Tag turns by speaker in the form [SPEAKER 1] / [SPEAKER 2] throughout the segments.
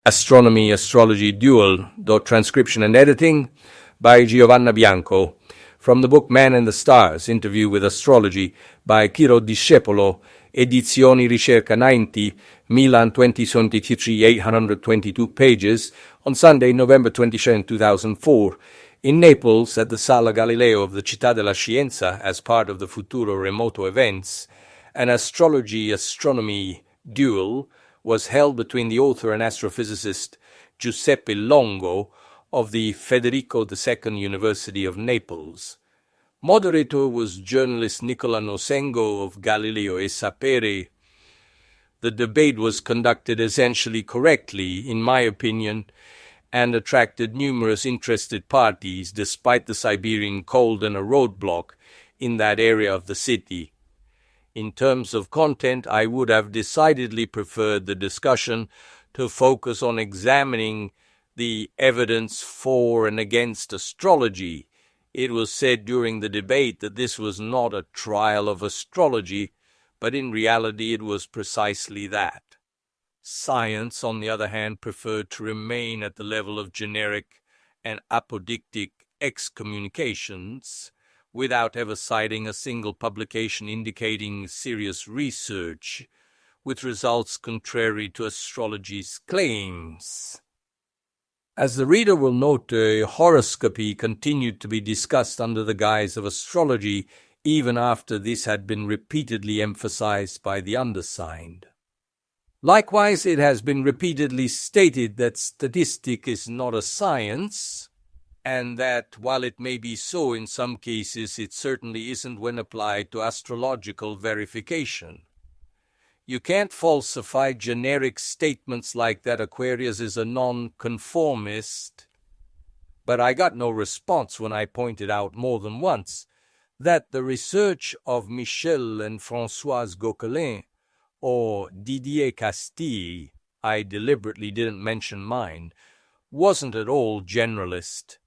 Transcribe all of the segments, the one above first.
[SPEAKER 1] Astronomy Astrology Duel, Transcription and Editing by Giovanna Bianco. From the book Man and the Stars, Interview with Astrology by Ciro Discepolo, Edizioni Ricerca 90, Milan 2023, 822 pages, on Sunday, November 22, 2004, in Naples at the Sala Galileo of the Città della Scienza as part of the Futuro Remoto events. An astronomy duel was held between the author and astrophysicist Giuseppe Longo of the Federico II University of Naples. Moderator was journalist Nicola Nosengo of Galileo e Sapere. The debate was conducted essentially correctly, in my opinion, and attracted numerous interested parties despite the Siberian cold and a roadblock in that area of the city. In terms of content, I would have decidedly preferred the discussion to focus on examining the evidence for and against astrology. It was said during the debate that this was not a trial of astrology, but in reality it was precisely that. Science, on the other hand, preferred to remain at the level of generic and apodictic excommunications, without ever citing a single publication indicating serious research, with results contrary to astrology's claims. As the reader will note, horoscopy continued to be discussed under the guise of astrology, even after this had been repeatedly emphasized by the undersigned. Likewise, it has been repeatedly stated that statistic is not a science, and that, while it may be so in some cases, it certainly isn't when applied to astrological verification. You can't falsify generic statements like that Aquarius is a non-conformist. But I got no response when I pointed out more than once that the research of Michel and Françoise Gauquelin or Didier Castille, I deliberately didn't mention mine, wasn't at all generalist.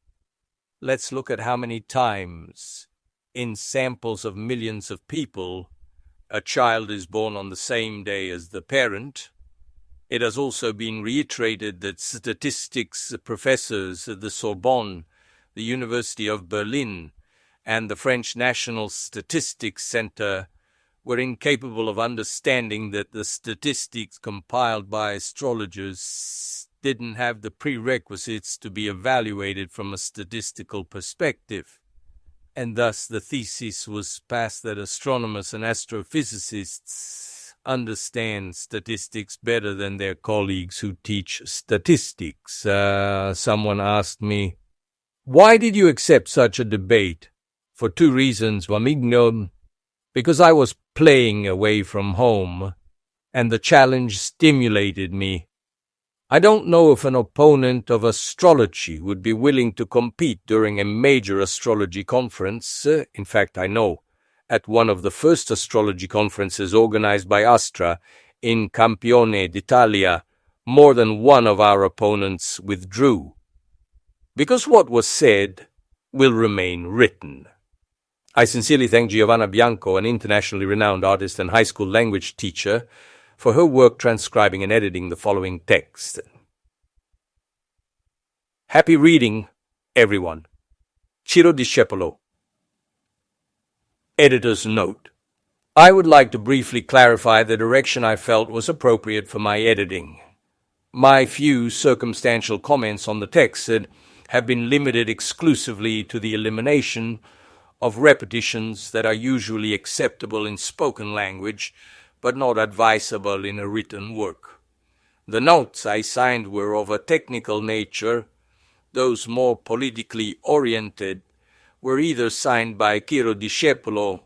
[SPEAKER 1] Let's look at how many times, in samples of millions of people, a child is born on the same day as the parent. It has also been reiterated that statistics professors at the Sorbonne, the University of Berlin, and the French National Statistics Center were incapable of understanding that the statistics compiled by astrologers didn't have the prerequisites to be evaluated from a statistical perspective, and thus the thesis was passed that astronomers and astrophysicists understand statistics better than their colleagues who teach statistics. Someone asked me, "Why did you accept such a debate?" For two reasons. One, because I was playing away from home, and the challenge stimulated me. I don't know if an opponent of astrology would be willing to compete during a major astrology conference. In fact, I know, at one of the first astrology conferences organized by Astra in Campione d'Italia, more than one of our opponents withdrew. Because what was said will remain written. I sincerely thank Giovanna Bianco, an internationally renowned artist and high school language teacher, for her work transcribing and editing the following text. Happy reading, everyone. Ciro Discepolo. Editor's note. I would like to briefly clarify the direction I felt was appropriate for my editing. My few circumstantial comments on the text have been limited exclusively to the elimination of repetitions that are usually acceptable in spoken language, but not advisable in a written work. The notes I signed were of a technical nature. Those more politically oriented were either signed by Ciro Discepolo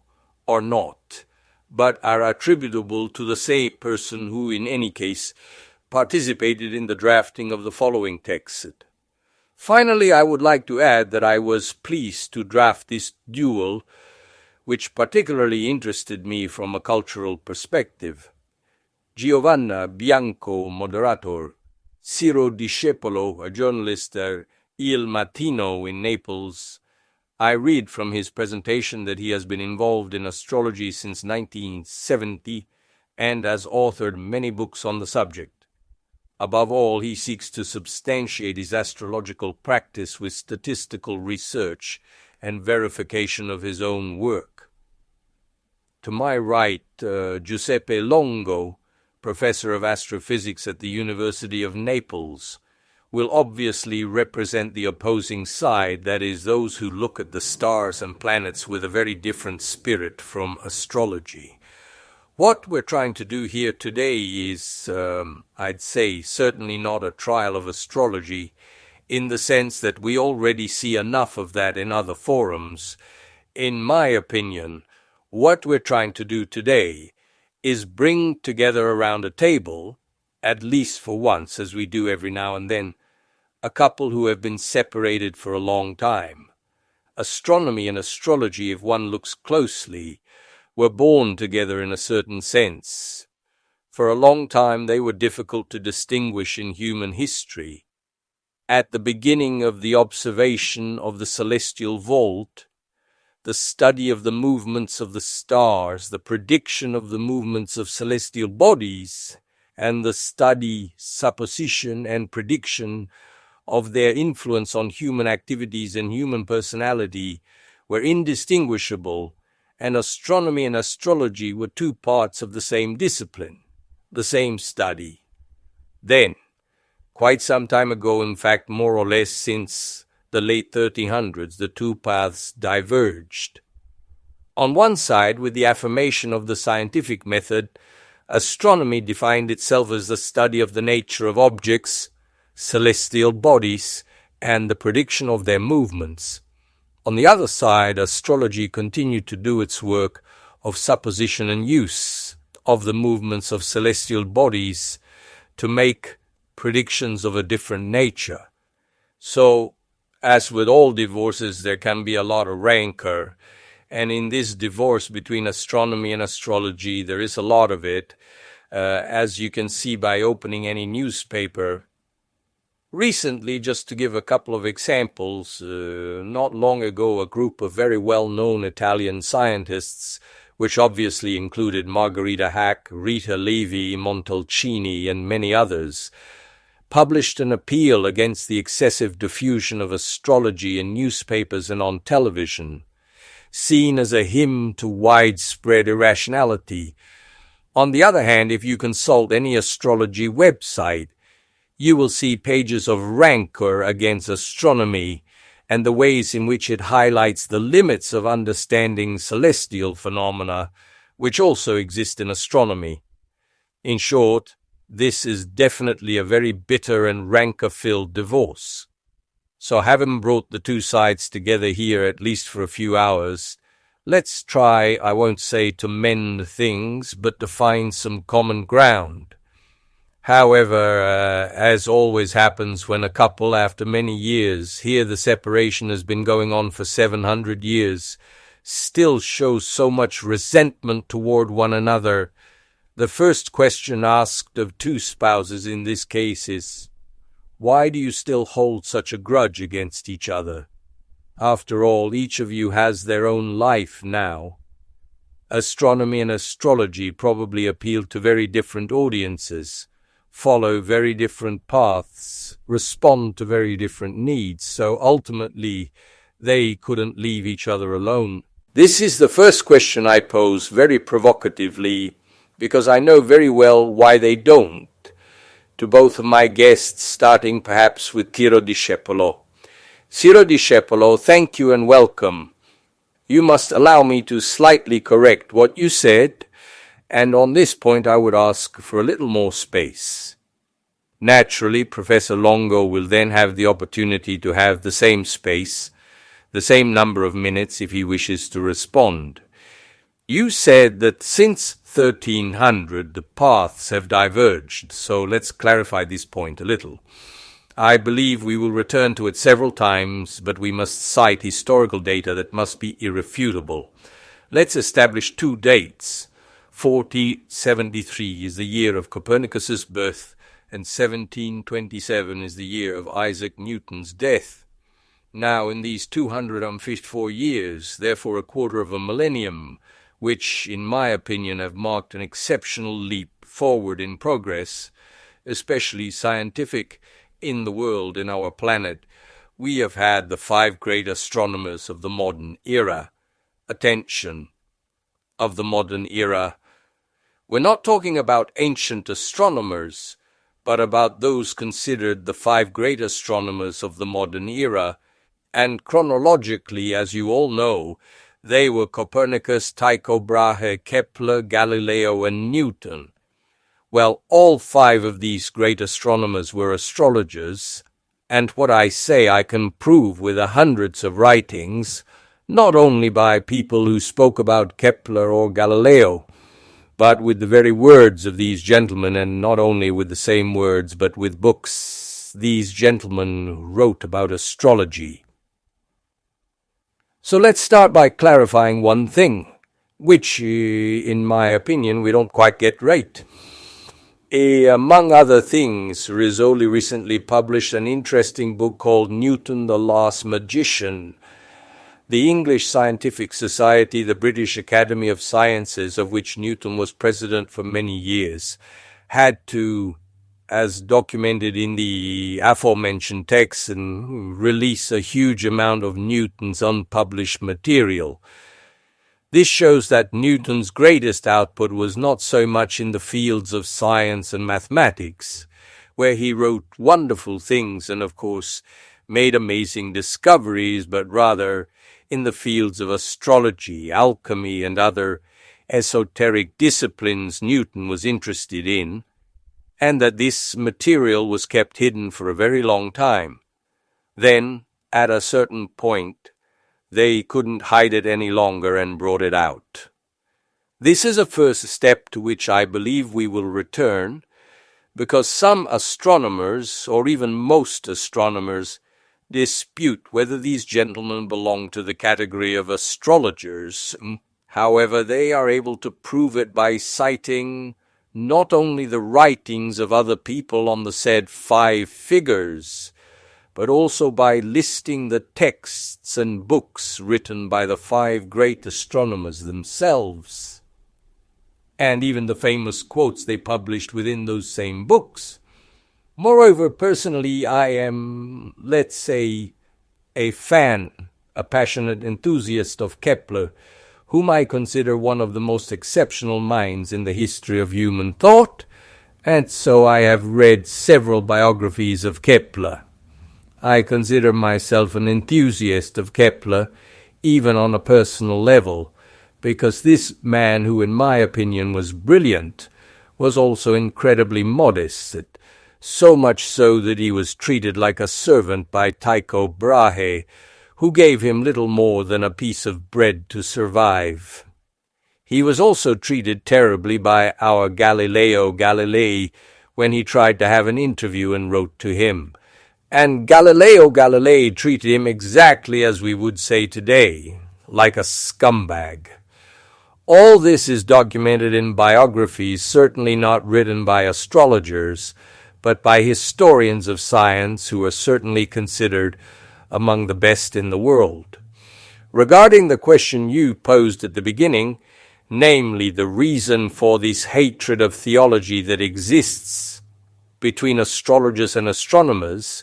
[SPEAKER 1] or not, but are attributable to the same person who, in any case, participated in the drafting of the following text. Finally, I would like to add that I was pleased to draft this duel, which particularly interested me from a cultural perspective. Giovanna Bianco, moderator, Ciro Discepolo, a journalist at Il Mattino in Naples. I read from his presentation that he has been involved in astrology since 1970 and has authored many books on the subject. Above all, he seeks to substantiate his astrological practice with statistical research and verification of his own work. To my right, Giuseppe Longo, professor of astrophysics at the University of Naples, will obviously represent the opposing side, that is, those who look at the stars and planets with a very different spirit from astrology. What we're trying to do here today is, I'd say, certainly not a trial of astrology, in the sense that we already see enough of that in other forums. In my opinion, what we're trying to do today is bring together around a table, at least for once, as we do every now and then, a couple who have been separated for a long time. Astronomy and astrology, if one looks closely, were born together in a certain sense. For a long time they were difficult to distinguish in human history. At the beginning of the observation of the celestial vault, the study of the movements of the stars, the prediction of the movements of celestial bodies, and the study, supposition, and prediction of their influence on human activities and human personality were indistinguishable, and astronomy and astrology were two parts of the same discipline, the same study. Then, quite some time ago, in fact more or less since the late 1300s, the two paths diverged. On one side, with the affirmation of the scientific method, astronomy defined itself as the study of the nature of objects, celestial bodies, and the prediction of their movements. On the other side, astrology continued to do its work of supposition and use of the movements of celestial bodies to make predictions of a different nature. So, as with all divorces, there can be a lot of rancor, and in this divorce between astronomy and astrology, there is a lot of it, as you can see by opening any newspaper. Recently, just to give a couple of examples, not long ago a group of very well-known Italian scientists, which obviously included Margherita Hack, Rita Levi, Montalcini, and many others, published an appeal against the excessive diffusion of astrology in newspapers and on television, seen as a hymn to widespread irrationality. On the other hand, if you consult any astrology website, you will see pages of rancor against astronomy and the ways in which it highlights the limits of understanding celestial phenomena, which also exist in astronomy. In short, this is definitely a very bitter and rancor-filled divorce. So having brought the two sides together here at least for a few hours, let's try, I won't say to mend things, but to find some common ground. However, as always happens when a couple, after many years, here the separation has been going on for 700 years, still shows so much resentment toward one another, the first question asked of two spouses in this case is, why do you still hold such a grudge against each other? After all, each of you has their own life now. Astronomy and astrology probably appeal to very different audiences, follow very different paths, respond to very different needs, so ultimately they couldn't leave each other alone. This is the first question I pose very provocatively, because I know very well why they don't, to both of my guests, starting perhaps with Ciro Discepolo. Ciro Discepolo, thank you and welcome. You must allow me to slightly correct what you said, and on this point I would ask for a little more space. Naturally, Professor Longo will then have the opportunity to have the same space, the same number of minutes if he wishes to respond. You said that since 1300 the paths have diverged, so let's clarify this point a little. I believe we will return to it several times, but we must cite historical data that must be irrefutable. Let's establish two dates. 1473 is the year of Copernicus's birth, and 1727 is the year of Isaac Newton's death. Now, in these 254 years, therefore a quarter of a millennium, which, in my opinion, have marked an exceptional leap forward in progress, especially scientific, in the world, in our planet. We have had the 5 great astronomers of the modern era. Attention, of the modern era. We're not talking about ancient astronomers, but about those considered the 5 great astronomers of the modern era. And chronologically, as you all know, they were Copernicus, Tycho Brahe, Kepler, Galileo, and Newton. Well, all 5 of these great astronomers were astrologers, and what I say I can prove with hundreds of writings, not only by people who spoke about Kepler or Galileo, but with the very words of these gentlemen, and not only with the same words, but with books these gentlemen wrote about astrology. So let's start by clarifying one thing, which, in my opinion, we don't quite get right. Among other things, Rizzoli recently published an interesting book called Newton the Last Magician. The English Scientific Society, the British Academy of Sciences, of which Newton was president for many years, had to, as documented in the aforementioned text, and release a huge amount of Newton's unpublished material. This shows that Newton's greatest output was not so much in the fields of science and mathematics, where he wrote wonderful things and, of course, made amazing discoveries, but rather in the fields of astrology, alchemy, and other esoteric disciplines Newton was interested in, and that this material was kept hidden for a very long time. Then, at a certain point, they couldn't hide it any longer and brought it out. This is a first step to which I believe we will return, because some astronomers, or even most astronomers, dispute whether these gentlemen belong to the category of astrologers. However, they are able to prove it by citing not only the writings of other people on the said 5 figures, but also by listing the texts and books written by the 5 great astronomers themselves, and even the famous quotes they published within those same books. Moreover, personally, I am, let's say, a fan, a passionate enthusiast of Kepler, whom I consider one of the most exceptional minds in the history of human thought, and so I have read several biographies of Kepler. I consider myself an enthusiast of Kepler, even on a personal level, because this man, who in my opinion was brilliant, was also incredibly modest, so much so that he was treated like a servant by Tycho Brahe, who gave him little more than a piece of bread to survive. He was also treated terribly by our Galileo Galilei when he tried to have an interview and wrote to him. And Galileo Galilei treated him exactly as we would say today, like a scumbag. All this is documented in biographies, certainly not written by astrologers, but by historians of science who are certainly considered among the best in the world. Regarding the question you posed at the beginning, namely the reason for this hatred of theology that exists between astrologers and astronomers,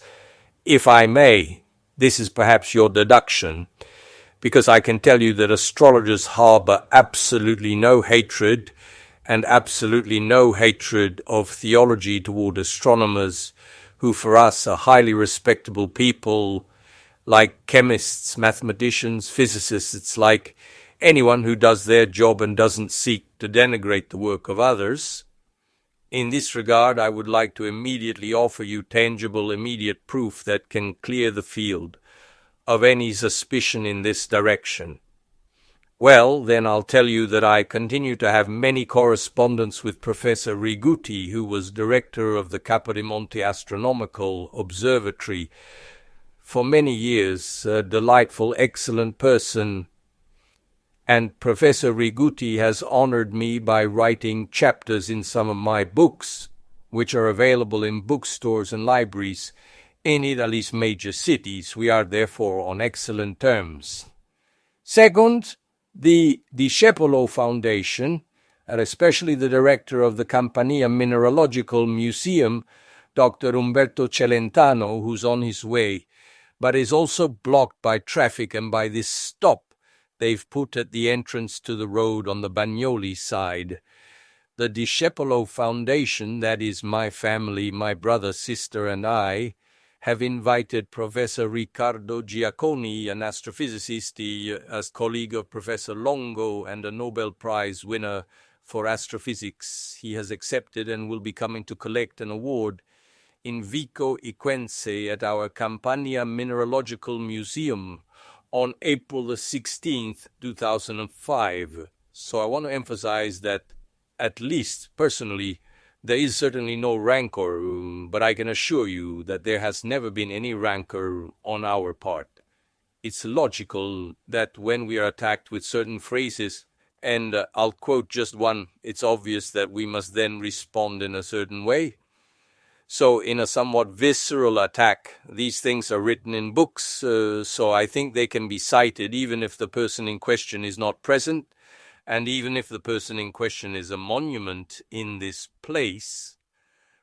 [SPEAKER 1] if I may, this is perhaps your deduction, because I can tell you that astrologers harbor absolutely no hatred, and absolutely no hatred of theology toward astronomers, who for us are highly respectable people, like chemists, mathematicians, physicists. It's like anyone who does their job and doesn't seek to denigrate the work of others. In this regard, I would like to immediately offer you tangible, immediate proof that can clear the field of any suspicion in this direction. Well, then I'll tell you that I continue to have many correspondence with Professor Riguti, who was director of the Capodimonte Astronomical Observatory for many years, a delightful, excellent person. And Professor Riguti has honored me by writing chapters in some of my books, which are available in bookstores and libraries in Italy's major cities. We are therefore on excellent terms. Second, the Discepolo Foundation, and especially the director of the Campania Mineralogical Museum, Dr. Umberto Celentano, who's on his way, but is also blocked by traffic and by this stop they've put at the entrance to the road on the Bagnoli side. The Discepolo Foundation, that is my family, my brother, sister, and I, have invited Professor Riccardo Giacconi, an astrophysicist, a colleague of Professor Longo and a Nobel Prize winner for astrophysics. He has accepted and will be coming to collect an award in Vico Equense at our Campania Mineralogical Museum on April the 16th, 2005. So I want to emphasize that, at least personally, there is certainly no rancor, but I can assure you that there has never been any rancor on our part. It's logical that when we are attacked with certain phrases, and I'll quote just one, it's obvious that we must then respond in a certain way. So in a somewhat visceral attack, these things are written in books, so I think they can be cited even if the person in question is not present, and even if the person in question is a monument in this place.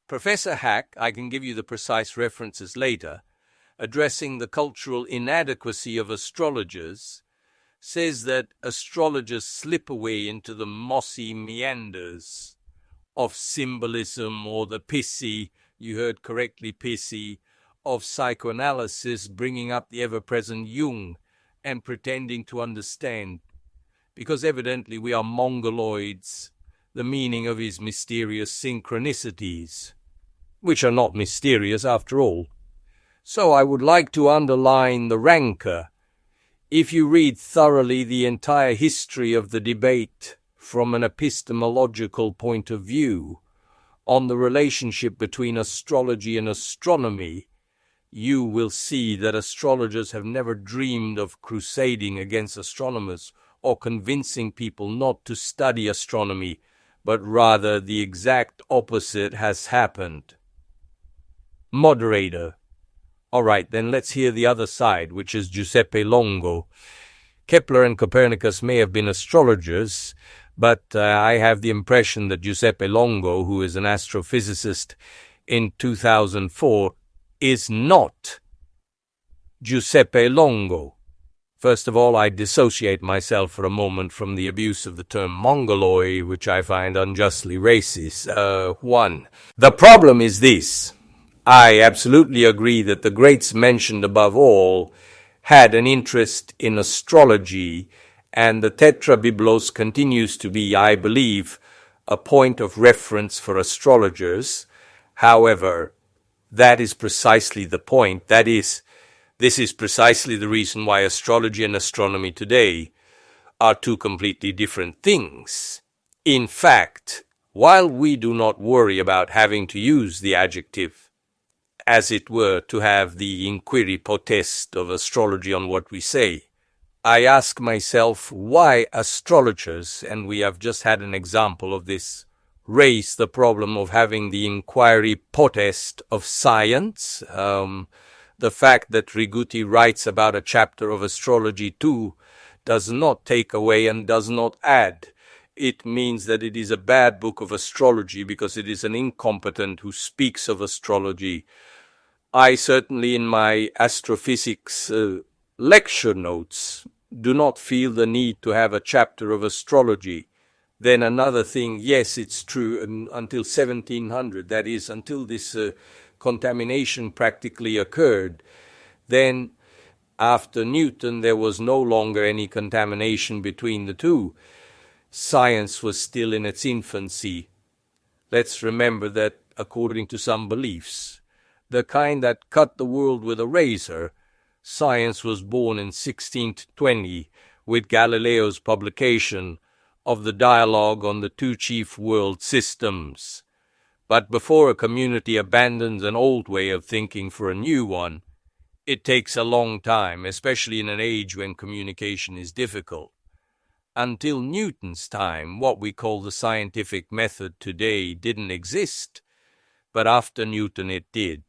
[SPEAKER 1] Professor Hack, I can give you the precise references later, addressing the cultural inadequacy of astrologers, says that astrologers slip away into the mossy meanders of symbolism, or the pissy, you heard correctly, pissy, of psychoanalysis, bringing up the ever-present Jung and pretending to understand, because evidently we are mongoloids, the meaning of his mysterious synchronicities, which are not mysterious after all. So I would like to underline the rancor. If you read thoroughly the entire history of the debate from an epistemological point of view on the relationship between astrology and astronomy, you will see that astrologers have never dreamed of crusading against astronomers or convincing people not to study astronomy, but rather the exact opposite has happened. Moderator. All right, then let's hear the other side, which is Giuseppe Longo. Kepler and Copernicus may have been astrologers, but I have the impression that Giuseppe Longo, who is an astrophysicist in 2004, is not Giuseppe Longo. First of all, I dissociate myself for a moment from the abuse of the term mongoloid, which I find unjustly racist. One. The problem is this. I absolutely agree that the greats mentioned above all had an interest in astrology, and the Tetrabiblos continues to be, I believe, a point of reference for astrologers. However, that is precisely the point. That is, this is precisely the reason why astrology and astronomy today are two completely different things. In fact, while we do not worry about having to use the adjective, as it were, to have the inquiry potest of astrology on what we say, I ask myself why astrologers, and we have just had an example of this, raise the problem of having the inquiry potest of science. The fact that Riguti writes about a chapter of astrology too does not take away and does not add. It means that it is a bad book of astrology because it is an incompetent who speaks of astrology. I certainly, in my astrophysics lecture notes, do not feel the need to have a chapter of astrology. Then another thing, yes, it's true, until 1700, that is, until this contamination practically occurred. Then, after Newton, there was no longer any contamination between the two. Science was still in its infancy. Let's remember that, according to some beliefs, the kind that cut the world with a razor, science was born in 1620 with Galileo's publication of the Dialogue on the Two Chief World Systems. But before a community abandons an old way of thinking for a new one, it takes a long time, especially in an age when communication is difficult. Until Newton's time, what we call the scientific method today didn't exist, but after Newton it did.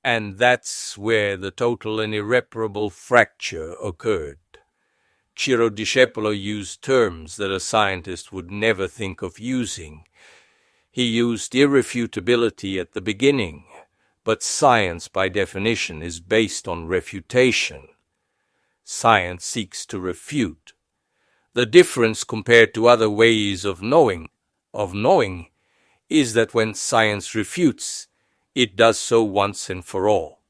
[SPEAKER 1] And that's where the total and irreparable fracture occurred. Ciro Discepolo used terms that a scientist would never think of using. He used irrefutability at the beginning, but science, by definition, is based on refutation. Science seeks to refute. The difference compared to other ways of knowing, is that when science refutes, it does so once and for all.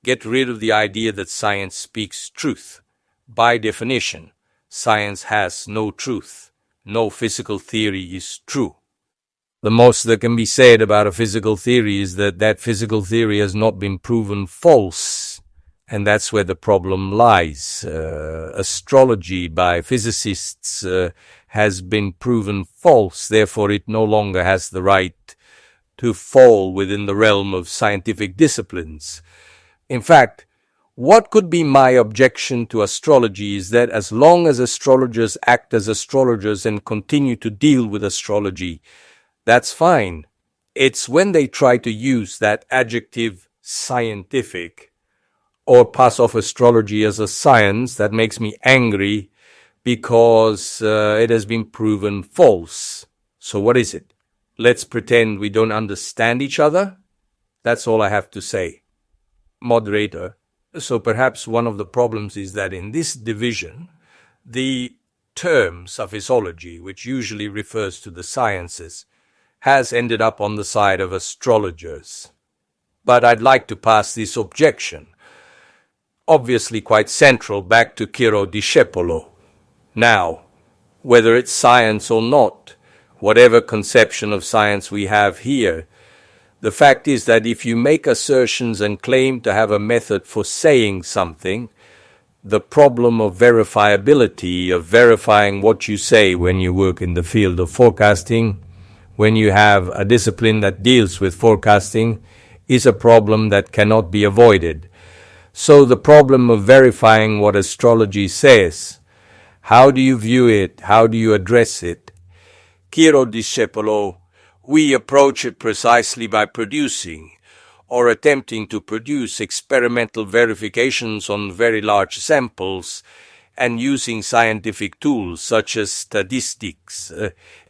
[SPEAKER 1] Get rid of the idea that science speaks truth. By definition, science has no truth. No physical theory is true. The most that can be said about a physical theory is that that physical theory has not been proven false, and that's where the problem lies. Astrology by physicists has been proven false, therefore it no longer has the right to fall within the realm of scientific disciplines. In fact, what could be my objection to astrology is that as long as astrologers act as astrologers and continue to deal with astrology, that's fine. It's when they try to use that adjective scientific or pass off astrology as a science that makes me angry because it has been proven false. So what is it? Let's pretend we don't understand each other? That's all I have to say. Moderator, so perhaps one of the problems is that in this division, the term suffixology, which usually refers to the sciences, has ended up on the side of astrologers. But I'd like to pass this objection, obviously quite central, back to Ciro Discepolo. Now, whether it's science or not, whatever conception of science we have here, the fact is that if you make assertions and claim to have a method for saying something, the problem of verifiability, of verifying what you say when you work in the field of forecasting, when you have a discipline that deals with forecasting, is a problem that cannot be avoided. So the problem of verifying what astrology says, how do you view it? How do you address it? Ciro Discepolo, we approach it precisely by producing or attempting to produce experimental verifications on very large samples and using scientific tools such as statistics.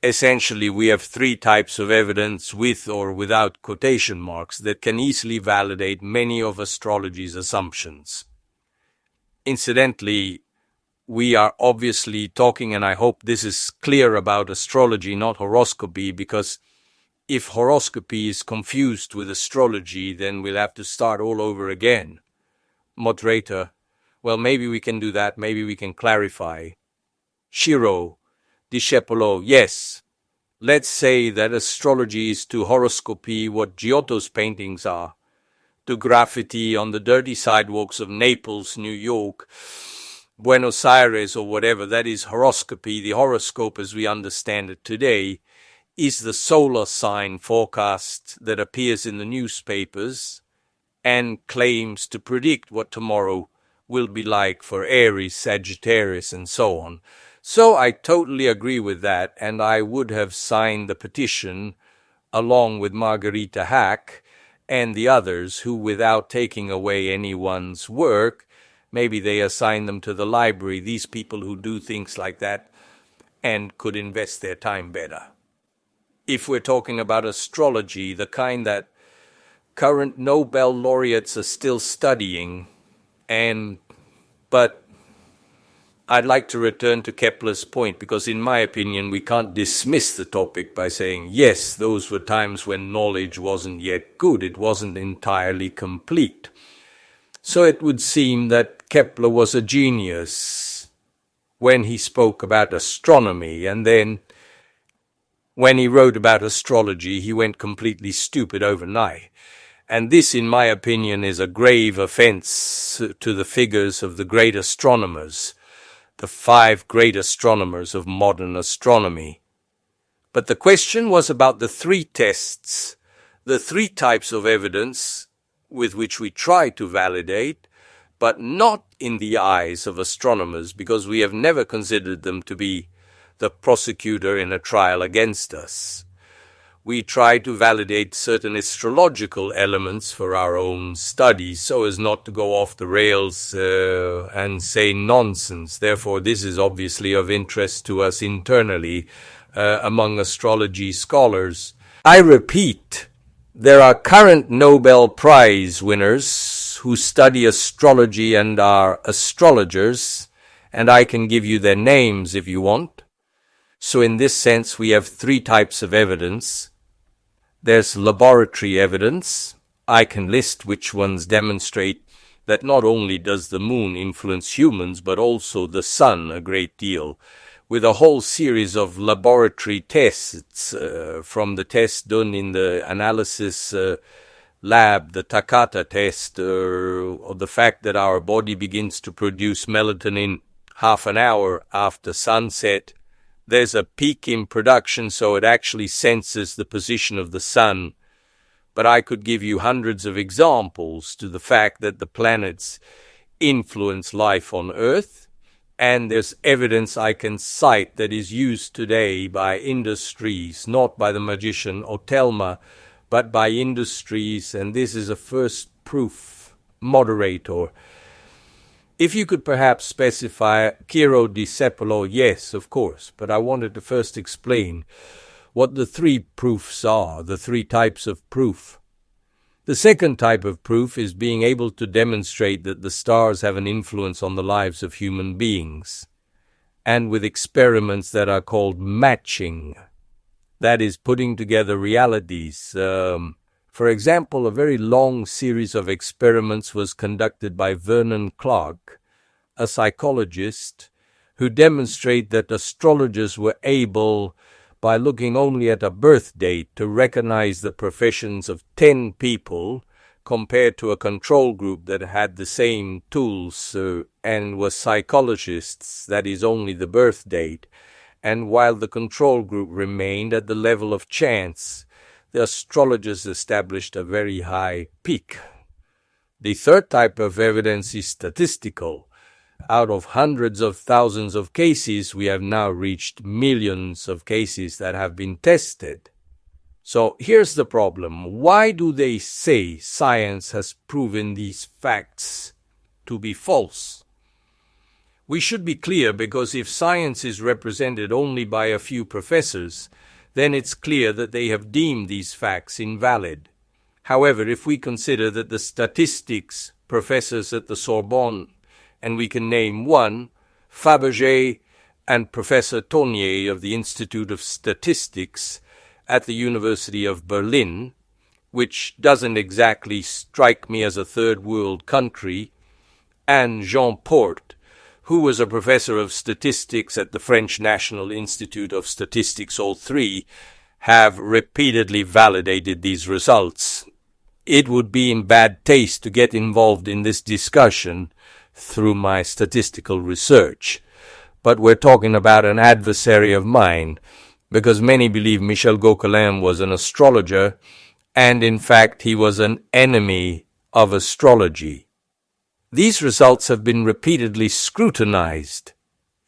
[SPEAKER 1] Essentially, we have three types of evidence with or without quotation marks that can easily validate many of astrology's assumptions. Incidentally, we are obviously talking, and I hope this is clear, about astrology, not horoscopy, because if horoscopy is confused with astrology, then we'll have to start all over again. Moderator, well, maybe we can do that, maybe we can clarify. Ciro Discepolo, yes. Let's say that astrology is to horoscopy what Giotto's paintings are, to graffiti on the dirty sidewalks of Naples, New York, Buenos Aires, or whatever. That is horoscopy. The horoscope as we understand it today is the solar sign forecast that appears in the newspapers and claims to predict what tomorrow will be like for Aries, Sagittarius, and so on. So I totally agree with that, and I would have signed the petition along with Margarita Hack and the others who, without taking away anyone's work, maybe they assign them to the library, these people who do things like that and could invest their time better. If we're talking about astrology, the kind that current Nobel laureates are still studying, but I'd like to return to Kepler's point, because in my opinion we can't dismiss the topic by saying, yes, those were times when knowledge wasn't yet good, it wasn't entirely complete. So it would seem that Kepler was a genius when he spoke about astronomy, and then when he wrote about astrology he went completely stupid overnight. And this, in my opinion, is a grave offense to the figures of the great astronomers, the 5 great astronomers of modern astronomy. But the question was about the 3 tests, the 3 types of evidence with which we try to validate, but not in the eyes of astronomers, because we have never considered them to be the prosecutor in a trial against us. we try to validate certain astrological elements for our own studies so as not to go off the rails and say nonsense. Therefore, this is obviously of interest to us internally among astrology scholars. I repeat, there are current Nobel Prize winners who study astrology and are astrologers, and I can give you their names if you want. So in this sense, we have three types of evidence. There's laboratory evidence. I can list which ones demonstrate that not only does the moon influence humans, but also the sun a great deal, with a whole series of laboratory tests, from the test done in the analysis lab, the Takata test, or the fact that our body begins to produce melatonin half an hour after sunset. There's a peak in production, so it actually senses the position of the sun. But I could give you hundreds of examples to the fact that the planets influence life on Earth, and there's evidence I can cite that is used today by industries, not by the magician Otelma, but by industries, and this is a first proof. Moderator, if you could perhaps specify Ciro Discepolo, yes, of course, but I wanted to first explain what the three proofs are, the three types of proof. The second type of proof is being able to demonstrate that the stars have an influence on the lives of human beings, and with experiments that are called matching. That is, putting together realities. For example, a very long series of experiments was conducted by Vernon Clark, a psychologist, who demonstrated that astrologers were able, by looking only at a birth date, to recognize the professions of 10 people compared to a control group that had the same tools and was psychologists, that is only the birth date, and while the control group remained at the level of chance, the astrologers established a very high peak. The third type of evidence is statistical. Out of hundreds of thousands of cases, we have now reached millions of cases that have been tested. So here's the problem. Why do they say science has proven these facts to be false? We should be clear, because if science is represented only by a few professors, then it's clear that they have deemed these facts invalid. However, if we consider that the statistics professors at the Sorbonne, and we can name one, Fabergé, and Professor Tonnier of the Institute of Statistics at the University of Berlin, which doesn't exactly strike me as a third world country, and Jean Porte, who was a professor of statistics at the French National Institute of Statistics, all three have repeatedly validated these results. It would be in bad taste to get involved in this discussion through my statistical research. But we're talking about an adversary of mine, because many believe Michel Gauquelin was an astrologer, and in fact he was an enemy of astrology. These results have been repeatedly scrutinized.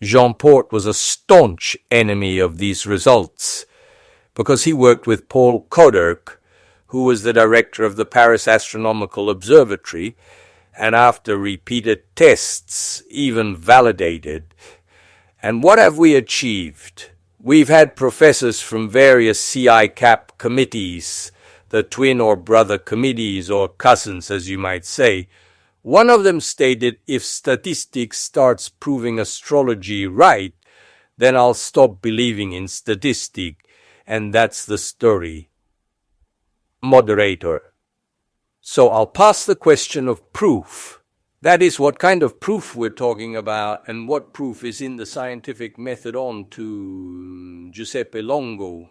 [SPEAKER 1] Jean Porte was a staunch enemy of these results, because he worked with Paul Koderk, who was the director of the Paris Astronomical Observatory, and after repeated tests, even validated. And what have we achieved? We've had professors from various CI-CAP committees, the twin or brother committees, or cousins, as you might say. One of them stated, if statistics starts proving astrology right, then I'll stop believing in statistics, and that's the story. Moderator. So I'll pass the question of proof. That is, what kind of proof we're talking about, and what proof is in the scientific method on to Giuseppe Longo.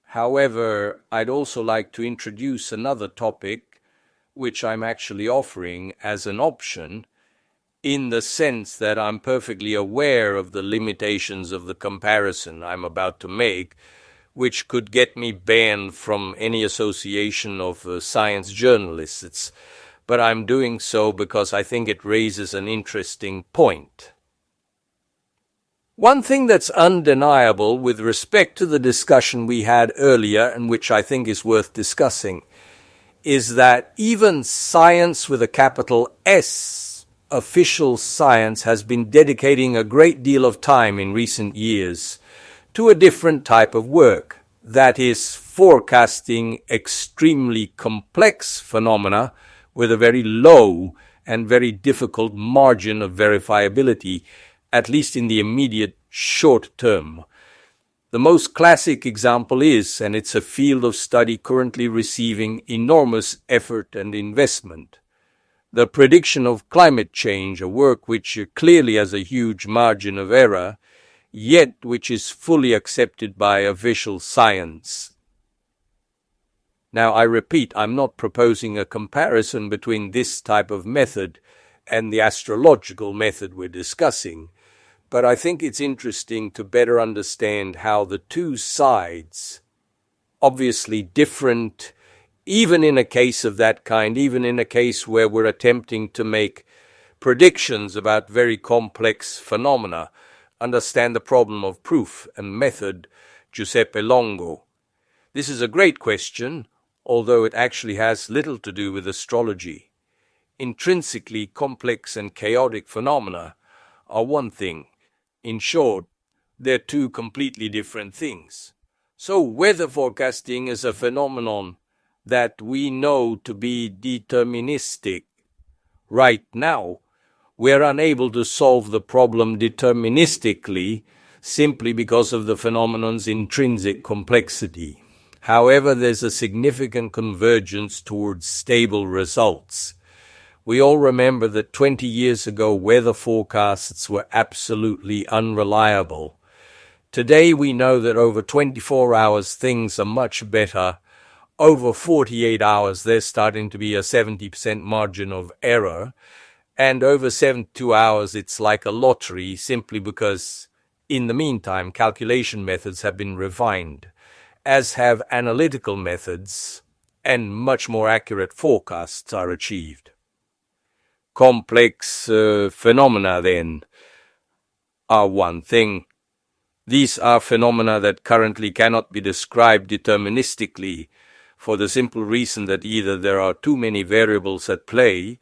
[SPEAKER 1] However, I'd also like to introduce another topic, which I'm actually offering as an option, in the sense that I'm perfectly aware of the limitations of the comparison I'm about to make, which could get me banned from any association of science journalists. But I'm doing so because I think it raises an interesting point. One thing that's undeniable with respect to the discussion we had earlier, and which I think is worth discussing, is that even science with a capital S, official science, has been dedicating a great deal of time in recent years to a different type of work, that is, forecasting extremely complex phenomena with a very low and very difficult margin of verifiability, at least in the immediate short term. The most classic example is, and it's a field of study currently receiving enormous effort and investment, the prediction of climate change, a work which clearly has a huge margin of error, yet which is fully accepted by official science. Now, I repeat, I'm not proposing a comparison between this type of method and the astrological method we're discussing, but I think it's interesting to better understand how the two sides, obviously different, even in a case of that kind, even in a case where we're attempting to make predictions about very complex phenomena, understand the problem of proof and method. Giuseppe Longo. This is a great question, although it actually has little to do with astrology. Intrinsically complex and chaotic phenomena are one thing. In short, they're two completely different things. So weather forecasting is a phenomenon that we know to be deterministic. Right now, we're unable to solve the problem deterministically simply because of the phenomenon's intrinsic complexity. However, there's a significant convergence towards stable results. We all remember that 20 years ago, weather forecasts were absolutely unreliable. Today, we know that over 24 hours, things are much better. Over 48 hours, there's starting to be a 70% margin of error. And over 72 hours, it's like a lottery, simply because, in the meantime, calculation methods have been refined, as have analytical methods, and much more accurate forecasts are achieved. Complex phenomena, then, are one thing. These are phenomena that currently cannot be described deterministically, for the simple reason that either there are too many variables at play,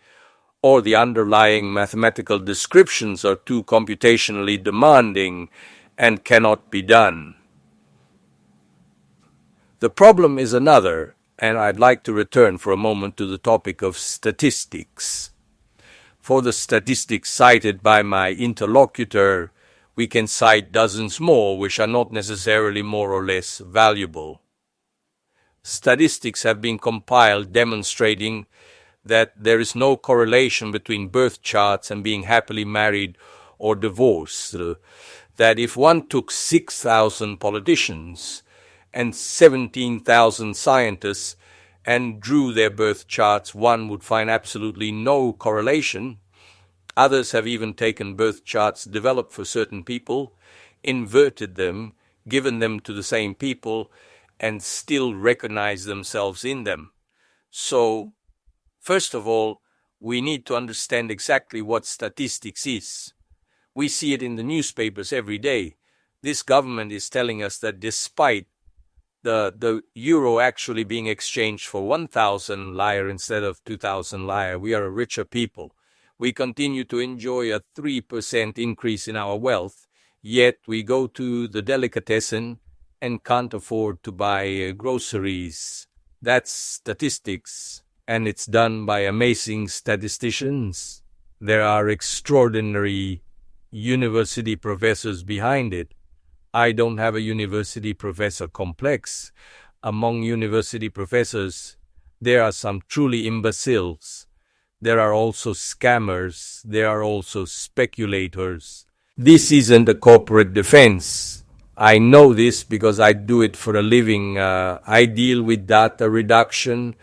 [SPEAKER 1] or the underlying mathematical descriptions are too computationally demanding and cannot be done. The problem is another, and I'd like to return for a moment to the topic of statistics. For the statistics cited by my interlocutor, we can cite dozens more which are not necessarily more or less valuable. Statistics have been compiled demonstrating that there is no correlation between birth charts and being happily married or divorced. That if one took 6,000 politicians and 17,000 scientists and drew their birth charts, one would find absolutely no correlation. Others have even taken birth charts developed for certain people, inverted them, given them to the same people, and still recognize themselves in them. So, first of all, we need to understand exactly what statistics is. We see it in the newspapers every day. This government is telling us that despite the euro actually being exchanged for 1,000 lire instead of 2,000 lire, we are a richer people. We continue to enjoy a 3% increase in our wealth, yet we go to the delicatessen and can't afford to buy groceries. That's statistics, and it's done by amazing statisticians. There are extraordinary university professors behind it. I don't have a university professor complex. Among university professors, there are some truly imbeciles. There are also scammers. There are also speculators. This isn't a corporate defense. I know this because I do it for a living. I deal with data reduction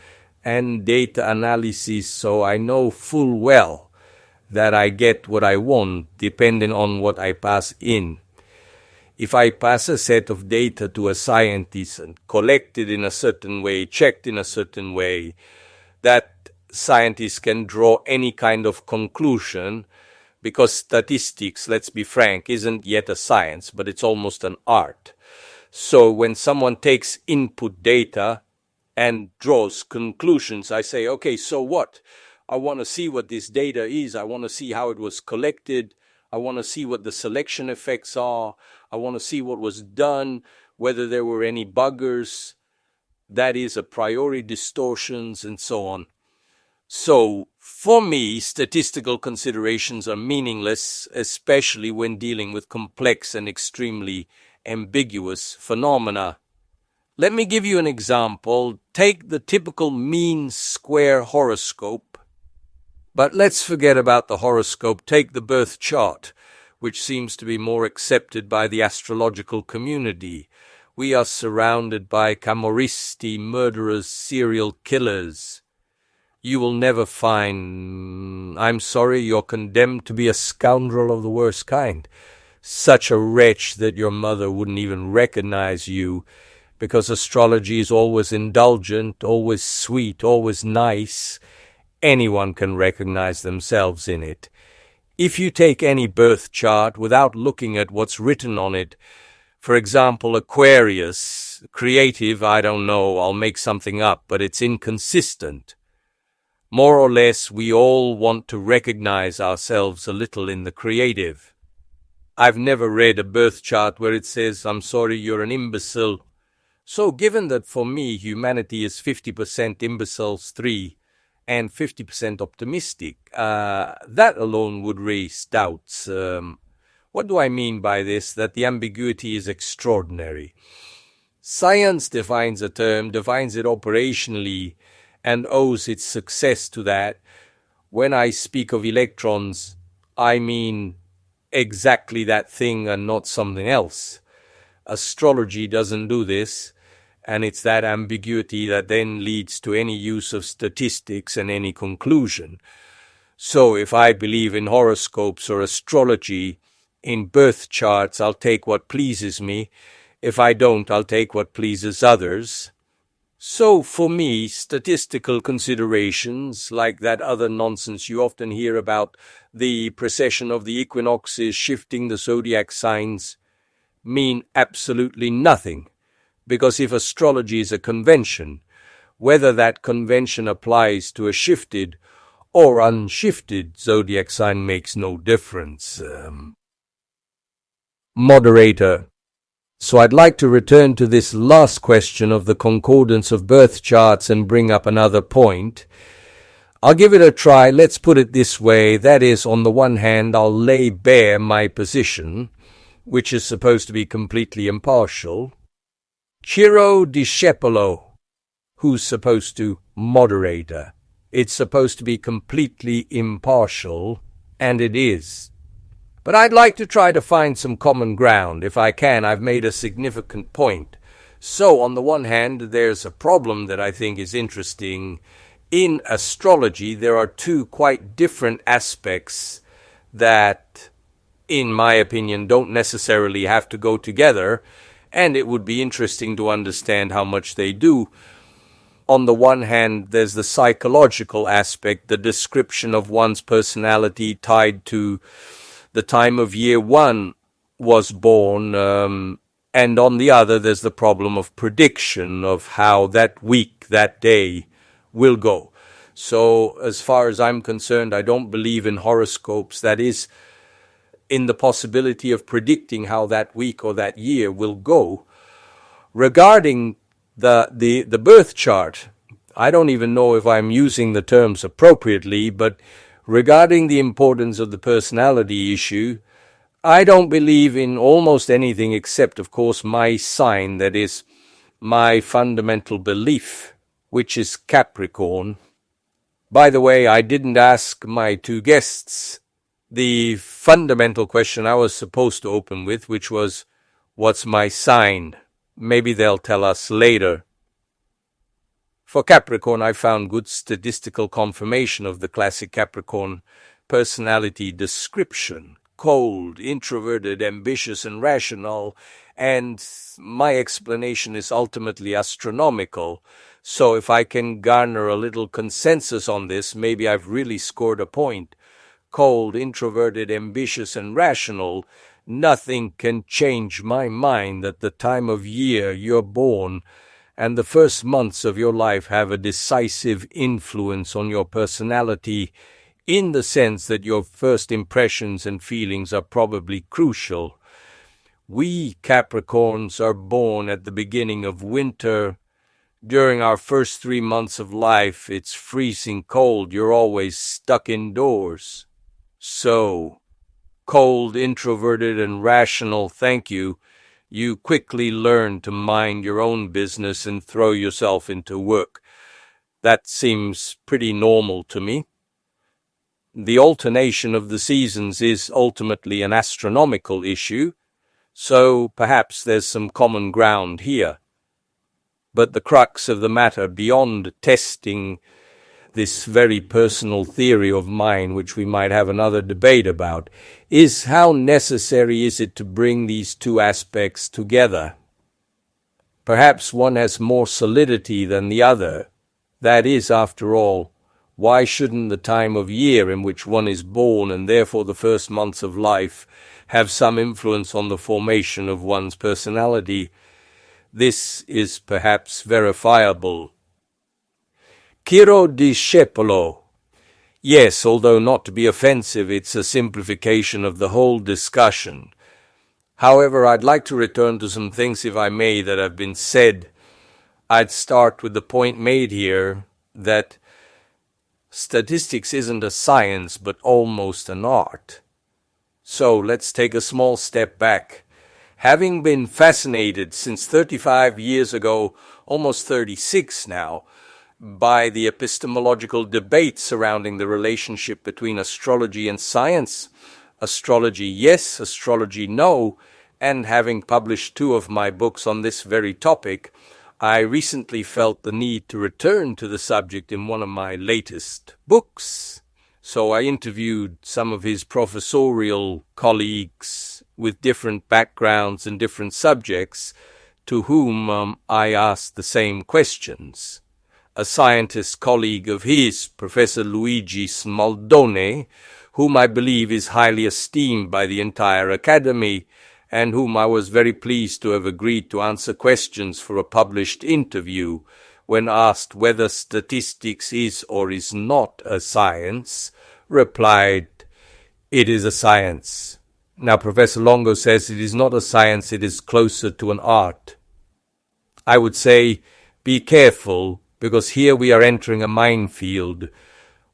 [SPEAKER 1] and data analysis, so I know full well that I get what I want depending on what I pass in. If I pass a set of data to a scientist and collect it in a certain way, checked in a certain way, that scientist can draw any kind of conclusion because statistics, let's be frank, isn't yet a science, but it's almost an art. So when someone takes input data and draws conclusions, I say, okay, so what? I want to see what this data is. I want to see how it was collected. I want to see what the selection effects are. I want to see what was done, whether there were any buggers, that is, a priori distortions, and so on. So, for me, statistical considerations are meaningless, especially when dealing with complex and extremely ambiguous phenomena. Let me give you an example. Take the typical mean square horoscope. But let's forget about the horoscope. Take the birth chart, which seems to be more accepted by the astrological community. We are surrounded by camorristi, murderers, serial killers. You will never find, I'm sorry, you're condemned to be a scoundrel of the worst kind. Such a wretch that your mother wouldn't even recognize you, because astrology is always indulgent, always sweet, always nice. Anyone can recognize themselves in it. If you take any birth chart without looking at what's written on it, for example, Aquarius, creative, I don't know, I'll make something up, but it's inconsistent. More or less, we all want to recognize ourselves a little in the creative. I've never read a birth chart where it says, I'm sorry, you're an imbecile. So given that for me, humanity is 50% imbeciles 3 and 50% optimistic, that alone would raise doubts. What do I mean by this? That the ambiguity is extraordinary. Science defines a term, defines it operationally, and owes its success to that. When I speak of electrons, I mean exactly that thing and not something else. Astrology doesn't do this, and it's that ambiguity that then leads to any use of statistics and any conclusion. So if I believe in horoscopes or astrology, in birth charts, I'll take what pleases me. If I don't, I'll take what pleases others. So for me, statistical considerations, like that other nonsense you often hear about the precession of the equinoxes shifting the zodiac signs, mean absolutely nothing. Because if astrology is a convention, whether that convention applies to a shifted or unshifted zodiac sign makes no difference. Moderator. So I'd like to return to this last question of the concordance of birth charts and bring up another point. I'll give it a try. Let's put it this way. That is, on the one hand, I'll lay bare my position, which is supposed to be completely impartial. Ciro Discepolo, who's supposed to moderator. It's supposed to be completely impartial, and it is. But I'd like to try to find some common ground. If I can, I've made a significant point. So, on the one hand, there's a problem that I think is interesting. In astrology, there are two quite different aspects that, in my opinion, don't necessarily have to go together, and it would be interesting to understand how much they do. On the one hand, there's the psychological aspect, the description of one's personality tied to the time of year one was born, and on the other, there's the problem of prediction of how that week, that day will go. So, as far as I'm concerned, I don't believe in horoscopes. That is, in the possibility of predicting how that week or that year will go. Regarding the birth chart, I don't even know if I'm using the terms appropriately, but regarding the importance of the personality issue, I don't believe in almost anything except, of course, my sign, that is, my fundamental belief, which is Capricorn. By the way, I didn't ask my two guests the fundamental question I was supposed to open with, which was, what's my sign? Maybe they'll tell us later. For Capricorn, I found good statistical confirmation of the classic Capricorn personality description. Cold, introverted, ambitious, and rational. And my explanation is ultimately astronomical. So if I can garner a little consensus on this, maybe I've really scored a point. cold, introverted, ambitious, and rational, nothing can change my mind that the time of year you're born and the first months of your life have a decisive influence on your personality, in the sense that your first impressions and feelings are probably crucial. We Capricorns are born at the beginning of winter. During our first 3 months of life, it's freezing cold. You're always stuck indoors. So, cold, introverted, and rational, thank you. You quickly learn to mind your own business and throw yourself into work. That seems pretty normal to me. The alternation of the seasons is ultimately an astronomical issue, so perhaps there's some common ground here. But the crux of the matter, beyond testing this very personal theory of mine, which we might have another debate about, is how necessary is it to bring these two aspects together? Perhaps one has more solidity than the other. That is, after all, why shouldn't the time of year in which one is born, and therefore the first months of life, have some influence on the formation of one's personality? This is perhaps verifiable. Ciro Discepolo. Yes, although not to be offensive, it's a simplification of the whole discussion. However, I'd like to return to some things, if I may, that have been said. I'd start with the point made here that statistics isn't a science, but almost an art. So let's take a small step back. Having been fascinated since 35 years ago, almost 36 now, by the epistemological debate surrounding the relationship between astrology and science, astrology yes, astrology no, and having published 2 of my books on this very topic, I recently felt the need to return to the subject in one of my latest books. So I interviewed some of his professorial colleagues with different backgrounds and different subjects, to whom I asked the same questions. A scientist colleague of his, Professor Luigi Smaldone, whom I believe is highly esteemed by the entire Academy, and whom I was very pleased to have agreed to answer questions for a published interview, when asked whether statistics is or is not a science, replied, "It is a science." Now, Professor Longo says it is not a science, it is closer to an art. I would say, be careful, because here we are entering a minefield.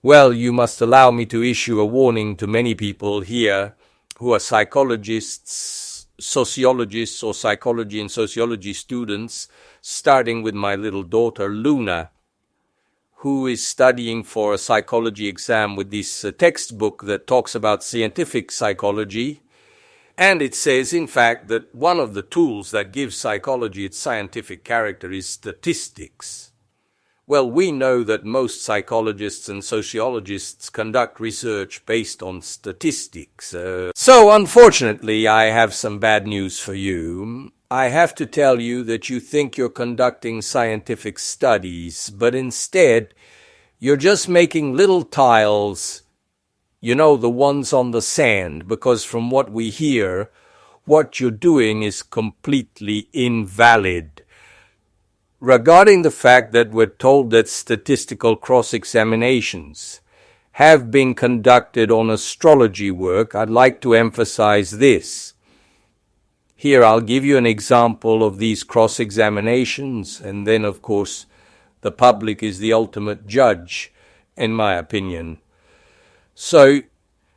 [SPEAKER 1] Well, you must allow me to issue a warning to many people here who are psychologists, sociologists, or psychology and sociology students, starting with my little daughter Luna, who is studying for a psychology exam with this textbook that talks about scientific psychology. And it says, in fact, that one of the tools that gives psychology its scientific character is statistics. Well, we know that most psychologists and sociologists conduct research based on statistics. So, unfortunately, I have some bad news for you. I have to tell you that you think you're conducting scientific studies, but instead, you're just making little tiles, you know, the ones on the sand, because from what we hear, what you're doing is completely invalid. Regarding the fact that we're told that statistical cross-examinations have been conducted on astrology work, I'd like to emphasize this. Here, I'll give you an example of these cross-examinations, and then, of course, the public is the ultimate judge, in my opinion. So,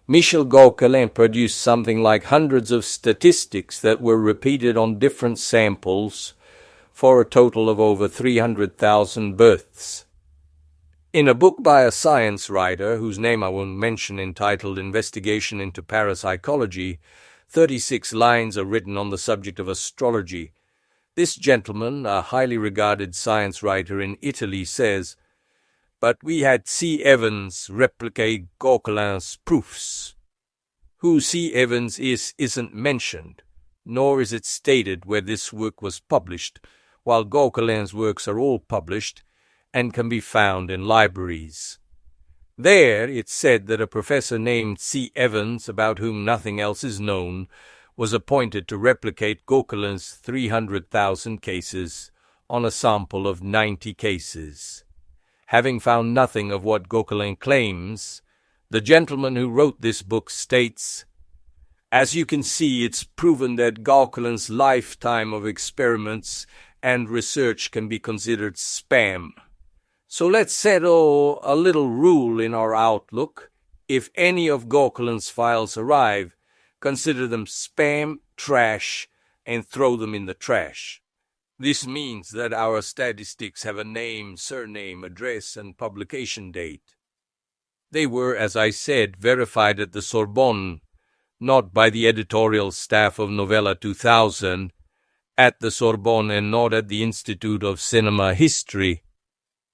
[SPEAKER 1] Michel Gauquelin produced something like hundreds of statistics that were repeated on different samples for a total of over 300,000 births. In a book by a science writer, whose name I won't mention, entitled Investigation into Parapsychology, 36 lines are written on the subject of astrology. This gentleman, a highly regarded science writer in Italy, says, "But we had C. Evans replicate Gauquelin's proofs." Who C. Evans isn't mentioned, nor is it stated where this work was published, while Gauquelin's works are all published and can be found in libraries. There it said that a professor named C. Evans, about whom nothing else is known, was appointed to replicate Gauquelin's 300,000 cases on a sample of 90 cases. Having found nothing of what Gauquelin claims, the gentleman who wrote this book states, "As you can see, it's proven that Gauquelin's lifetime of experiments and research can be considered spam. So let's settle a little rule in our outlook. If any of Gauquelin's files arrive, consider them spam, trash, and throw them in the trash." This means that our statistics have a name, surname, address, and publication date. They were, as I said, verified at the Sorbonne, not by the editorial staff of Novella 2000, at the Sorbonne and not at the Institute of Cinema History,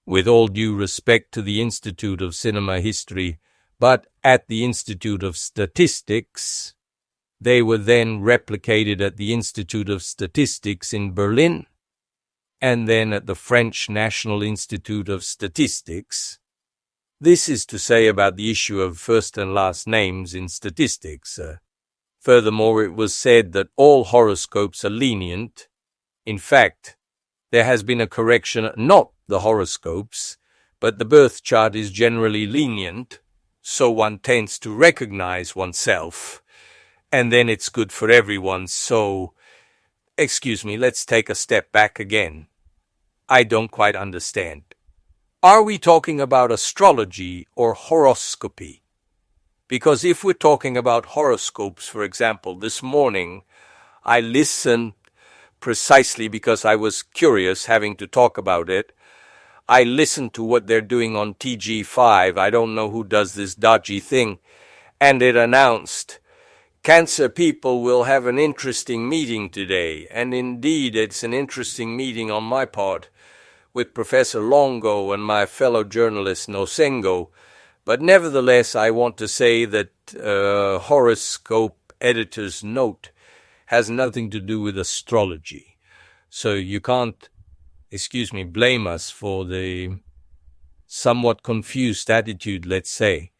[SPEAKER 1] with all due respect to the Institute of Cinema History, but at the Institute of Statistics. They were then replicated at the Institute of Statistics in Berlin, and then at the French National Institute of Statistics. This is to say about the issue of first and last names in statistics. Furthermore, it was said that all horoscopes are lenient. In fact, there has been a correction, not the horoscopes, but the birth chart is generally lenient, so one tends to recognize oneself, and then it's good for everyone, so... Excuse me, let's take a step back again. I don't quite understand. Are we talking about astrology or horoscopy? Because if we're talking about horoscopes, for example, this morning, I listened precisely because I was curious having to talk about it. I listened to what they're doing on TG5. I don't know who does this dodgy thing. And it announced, Cancer people will have an interesting meeting today, and indeed it's an interesting meeting on my part, with Professor Longo and my fellow journalist Nosengo, but nevertheless I want to say that horoscope editor's note has nothing to do with astrology, so you can't, blame us for the somewhat confused attitude, let's say,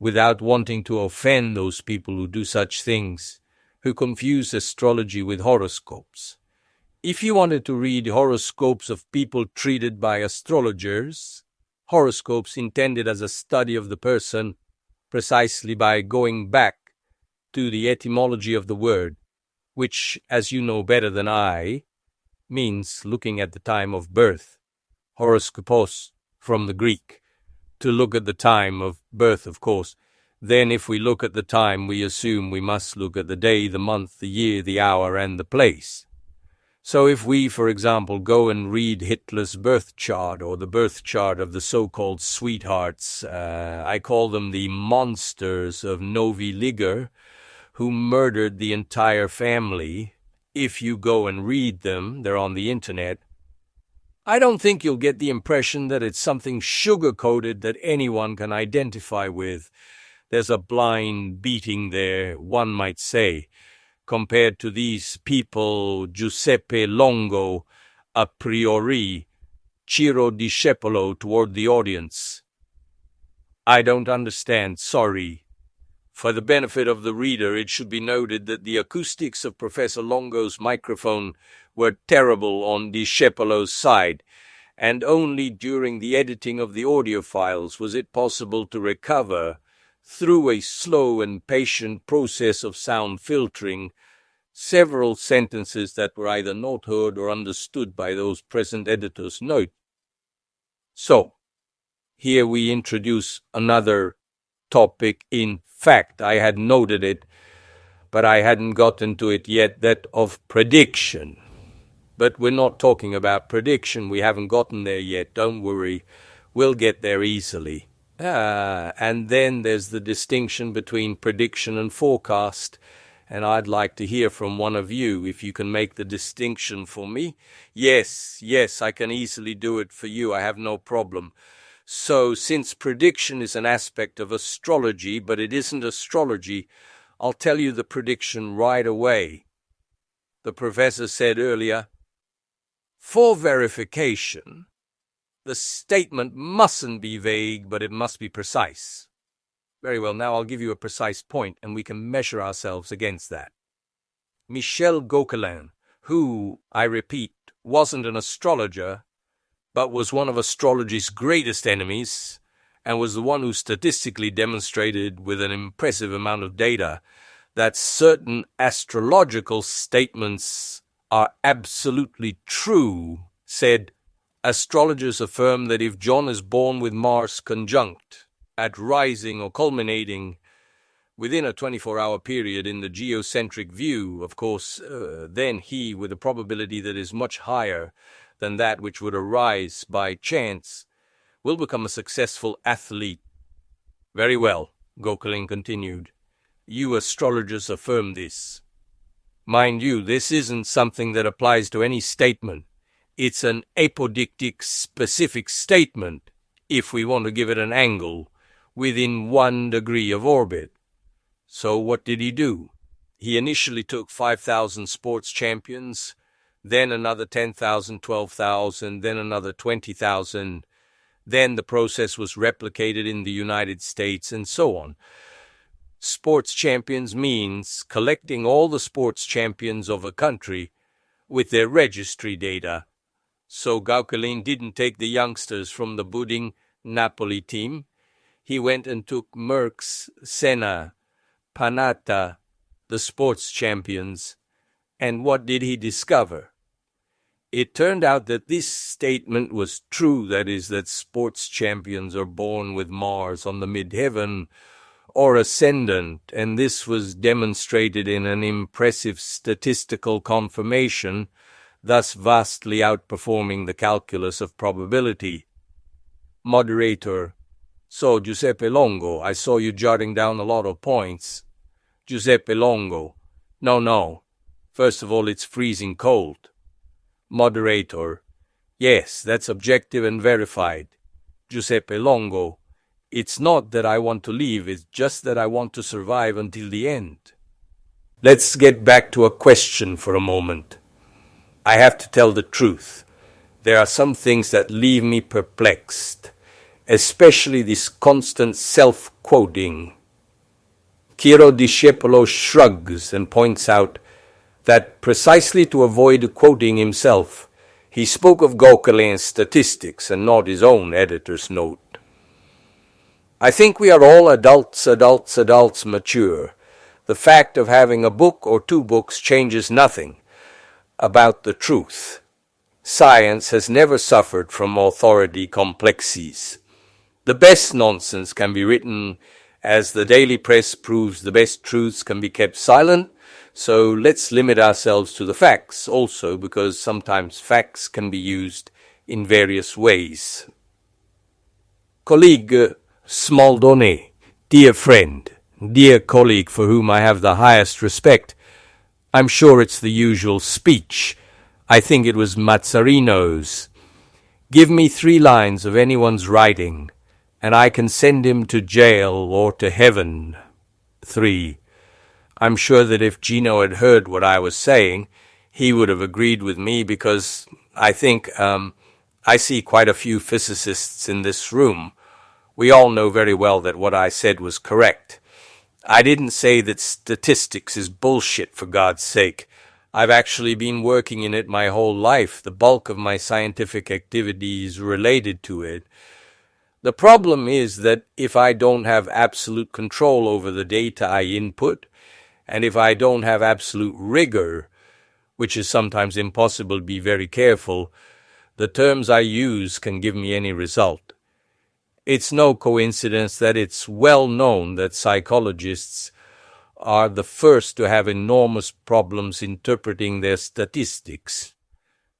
[SPEAKER 1] without wanting to offend those people who do such things, who confuse astrology with horoscopes. If you wanted to read horoscopes of people treated by astrologers, horoscopes intended as a study of the person, precisely by going back to the etymology of the word, which, as you know better than I, means looking at the time of birth, horoskopos from the Greek, to look at the time of birth, of course. Then if we look at the time, we assume we must look at the day, the month, the year, the hour, and the place. So if we, for example, go and read Hitler's birth chart or the birth chart of the so-called sweethearts, I call them the monsters of Novi Ligure, who murdered the entire family. If you go and read them, they're on the internet, I don't think you'll get the impression that it's something sugar-coated that anyone can identify with. There's a blind beating there, one might say, compared to these people, Giuseppe Longo, a priori, Ciro Discepolo toward the audience. I don't understand, sorry. For the benefit of the reader, it should be noted that the acoustics of Professor Longo's microphone were terrible on Discepolo's side, and only during the editing of the audio files was it possible to recover, through a slow and patient process of sound filtering, several sentences that were either not heard or understood by those present editor's note. So, here we introduce another topic. In fact, I had noted it, but I hadn't gotten to it yet, that of prediction. But we're not talking about prediction. We haven't gotten there yet. Don't worry. We'll get there easily. And then there's the distinction between prediction and forecast. And I'd like to hear from one of you if you can make the distinction for me. Yes, I can easily do it for you. I have no problem. So, since prediction is an aspect of astrology, but it isn't astrology, I'll tell you the prediction right away. The professor said earlier, for verification, The statement mustn't be vague, but it must be precise. Very well, now I'll give you a precise point, and we can measure ourselves against that. Michel Gauquelin, who, I repeat, wasn't an astrologer, but was one of astrology's greatest enemies, and was the one who statistically demonstrated with an impressive amount of data that certain astrological statements are absolutely true, said, "Astrologers affirm that if John is born with Mars conjunct, at rising or culminating within a 24-hour period in the geocentric view, of course, then he, with a probability that is much higher than that which would arise by chance, will become a successful athlete." Very well, Gauquelin continued. You astrologers affirm this. Mind you, this isn't something that applies to any statement. It's an apodictic specific statement, if we want to give it an angle, within 1 degree of orbit. So what did he do? He initially took 5,000 sports champions, then another 10,000, 12,000, then another 20,000. Then the process was replicated in the United States, and so on. Sports champions means collecting all the sports champions of a country with their registry data. So Gauquelin didn't take the youngsters from the budding Napoli team. He went and took Merckx, Senna, Panatta, the sports champions. And what did he discover? It turned out that this statement was true, that is, that sports champions are born with Mars on the midheaven or ascendant, and this was demonstrated in an impressive statistical confirmation, thus vastly outperforming the calculus of probability. Moderator. So, Giuseppe Longo, I saw you jotting down a lot of points. Giuseppe Longo. No. First of all, it's freezing cold. Moderator. Yes, that's objective and verified. Giuseppe Longo. It's not that I want to leave, it's just that I want to survive until the end. Let's get back to a question for a moment. I have to tell the truth. There are some things that leave me perplexed, especially this constant self-quoting. Ciro Discepolo shrugs and points out that precisely to avoid quoting himself, he spoke of Gauquelin's statistics and not his own editor's note. I think we are all adults, mature. The fact of having a book or 2 books changes nothing about the truth. Science has never suffered from authority complexes. The best nonsense can be written, as the daily press proves the best truths can be kept silent, so let's limit ourselves to the facts also, because sometimes facts can be used in various ways. Colleague Smaldone, dear friend, dear colleague for whom I have the highest respect, I'm sure it's the usual speech. I think it was Mazzarino's. Give me 3 lines of anyone's writing, and I can send him to jail or to heaven. 3. I'm sure that if Gino had heard what I was saying, he would have agreed with me, because I think I see quite a few physicists in this room. We all know very well that what I said was correct. I didn't say that statistics is bullshit, for God's sake. I've actually been working in it my whole life. The bulk of my scientific activity is related to it. The problem is that if I don't have absolute control over the data I input, and if I don't have absolute rigor, which is sometimes impossible to be very careful, the terms I use can give me any result. It's no coincidence that it's well known that psychologists are the first to have enormous problems interpreting their statistics,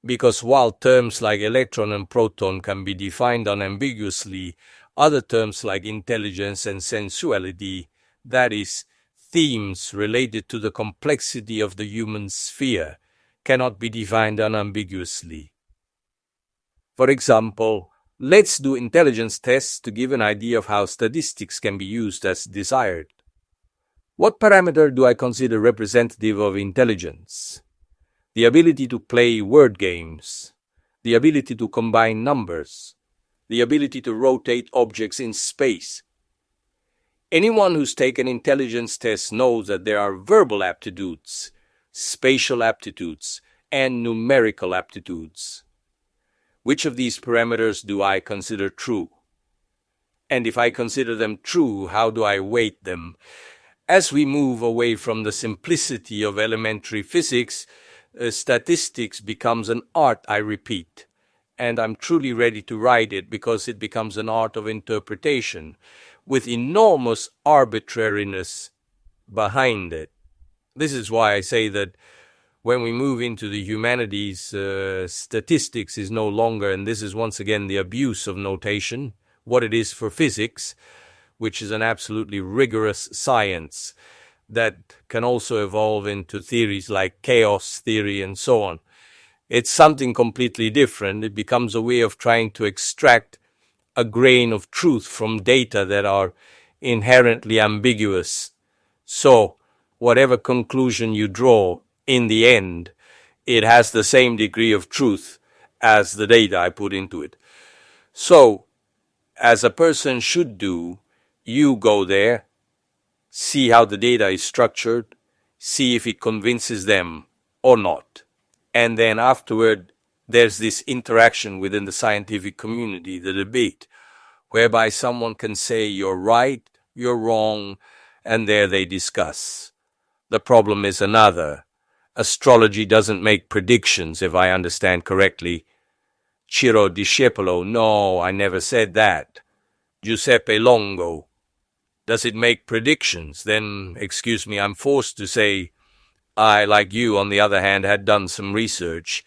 [SPEAKER 1] because while terms like electron and proton can be defined unambiguously, other terms like intelligence and sensuality, that is, themes related to the complexity of the human sphere, cannot be defined unambiguously. For example, let's do intelligence tests to give an idea of how statistics can be used as desired. What parameter do I consider representative of intelligence? The ability to play word games, the ability to combine numbers, the ability to rotate objects in space. Anyone who's taken intelligence tests knows that there are verbal aptitudes, spatial aptitudes, and numerical aptitudes. Which of these parameters do I consider true? And if I consider them true, how do I weight them? As we move away from the simplicity of elementary physics, statistics becomes an art, I repeat. And I'm truly ready to write it because it becomes an art of interpretation with enormous arbitrariness behind it. This is why I say that when we move into the humanities, statistics is no longer, and this is once again the abuse of notation, what it is for physics, which is an absolutely rigorous science that can also evolve into theories like chaos theory and so on. It's something completely different. It becomes a way of trying to extract a grain of truth from data that are inherently ambiguous. So, whatever conclusion you draw, in the end, it has the same degree of truth as the data I put into it. So, as a person should do, you go there, see how the data is structured, see if it convinces them or not. And then afterward, there's this interaction within the scientific community, the debate, whereby someone can say you're right, you're wrong, and there they discuss. The problem is another. Astrology doesn't make predictions, if I understand correctly. Ciro Discepolo, no, I never said that. Giuseppe Longo, does it make predictions? Then, excuse me, I'm forced to say, I, like you, on the other hand, had done some research.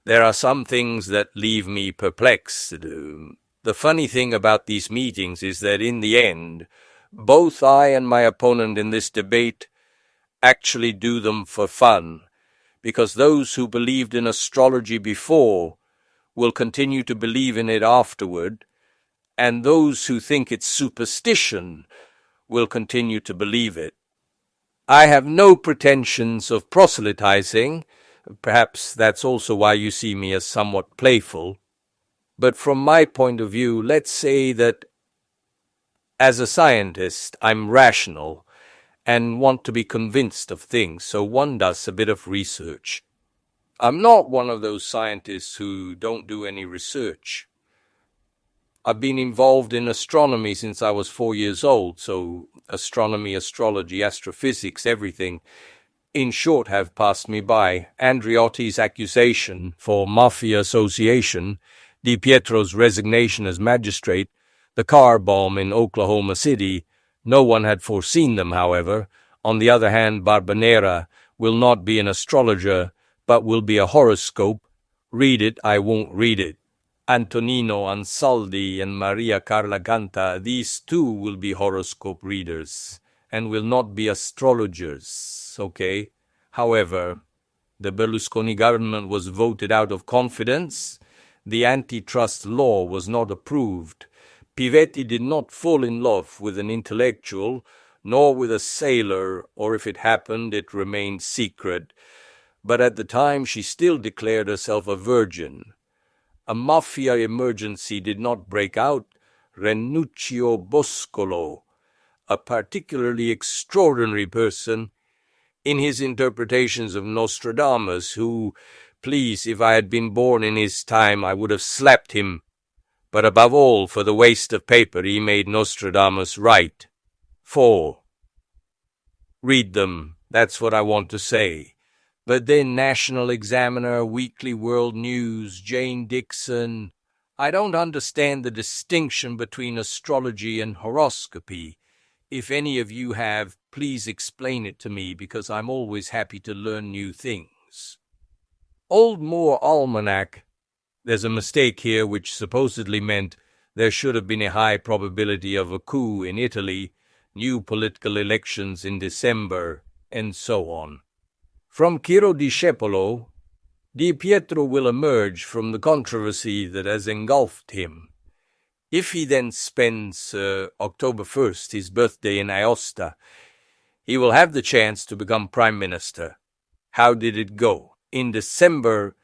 [SPEAKER 1] There are some things that leave me perplexed. The funny thing about these meetings is that in the end, both I and my opponent in this debate actually do them for fun, because those who believed in astrology before will continue to believe in it afterward, and those who think it's superstition will continue to believe it. I have no pretensions of proselytizing. Perhaps that's also why you see me as somewhat playful. But from my point of view, let's say that as a scientist, I'm rational and want to be convinced of things, so one does a bit of research. I'm not one of those scientists who don't do any research. I've been involved in astronomy since I was 4 years old, so astronomy, astrology, astrophysics, everything, in short, have passed me by. Andreotti's accusation for mafia association, Di Pietro's resignation as magistrate, the car bomb in Oklahoma City, no one had foreseen them, however. On the other hand, Barbanera will not be an astrologer, but will be a horoscope. Read it, I won't read it. Antonino Ansaldi and Maria Carla Ganta, these two will be horoscope readers and will not be astrologers, okay? However, the Berlusconi government was voted out of confidence. The antitrust law was not approved. Pivetti did not fall in love with an intellectual, nor with a sailor, or if it happened, it remained secret. But at the time she still declared herself a virgin. A mafia emergency did not break out. Renuccio Boscolo, a particularly extraordinary person, in his interpretations of Nostradamus, who, please, if I had been born in his time, I would have slapped him. But above all, for the waste of paper, he made Nostradamus right. 4. Read them, that's what I want to say. But then National Examiner, Weekly World News, Jane Dixon. I don't understand the distinction between astrology and horoscopy. If any of you have, please explain it to me, because I'm always happy to learn new things. Old Moore Almanac. There's a mistake here which supposedly meant there should have been a high probability of a coup in Italy, new political elections in December, and so on. From Ciro Discepolo, Di Pietro will emerge from the controversy that has engulfed him. If he then spends October 1st, his birthday, in Aosta, he will have the chance to become prime minister. How did it go? In December,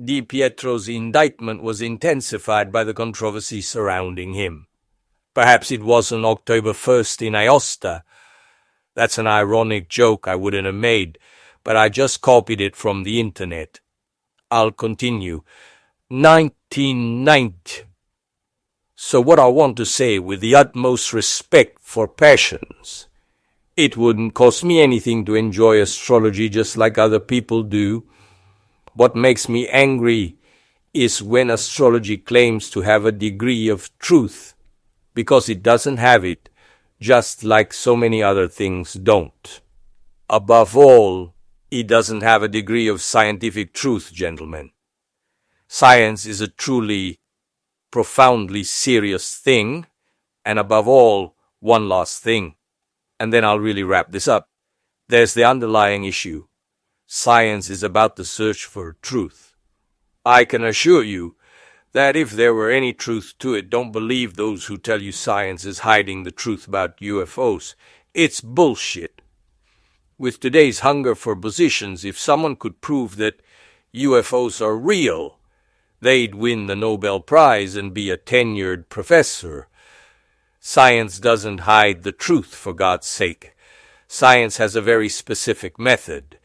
[SPEAKER 1] Di Pietro's indictment was intensified by the controversy surrounding him. Perhaps it wasn't October 1st in Aosta. That's an ironic joke I wouldn't have made, but I just copied it from the internet. I'll continue. 1990. So what I want to say with the utmost respect for passions, it wouldn't cost me anything to enjoy astrology just like other people do. What makes me angry is when astrology claims to have a degree of truth, because it doesn't have it, just like so many other things don't. Above all, it doesn't have a degree of scientific truth, gentlemen. Science is a truly, profoundly serious thing, and above all, one last thing, and then I'll really wrap this up. There's the underlying issue. Science is about the search for truth. I can assure you that if there were any truth to it, don't believe those who tell you science is hiding the truth about UFOs. It's bullshit. With today's hunger for positions, if someone could prove that UFOs are real, they'd win the Nobel Prize and be a tenured professor. Science doesn't hide the truth, for God's sake. Science has a very specific method.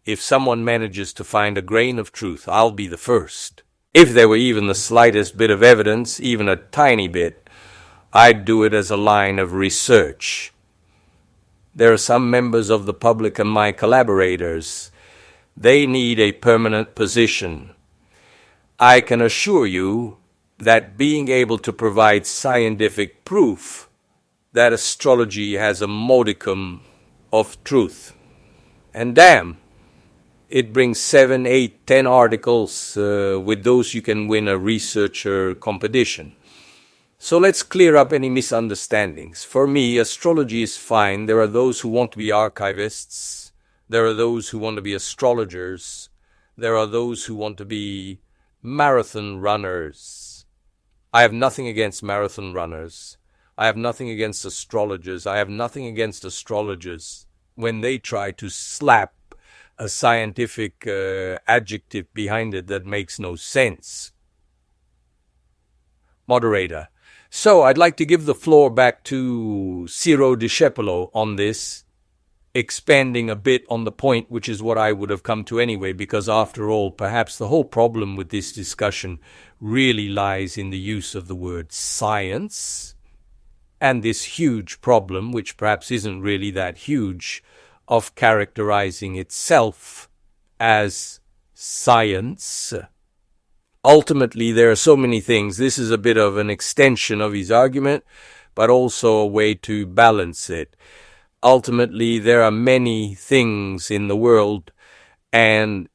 [SPEAKER 1] If someone manages to find a grain of truth, I'll be the first. If there were even the slightest bit of evidence, even a tiny bit, I'd do it as a line of research. There are some members of the public and my collaborators. They need a permanent position. I can assure you that being able to provide scientific proof that astrology has a modicum of truth. And damn, it brings 7, 8, 10 articles. With those you can win a researcher competition. So let's clear up any misunderstandings. For me, astrology is fine. There are those who want to be archivists. There are those who want to be astrologers. There are those who want to be marathon runners. I have nothing against marathon runners. I have nothing against astrologers. I have nothing against astrologers when they try to slap a scientific adjective behind it that makes no sense. Moderator. So I'd like to give the floor back to Ciro Discepolo on this, expanding a bit on the point, which is what I would have come to anyway, because after all, perhaps the whole problem with this discussion really lies in the use of the word science, and this huge problem, which perhaps isn't really that huge, of characterizing itself as science. Ultimately, there are so many things. This is a bit of an extension of his argument, but also a way to balance it. Ultimately, there are many things in the world and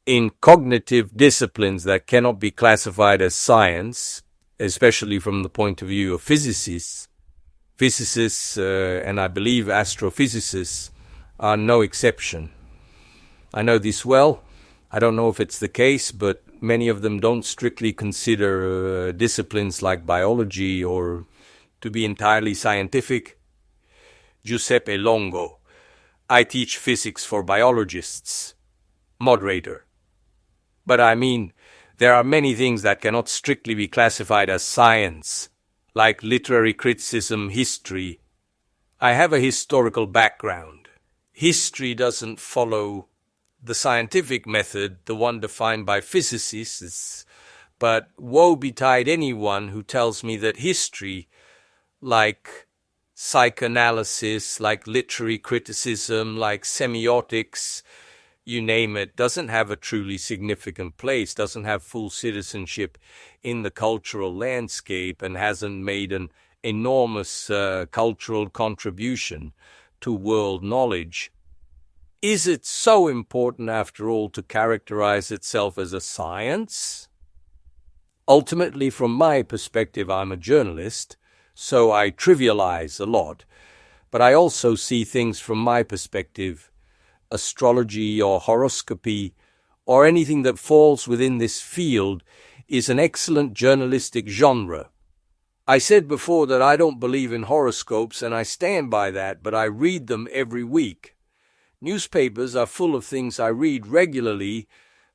[SPEAKER 1] in cognitive disciplines that cannot be classified as science, especially from the point of view of physicists. Physicists, and I believe astrophysicists, are no exception. I know this well. I don't know if it's the case, but many of them don't strictly consider disciplines like biology or to be entirely scientific. Giuseppe Longo. I teach physics for biologists. Moderator. But I mean, there are many things that cannot strictly be classified as science, like literary criticism, history. I have a historical background. History doesn't follow the scientific method, the one defined by physicists, but woe betide anyone who tells me that history, like psychoanalysis, like literary criticism, like semiotics, you name it, doesn't have a truly significant place, doesn't have full citizenship in the cultural landscape, and hasn't made an enormous cultural contribution to world knowledge. Is it so important, after all, to characterize itself as a science? Ultimately, from my perspective, I'm a journalist, so I trivialize a lot, but I also see things from my perspective. Astrology or horoscopy or anything that falls within this field is an excellent journalistic genre. I said before that I don't believe in horoscopes, and I stand by that, but I read them every week. Newspapers are full of things I read regularly,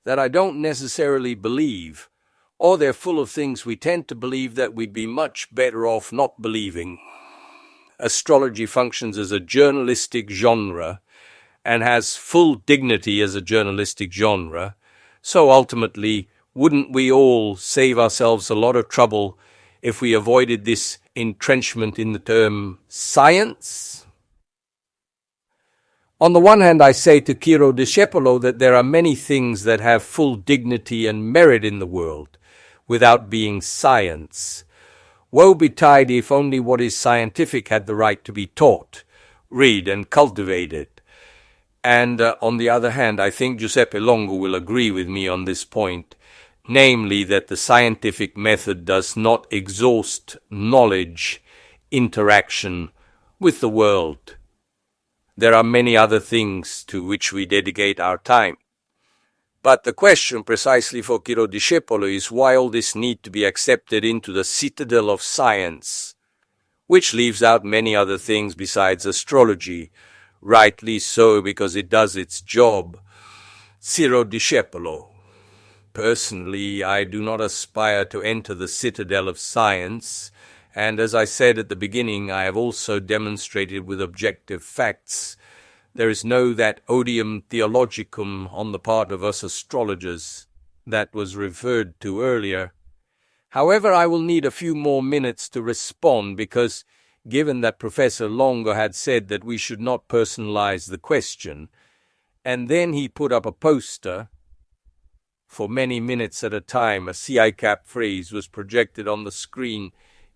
[SPEAKER 1] that I don't necessarily believe, or they're full of things we tend to believe that we'd be much better off not believing. Astrology functions as a journalistic genre and has full dignity as a journalistic genre, so ultimately, wouldn't we all save ourselves a lot of trouble if we avoided this entrenchment in the term science? On the one hand, I say to Ciro Discepolo that there are many things that have full dignity and merit in the world without being science. Woe betide if only what is scientific had the right to be taught, read, and cultivated. And on the other hand, I think Giuseppe Longo will agree with me on this point, namely that the scientific method does not exhaust knowledge, interaction with the world. There are many other things to which we dedicate our time. But the question precisely for Ciro Discepolo is why all this need to be accepted into the citadel of science, which leaves out many other things besides astrology, rightly so because it does its job. Ciro Discepolo. Personally, I do not aspire to enter the citadel of science, and as I said at the beginning, I have also demonstrated with objective facts there is no that odium theologicum on the part of us astrologers that was referred to earlier. However, I will need a few more minutes to respond because, given that Professor Longo had said that we should not personalize the question, and then he put up a poster. For many minutes at a time, a CICAP phrase was projected on the screen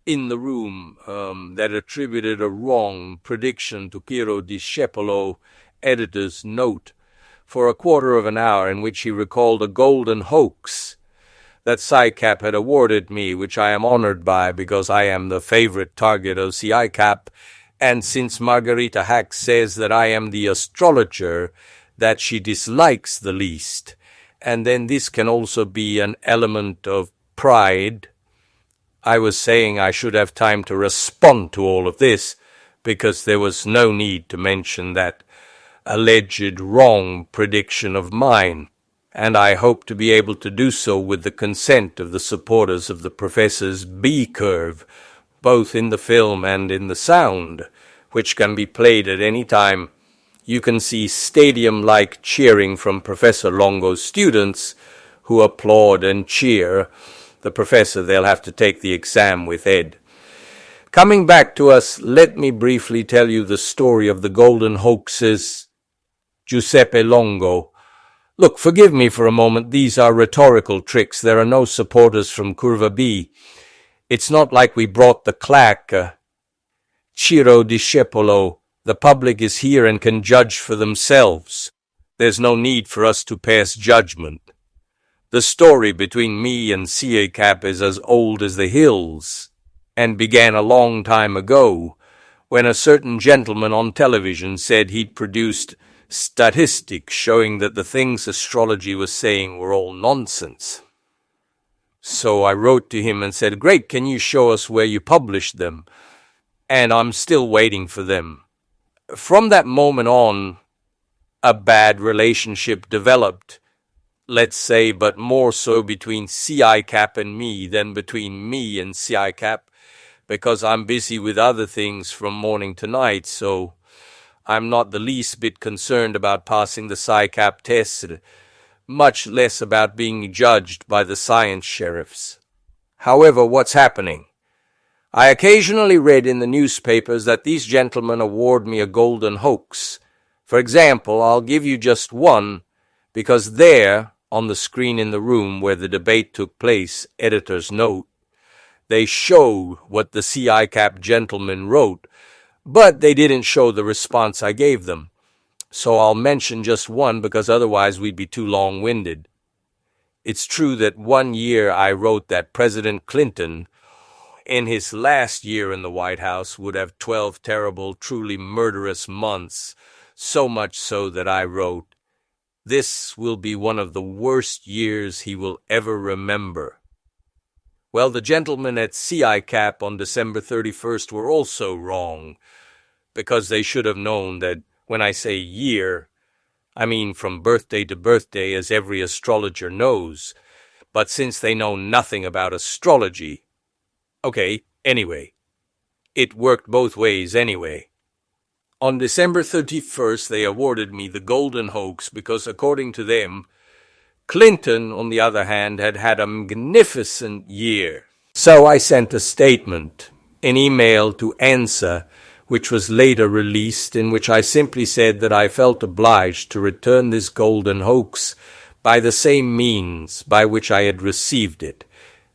[SPEAKER 1] in the room that attributed a wrong prediction to Ciro Discepolo, editor's note, for a quarter of an hour in which he recalled a golden hoax that CICAP had awarded me, which I am honored by because I am the favorite target of CICAP, and since Margarita Hack says that I am the astrologer that she dislikes the least, and then this can also be an element of pride. I was saying I should have time to respond to all of this because there was no need to mention that alleged wrong prediction of mine, and I hope to be able to do so with the consent of the supporters of the professor's B-curve, both in the film and in the sound, which can be played at any time. You can see stadium-like cheering from Professor Longo's students who applaud and cheer. The professor, they'll have to take the exam with Ed. Coming back to us, let me briefly tell you the story of the golden hoaxes. Giuseppe Longo. Look, forgive me for a moment, these are rhetorical tricks. There are no supporters from Curva B. It's not like we brought the claque. Ciro Discepolo, the public is here and can judge for themselves. There's no need for us to pass judgment. The story between me and CICAP is as old as the hills, and began a long time ago, when a certain gentleman on television said he'd produced statistics showing that the things astrology was saying were all nonsense. So I wrote to him and said, "Great, can you show us where you published them?" And I'm still waiting for them. From that moment on, a bad relationship developed, let's say, but more so between CICAP and me than between me and CICAP, because I'm busy with other things from morning to night, so I'm not the least bit concerned about passing the CICAP test, much less about being judged by the science sheriffs. However, what's happening? I occasionally read in the newspapers that these gentlemen award me a golden hoax. For example, I'll give you just one, because there, on the screen in the room where the debate took place, editor's note, they show what the CICAP gentleman wrote, but they didn't show the response I gave them. So I'll mention just one because otherwise we'd be too long-winded. It's true that one year I wrote that President Clinton, in his last year in the White House, would have 12 terrible, truly murderous months, so much so that I wrote, "This will be one of the worst years he will ever remember." Well, the gentlemen at CICAP on December 31st were also wrong, because they should have known that when I say year, I mean, from birthday to birthday, as every astrologer knows. But since they know nothing about astrology... Okay, anyway. It worked both ways anyway. On December 31st, they awarded me the Golden Hoax because, according to them, Clinton, on the other hand, had had a magnificent year. So I sent a statement, an email to ANSA, which was later released, in which I simply said that I felt obliged to return this Golden Hoax by the same means by which I had received it,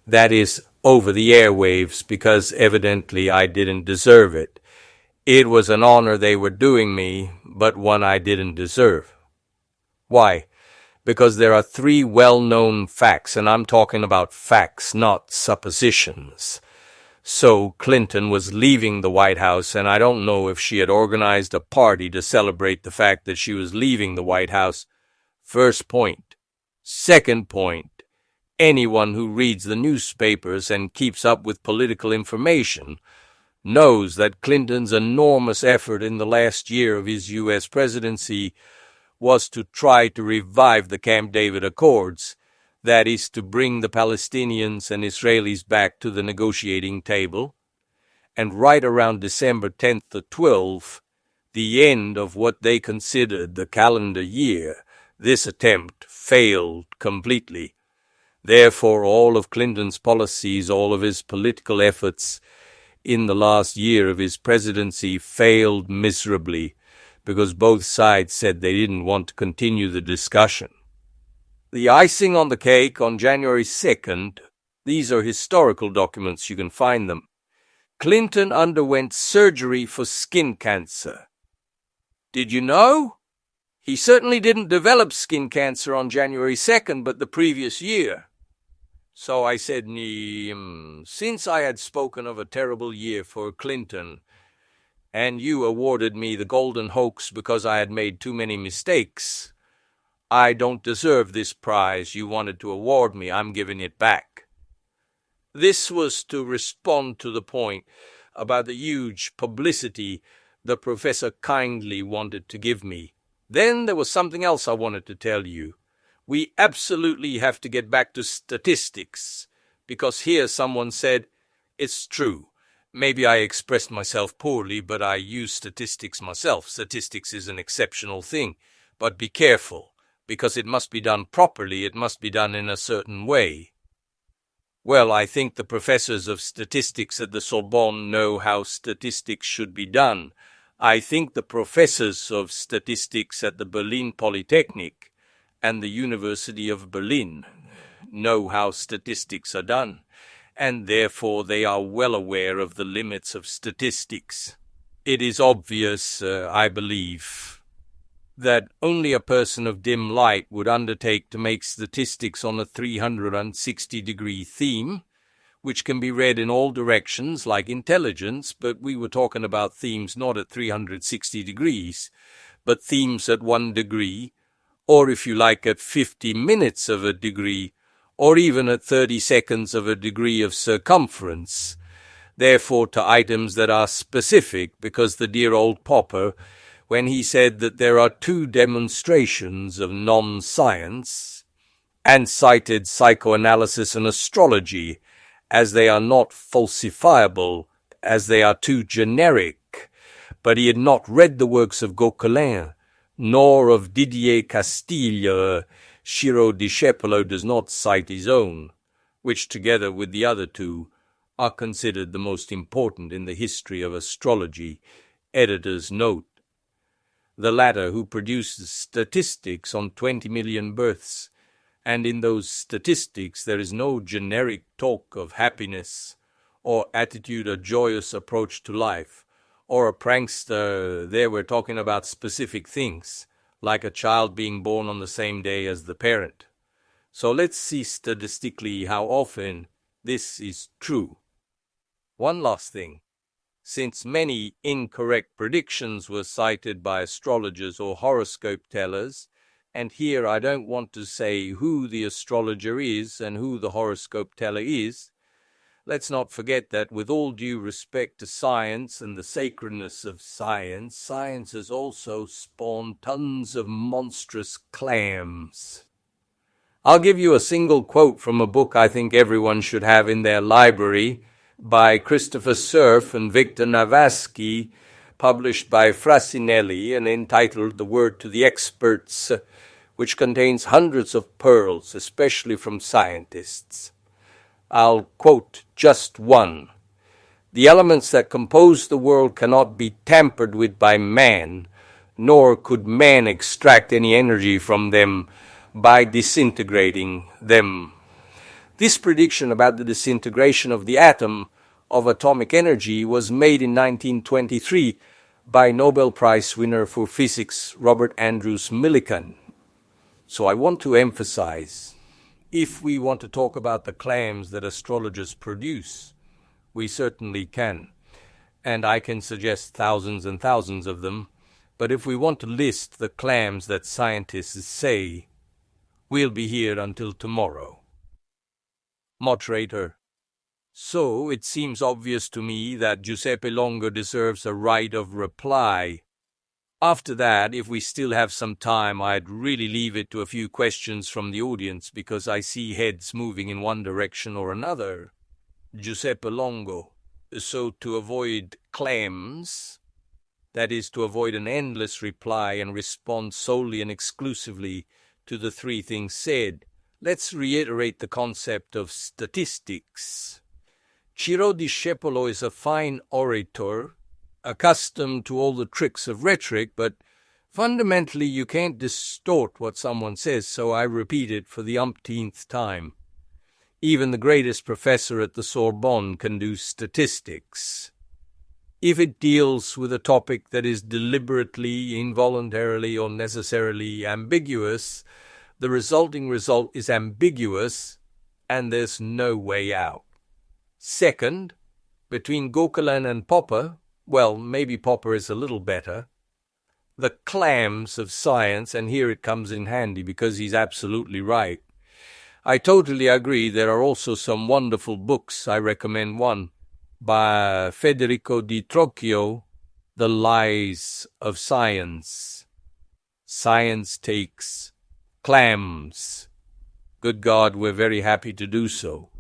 [SPEAKER 1] that is, over the airwaves, because evidently I didn't deserve it. It was an honor they were doing me, but one I didn't deserve. Why? Because there are 3 well-known facts, and I'm talking about facts, not suppositions. So Clinton was leaving the White House, and I don't know if she had organized a party to celebrate the fact that she was leaving the White House. First point. Second point. Anyone who reads the newspapers and keeps up with political information knows that Clinton's enormous effort in the last year of his U.S. presidency was to try to revive the Camp David Accords, that is, to bring the Palestinians and Israelis back to the negotiating table, and right around December 10th to 12th, the end of what they considered the calendar year, this attempt failed completely. Therefore, all of Clinton's policies, all of his political efforts in the last year of his presidency failed miserably, because both sides said they didn't want to continue the discussion. The icing on the cake on January 2nd, these are historical documents, you can find them. Clinton underwent surgery for skin cancer. Did you know? He certainly didn't develop skin cancer on January 2nd, but the previous year. So I said, since I had spoken of a terrible year for Clinton, and you awarded me the Golden Hoax because I had made too many mistakes, I don't deserve this prize you wanted to award me. I'm giving it back. This was to respond to the point about the huge publicity the professor kindly wanted to give me. Then there was something else I wanted to tell you. We absolutely have to get back to statistics, because here someone said, it's true. Maybe I expressed myself poorly, but I use statistics myself. Statistics is an exceptional thing. But be careful, because it must be done properly. It must be done in a certain way. Well, I think the professors of statistics at the Sorbonne know how statistics should be done. I think the professors of statistics at the Berlin Polytechnic and the University of Berlin know how statistics are done, and therefore they are well aware of the limits of statistics. It is obvious, I believe, that only a person of dim light would undertake to make statistics on a 360-degree theme, which can be read in all directions like intelligence, but we were talking about themes not at 360 degrees, but themes at 1 degree, or if you like at 50 minutes of a degree, or even at 30 seconds of a degree of circumference, therefore to items that are specific, because the dear old Popper, when he said that there are 2 demonstrations of non-science, and cited psychoanalysis and astrology, as they are not falsifiable, as they are too generic, but he had not read the works of Gauquelin, nor of Didier Castille. Ciro Discepolo does not cite his own, which together with the other 2 are considered the most important in the history of astrology. Editor's note. The latter, who produces statistics on 20 million births, and in those statistics there is no generic talk of happiness, or attitude or joyous approach to life, or a prankster. There we're talking about specific things, like a child being born on the same day as the parent. So let's see statistically how often this is true. One last thing. Since many incorrect predictions were cited by astrologers or horoscope tellers, and here I don't want to say who the astrologer is and who the horoscope teller is, Let's not forget that with all due respect to science and the sacredness of science, science has also spawned tons of monstrous clams. I'll give you a single quote from a book I think everyone should have in their library by Christopher Cerf and Victor Navaski, published by Frassinelli and entitled The Word to the Experts, which contains hundreds of pearls, especially from scientists. I'll quote just one. The elements that compose the world cannot be tampered with by man, nor could man extract any energy from them by disintegrating them. This prediction about the disintegration of the atom of atomic energy was made in 1923 by Nobel Prize winner for physics Robert Andrews Millikan. So I want to emphasize, if we want to talk about the claims that astrologers produce, we certainly can. And I can suggest thousands and thousands of them. But if we want to list the claims that scientists say, we'll be here until tomorrow. Moderator. So it seems obvious to me that Giuseppe Longo deserves a right of reply. After that, if we still have some time, I'd really leave it to a few questions from the audience because I see heads moving in one direction or another. Giuseppe Longo. So to avoid claims, that is to avoid an endless reply and respond solely and exclusively to the three things said, let's reiterate the concept of statistics. Ciro Discepolo is a fine orator, accustomed to all the tricks of rhetoric, but fundamentally you can't distort what someone says, so I repeat it for the umpteenth time. Even the greatest professor at the Sorbonne can do statistics. If it deals with a topic that is deliberately, involuntarily, or necessarily ambiguous, the resulting result is ambiguous, and there's no way out. Second, between Gauquelin and Popper, well, maybe Popper is a little better, the clams of science, and here it comes in handy because he's absolutely right. I totally agree. There are also some wonderful books. I recommend one by Federico di Trocchio, The Lies of Science. Science takes clams. Good God, we're very happy to do so.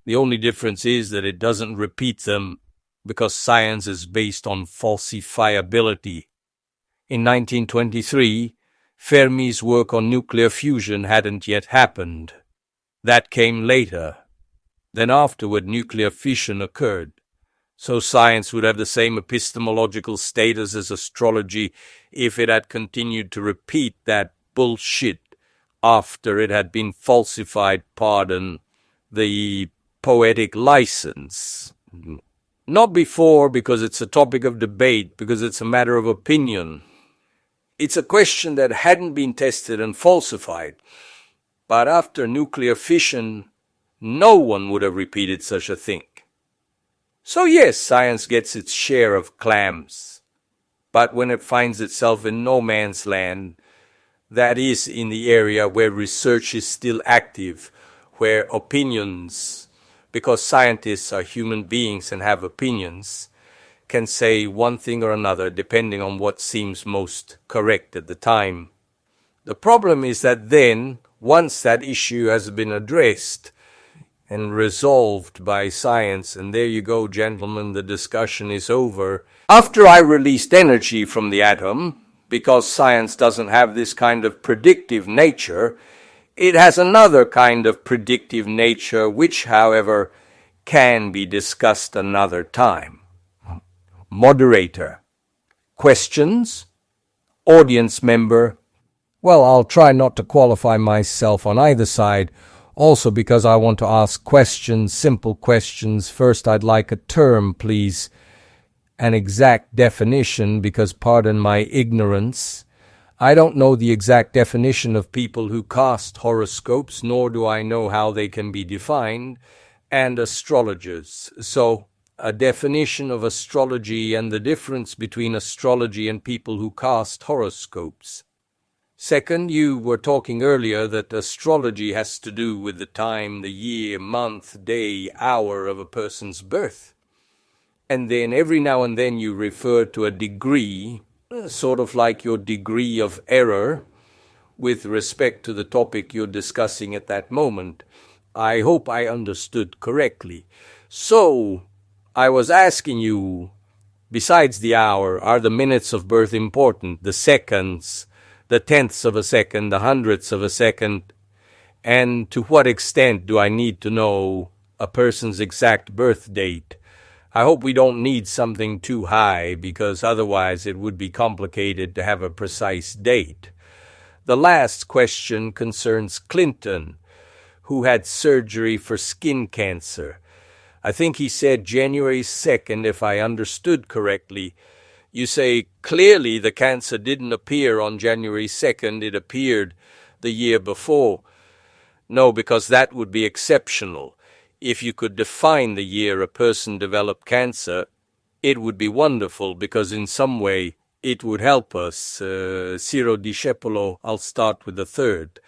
[SPEAKER 1] The only difference is that it doesn't repeat them because science is based on falsifiability. In 1923, Fermi's work on nuclear fusion hadn't yet happened. That came later. Then afterward, nuclear fission occurred. So science would have the same epistemological status as astrology if it had continued to repeat that bullshit after it had been falsified, pardon the poetic license. Not before, because it's a topic of debate, because it's a matter of opinion. It's a question that hadn't been tested and falsified. But after nuclear fission, no one would have repeated such a thing. So yes, science gets its share of clams. But when it finds itself in no man's land, that is in the area where research is still active, where opinions, because scientists are human beings and have opinions, can say one thing or another depending on what seems most correct at the time. The problem is that then, once that issue has been addressed and resolved by science, and there you go, gentlemen, the discussion is over. After I released energy from the atom, because science doesn't have this kind of predictive nature, it has another kind of predictive nature, which, however, can be discussed another time. Moderator. Questions? Audience member. Well, I'll try not to qualify myself on either side, also because I want to ask questions, simple questions. First, I'd like a term, please. An exact definition, because pardon my ignorance. I don't know the exact definition of people who cast horoscopes, nor do I know how they can be defined, and astrologers. So, a definition of astrology and the difference between astrology and people who cast horoscopes. Second, you were talking earlier that astrology has to do with the time, the year, month, day, hour of a person's birth. And then every now and then you refer to a degree, sort of like your degree of error with respect to the topic you're discussing at that moment. I hope I understood correctly. So, I was asking you, besides the hour, are the minutes of birth important? The seconds, the tenths of a second, the hundredths of a second? And to what extent do I need to know a person's exact birth date? I hope we don't need something too high, because otherwise it would be complicated to have a precise date. The last question concerns Clinton, who had surgery for skin cancer. I think he said January 2nd, if I understood correctly. You say clearly the cancer didn't appear on January 2nd, it appeared the year before. No, because that would be exceptional. If you could define the year a person developed cancer, it would be wonderful, because in some way it would help us. Ciro Discepolo, I'll start with the third.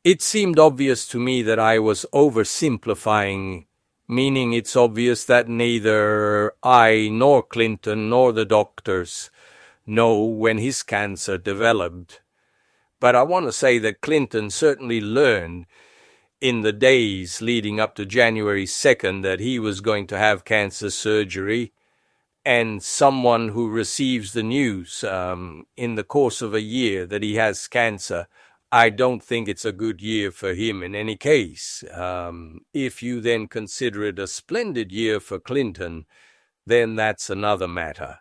[SPEAKER 1] It seemed obvious to me that I was oversimplifying, meaning it's obvious that neither I nor Clinton nor the doctors know when his cancer developed. But I want to say that Clinton certainly learned in the days leading up to January 2nd that he was going to have cancer surgery, and someone who receives the news in the course of a year that he has cancer, I don't think it's a good year for him in any case. If you then consider it a splendid year for Clinton, then that's another matter.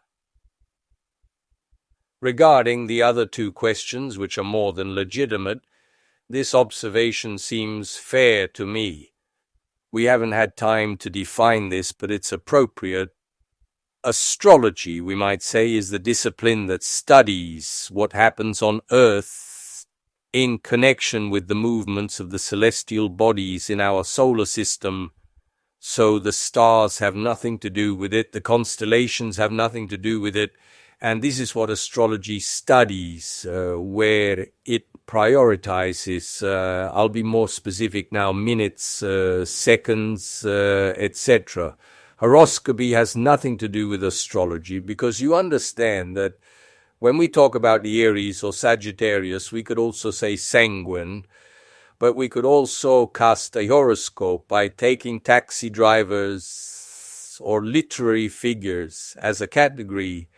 [SPEAKER 1] Regarding the other two questions, which are more than legitimate, this observation seems fair to me. We haven't had time to define this, but it's appropriate. Astrology, we might say, is the discipline that studies what happens on Earth in connection with the movements of the celestial bodies in our solar system. So the stars have nothing to do with it, the constellations have nothing to do with it, and this is what astrology studies, where it prioritizes, I'll be more specific now, minutes, seconds, etc. Horoscopy has nothing to do with astrology, because you understand that when we talk about the Aries or Sagittarius, we could also say sanguine, but we could also cast a horoscope by taking taxi drivers or literary figures as a category,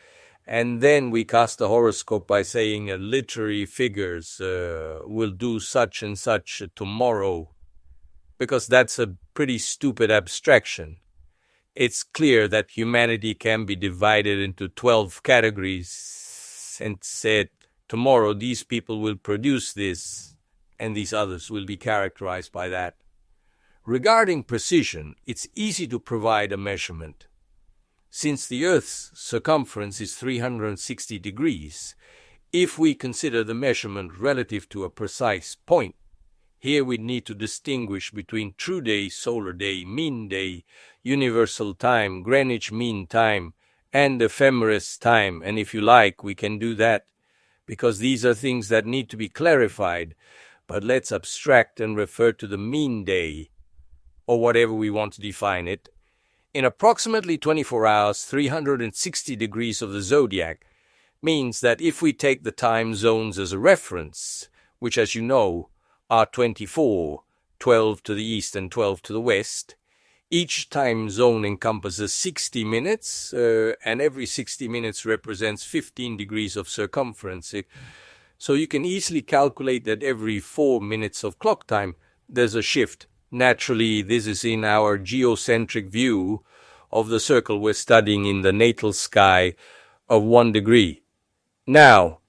[SPEAKER 1] and then we cast a horoscope by saying literary figures will do such and such tomorrow, because that's a pretty stupid abstraction. It's clear that humanity can be divided into 12 categories and said, tomorrow these people will produce this, and these others will be characterized by that. Regarding precision, it's easy to provide a measurement. Since the Earth's circumference is 360 degrees, if we consider the measurement relative to a precise point, here we need to distinguish between true day, solar day, mean day, universal time, Greenwich Mean Time, and ephemeris time, and if you like, we can do that, because these are things that need to be clarified, but let's abstract and refer to the mean day, or whatever we want to define it. In approximately 24 hours, 360 degrees of the zodiac means that if we take the time zones as a reference, which as you know are 24, 12 to the east and 12 to the west, each time zone encompasses 60 minutes, and every 60 minutes represents 15 degrees of circumference. So you can easily calculate that every 4 minutes of clock time, there's a shift. Naturally, this is in our geocentric view of the circle we're studying in the natal sky of 1 degree. Now,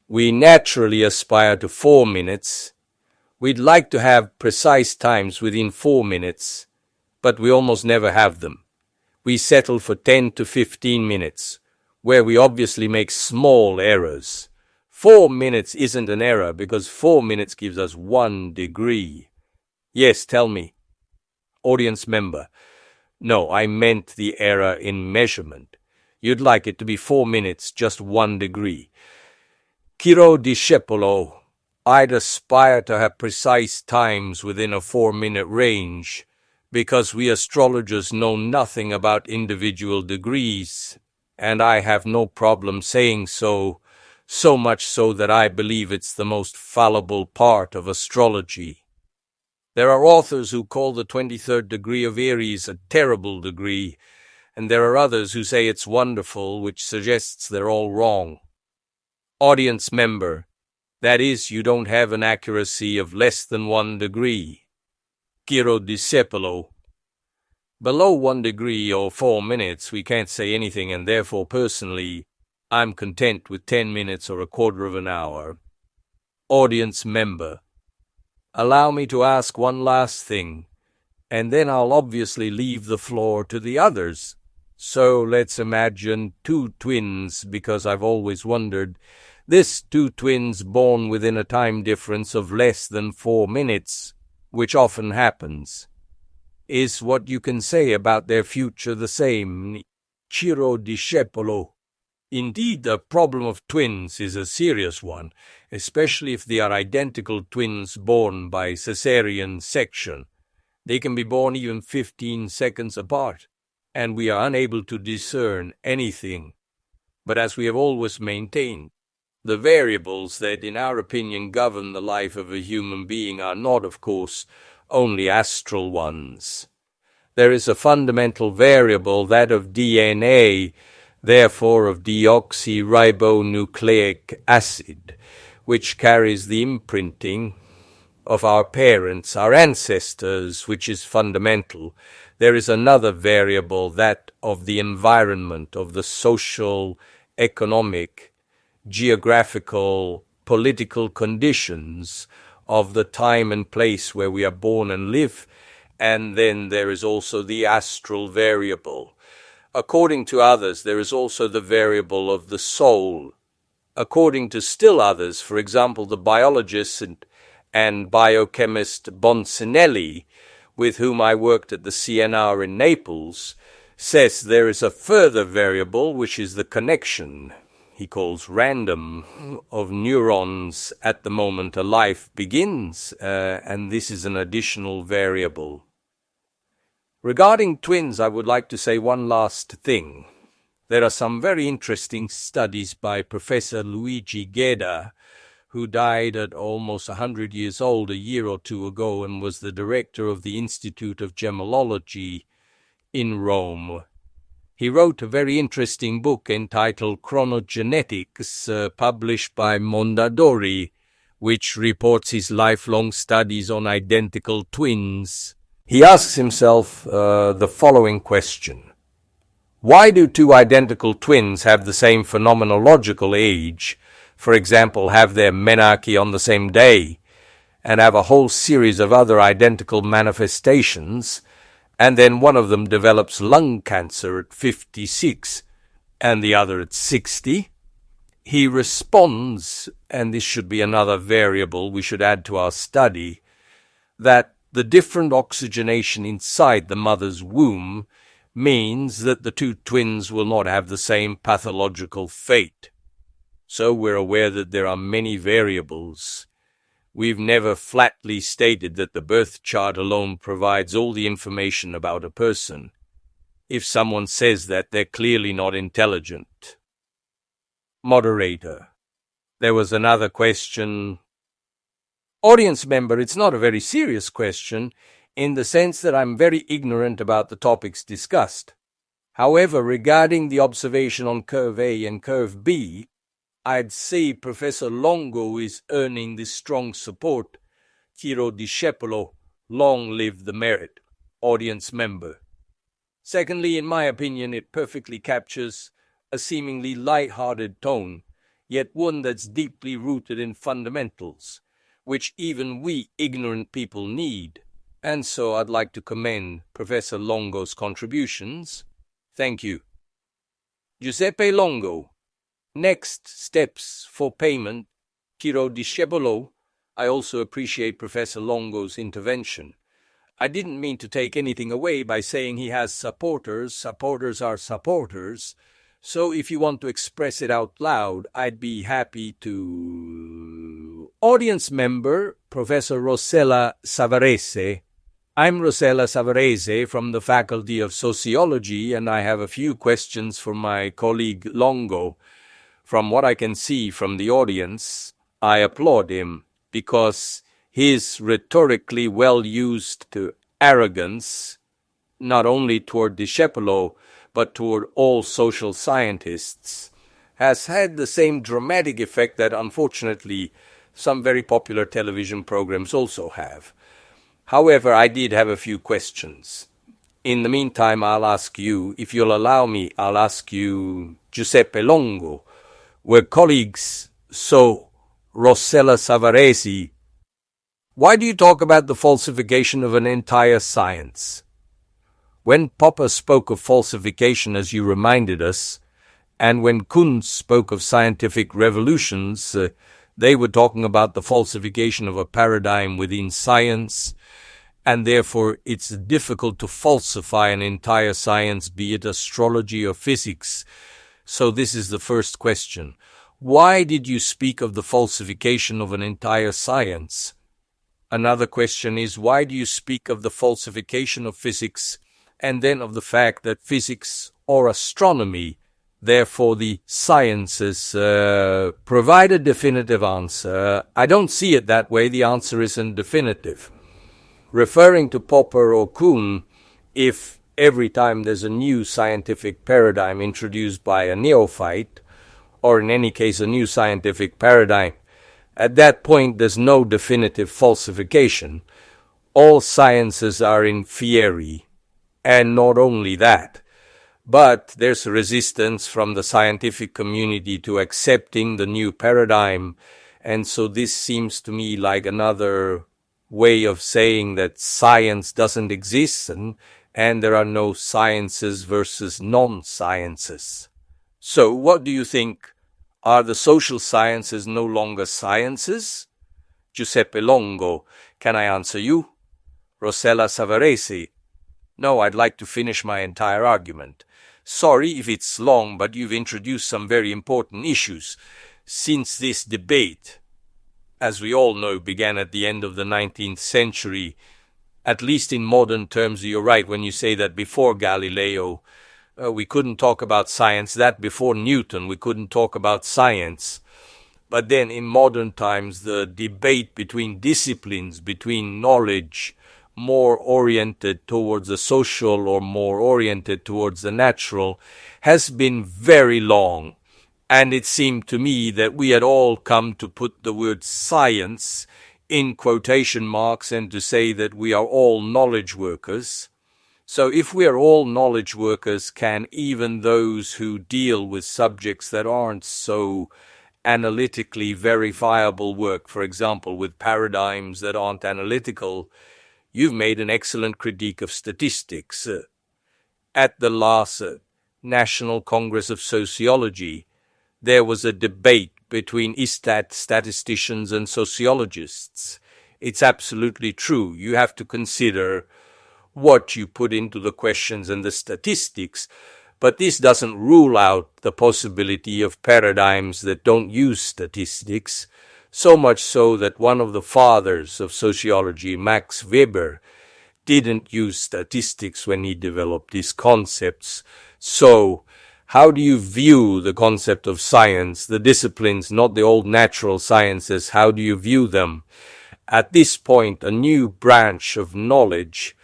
[SPEAKER 1] we naturally aspire to 4 minutes. We'd like to have precise times within 4 minutes, but we almost never have them. We settle for 10 to 15 minutes, where we obviously make small errors. 4 minutes isn't an error, because 4 minutes gives us 1 degree. Yes, tell me. Audience member. No, I meant the error in measurement. You'd like it to be 4 minutes, just 1 degree. Ciro Discepolo. I'd aspire to have precise times within a 4-minute range, because we astrologers know nothing about individual degrees, and I have no problem saying so, so much so that I believe it's the most fallible part of astrology. There are authors who call the 23rd degree of Aries a terrible degree, and there are others who say it's wonderful, which suggests they're all wrong. Audience member, that is, you don't have an accuracy of less than 1 degree. Ciro Discepolo. Below 1 degree or 4 minutes we can't say anything, and therefore personally I'm content with 10 minutes or a quarter of an hour. Audience member, allow me to ask one last thing, and then I'll obviously leave the floor to the others. So let's imagine 2 twins, because I've always wondered, this 2 twins born within a time difference of less than 4 minutes, which often happens. Is what you can say about their future the same? Ciro Discepolo. Indeed, the problem of twins is a serious one, especially if they are identical twins born by caesarean section. They can be born even 15 seconds apart, and we are unable to discern anything. But as we have always maintained, the variables that in our opinion govern the life of a human being are not, of course, only astral ones. There is a fundamental variable, that of DNA, therefore of deoxyribonucleic acid, which carries the imprinting of our parents, our ancestors, which is fundamental. There is another variable, that of the environment, of the social, economic, geographical, political conditions of the time and place where we are born and live, and then there is also the astral variable. According to others, there is also the variable of the soul. According to still others, for example, the biologist and biochemist Bonsinelli, with whom I worked at the CNR in Naples, says there is a further variable, which is the connection, he calls random, of neurons at the moment a life begins, and this is an additional variable. Regarding twins, I would like to say one last thing. There are some very interesting studies by Professor Luigi Gedda, who died at almost 100 years old a year or 2 ago and was the director of the Institute of Gemology in Rome. He wrote a very interesting book entitled Chronogenetics, published by Mondadori, which reports his lifelong studies on identical twins. He asks himself the following question. Why do 2 identical twins have the same phenomenological age, for example, have their menarche on the same day, and have a whole series of other identical manifestations, and then one of them develops lung cancer at 56 and the other at 60? He responds, and this should be another variable we should add to our study, that the different oxygenation inside the mother's womb means that the 2 twins will not have the same pathological fate. So we're aware that there are many variables. We've never flatly stated that the birth chart alone provides all the information about a person. If someone says that, they're clearly not intelligent. Moderator. There was another question. Audience member, it's not a very serious question, in the sense that I'm very ignorant about the topics discussed. However, regarding the observation on curve A and curve B, I'd say Professor Longo is earning this strong support. Ciro Discepolo, long live the merit. Audience member. Secondly, in my opinion, it perfectly captures a seemingly light-hearted tone, yet one that's deeply rooted in fundamentals, which even we ignorant people need. And so I'd like to commend Professor Longo's contributions. Thank you. Giuseppe Longo. Next steps for payment. Ciro Discepolo. I also appreciate Professor Longo's intervention. I didn't mean to take anything away by saying he has supporters. Supporters are supporters. So if you want to express it out loud, I'd be happy to... Audience member, Professor Rossella Savarese. I'm Rossella Savarese from the Faculty of Sociology, and I have a few questions for my colleague Longo. From what I can see from the audience, I applaud him because his rhetorically well-used arrogance, not only toward Discepolo, but toward all social scientists, has had the same dramatic effect that, unfortunately, some very popular television programs also have. However, I did have a few questions. In the meantime, I'll ask you, if you'll allow me, I'll ask you, Giuseppe Longo, we're colleagues, so Rossella Savarese, why do you talk about the falsification of an entire science? When Popper spoke of falsification, as you reminded us, and when Kuhn spoke of scientific revolutions, they were talking about the falsification of a paradigm within science, and therefore it's difficult to falsify an entire science, be it astrology or physics. So this is the first question. Why did you speak of the falsification of an entire science? Another question is, why do you speak of the falsification of physics and then of the fact that physics or astronomy, therefore the sciences, provide a definitive answer? I don't see it that way. The answer isn't definitive. Referring to Popper or Kuhn, if every time there's a new scientific paradigm introduced by a neophyte, or in any case a new scientific paradigm, at that point there's no definitive falsification. All sciences are in fieri. And not only that, but there's a resistance from the scientific community to accepting the new paradigm. And so this seems to me like another way of saying that science doesn't exist and there are no sciences versus non-sciences. So what do you think? Are the social sciences no longer sciences? Giuseppe Longo, can I answer you? Rossella Savarese. No, I'd like to finish my entire argument. Sorry if it's long, but you've introduced some very important issues. Since this debate, as we all know, began at the end of the 19th century, at least in modern terms, you're right when you say that before Galileo, we couldn't talk about science. That before Newton, we couldn't talk about science. But then in modern times, the debate between disciplines, between knowledge, more oriented towards the social or more oriented towards the natural, has been very long. And it seemed to me that we had all come to put the word science in quotation marks and to say that we are all knowledge workers. So if we are all knowledge workers, can even those who deal with subjects that aren't so analytically verifiable work, for example, with paradigms that aren't analytical? You've made an excellent critique of statistics. At the last National Congress of Sociology, there was a debate between statisticians and sociologists. It's absolutely true. You have to consider what you put into the questions and the statistics, but this doesn't rule out the possibility of paradigms that don't use statistics. So much so that one of the fathers of sociology, Max Weber, didn't use statistics when he developed these concepts. So, how do you view the concept of science, the disciplines, not the old natural sciences? How do you view them? At this point, a new branch of knowledge,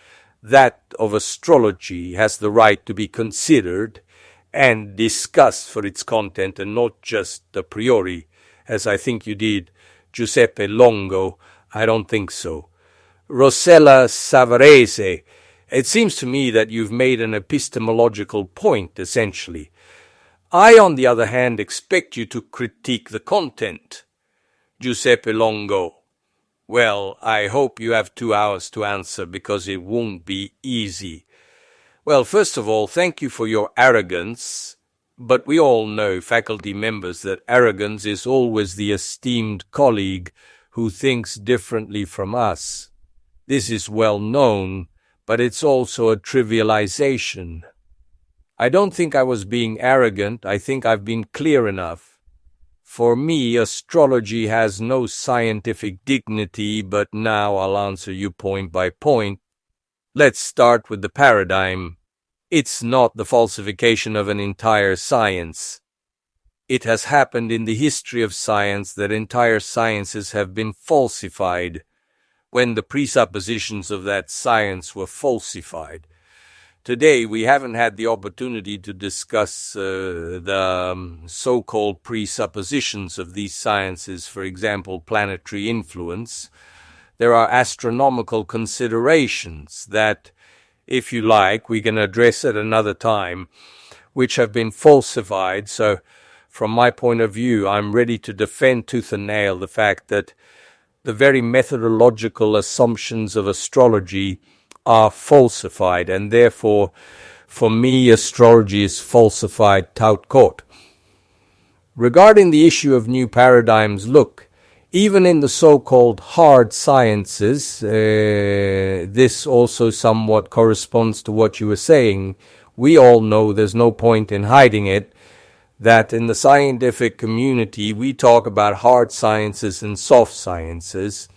[SPEAKER 1] that of astrology, has the right to be considered and discussed for its content and not just a priori, as I think you did, Giuseppe Longo. I don't think so. Rossella Savarese, it seems to me that you've made an epistemological point, essentially. I, on the other hand, expect you to critique the content. Giuseppe Longo, well, I hope you have 2 hours to answer, because it won't be easy. Well, first of all, thank you for your arrogance. But we all know, faculty members, that arrogance is always the esteemed colleague who thinks differently from us. This is well known, but it's also a trivialization. I don't think I was being arrogant. I think I've been clear enough. For me, astrology has no scientific dignity, but now I'll answer you point by point. Let's start with the paradigm. It's not the falsification of an entire science. It has happened in the history of science that entire sciences have been falsified when the presuppositions of that science were falsified. Today, we haven't had the opportunity to discuss the so-called presuppositions of these sciences, for example, planetary influence. There are astronomical considerations that, if you like, we can address at another time, which have been falsified. So, from my point of view, I'm ready to defend tooth and nail the fact that the very methodological assumptions of astrology are falsified, and therefore, for me, astrology is falsified tout court. Regarding the issue of new paradigms, look, even in the so-called hard sciences, this also somewhat corresponds to what you were saying. We all know, there's no point in hiding it, that in the scientific community we talk about hard sciences and soft sciences.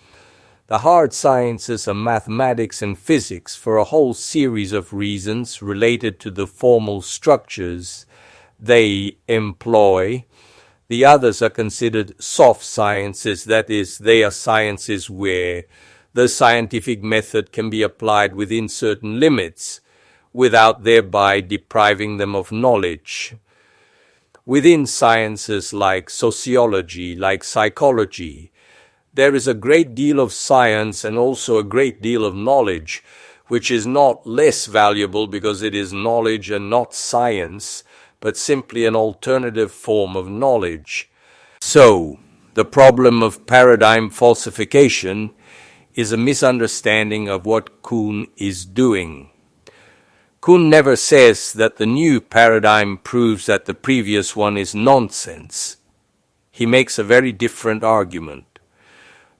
[SPEAKER 1] The hard sciences are mathematics and physics for a whole series of reasons related to the formal structures they employ. The others are considered soft sciences, that is, they are sciences where the scientific method can be applied within certain limits without thereby depriving them of knowledge. Within sciences like sociology, like psychology, there is a great deal of science and also a great deal of knowledge, which is not less valuable because it is knowledge and not science, but simply an alternative form of knowledge. So, the problem of paradigm falsification is a misunderstanding of what Kuhn is doing. Kuhn never says that the new paradigm proves that the previous one is nonsense. He makes a very different argument.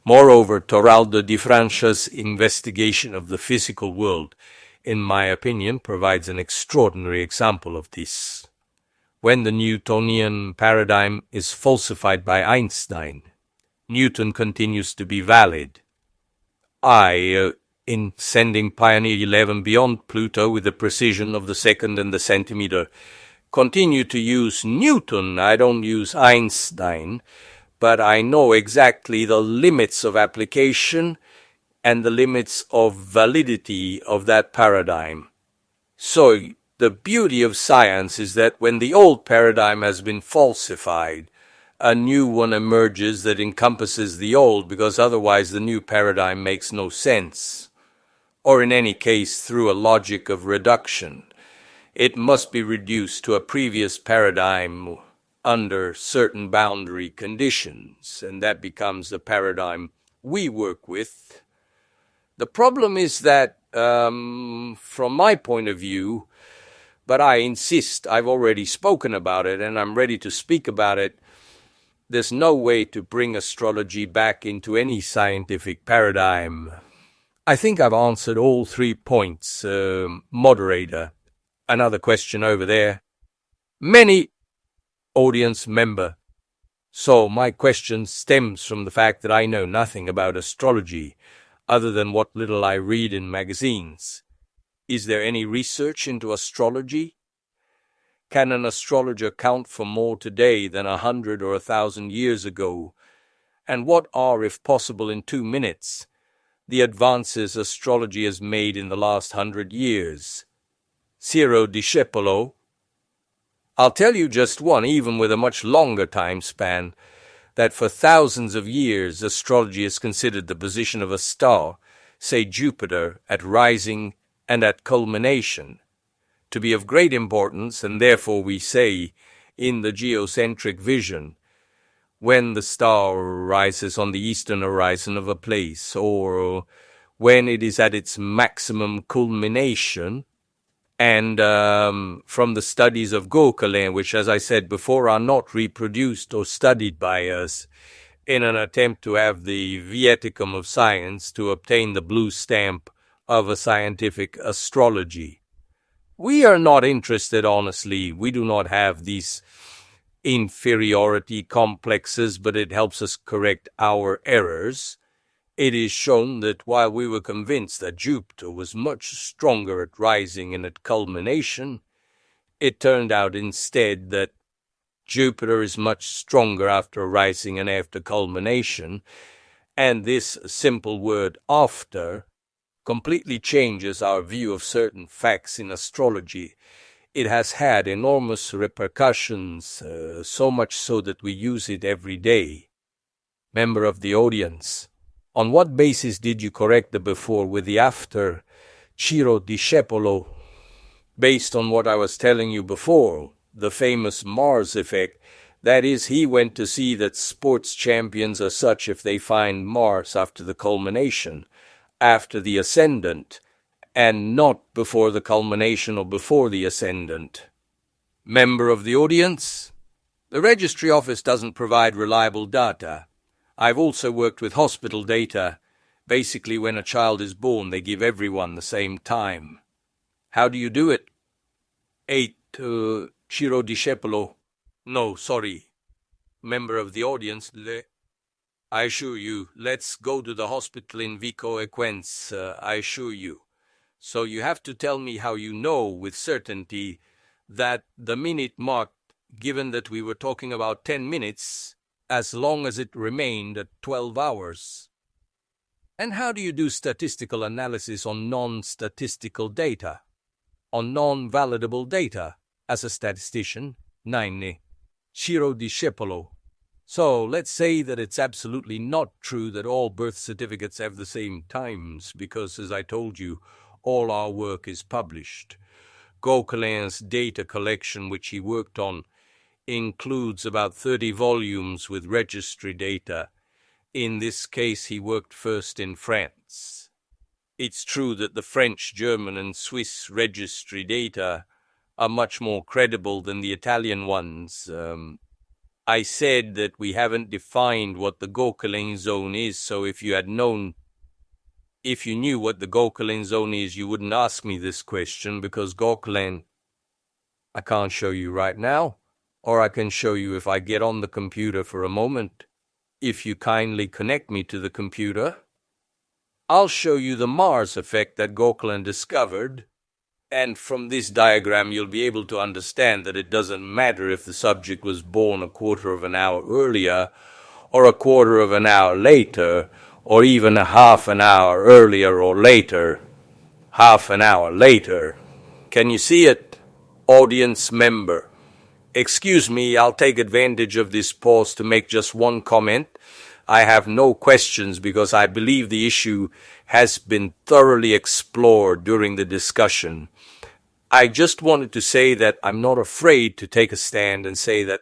[SPEAKER 1] Moreover, Toraldo di Francia's investigation of the physical world, in my opinion, provides an extraordinary example of this. When the Newtonian paradigm is falsified by Einstein, Newton continues to be valid. In sending Pioneer 11 beyond Pluto with the precision of the second and the centimeter, continue to use Newton. I don't use Einstein, but I know exactly the limits of application and the limits of validity of that paradigm. So, the beauty of science is that when the old paradigm has been falsified, a new one emerges that encompasses the old, because otherwise the new paradigm makes no sense. Or in any case, through a logic of reduction, it must be reduced to a previous paradigm under certain boundary conditions, and that becomes the paradigm we work with. The problem is that, from my point of view, but I insist, I've already spoken about it, and I'm ready to speak about it, there's no way to bring astrology back into any scientific paradigm. I think I've answered all 3 points. Moderator, another question over there. Many audience member. So my question stems from the fact that I know nothing about astrology, other than what little I read in magazines. Is there any research into astrology? Can an astrologer count for more today than 100 or 1,000 years ago? And what are, if possible in 2 minutes, the advances astrology has made in the last 100 years? Ciro Discepolo. I'll tell you just one, even with a much longer time span, that for thousands of years astrology is considered the position of a star, say Jupiter, at rising and at culmination, to be of great importance, and therefore we say, in the geocentric vision, when the star rises on the eastern horizon of a place, or when it is at its maximum culmination. And from the studies of Gauquelin, which, as I said before, are not reproduced or studied by us in an attempt to have the viaticum of science, to obtain the blue stamp of a scientific astrology. We are not interested, honestly. We do not have these inferiority complexes, but it helps us correct our errors. It is shown that while we were convinced that Jupiter was much stronger at rising and at culmination, it turned out instead that Jupiter is much stronger after rising and after culmination, and this simple word after completely changes our view of certain facts in astrology. It has had enormous repercussions, so much so that we use it every day. Member of the audience, on what basis did you correct the before with the after, Ciro Discepolo? Based on what I was telling you before, the famous Mars effect. That is, he went to see that sports champions are such if they find Mars after the culmination, after the ascendant, and not before the culmination or before the ascendant. Member of the audience, the registry office doesn't provide reliable data. I've also worked with hospital data. Basically, when a child is born, they give everyone the same time. How do you do it? 8. Ciro Discepolo. No, sorry. Member of the audience, I assure you, let's go to the hospital in Vico Equens, I assure you. So you have to tell me how you know with certainty that the minute marked, given that we were talking about 10 minutes, as long as it remained at 12 hours. And how do you do statistical analysis on non-statistical data? On non-validable data, as a statistician? 9. Ciro Discepolo. So let's say that it's absolutely not true that all birth certificates have the same times, because, as I told you, all our work is published. Gauquelin's data collection, which he worked on, includes about 30 volumes with registry data. In this case, he worked first in France. It's true that the French, German, and Swiss registry data are much more credible than the Italian ones. I said that we haven't defined what the Gauquelin zone is, so if you knew what the Gauquelin zone is, you wouldn't ask me this question, because Gauquelin, I can't show you right now, or I can show you if I get on the computer for a moment. If you kindly connect me to the computer, I'll show you the Mars effect that Gauquelin discovered. And from this diagram, you'll be able to understand that it doesn't matter if the subject was born a quarter of an hour earlier, or a quarter of an hour later, or even a half an hour earlier or later. Half an hour later. Can you see it? Audience member. Excuse me, I'll take advantage of this pause to make just one comment. I have no questions because I believe the issue has been thoroughly explored during the discussion. I just wanted to say that I'm not afraid to take a stand and say that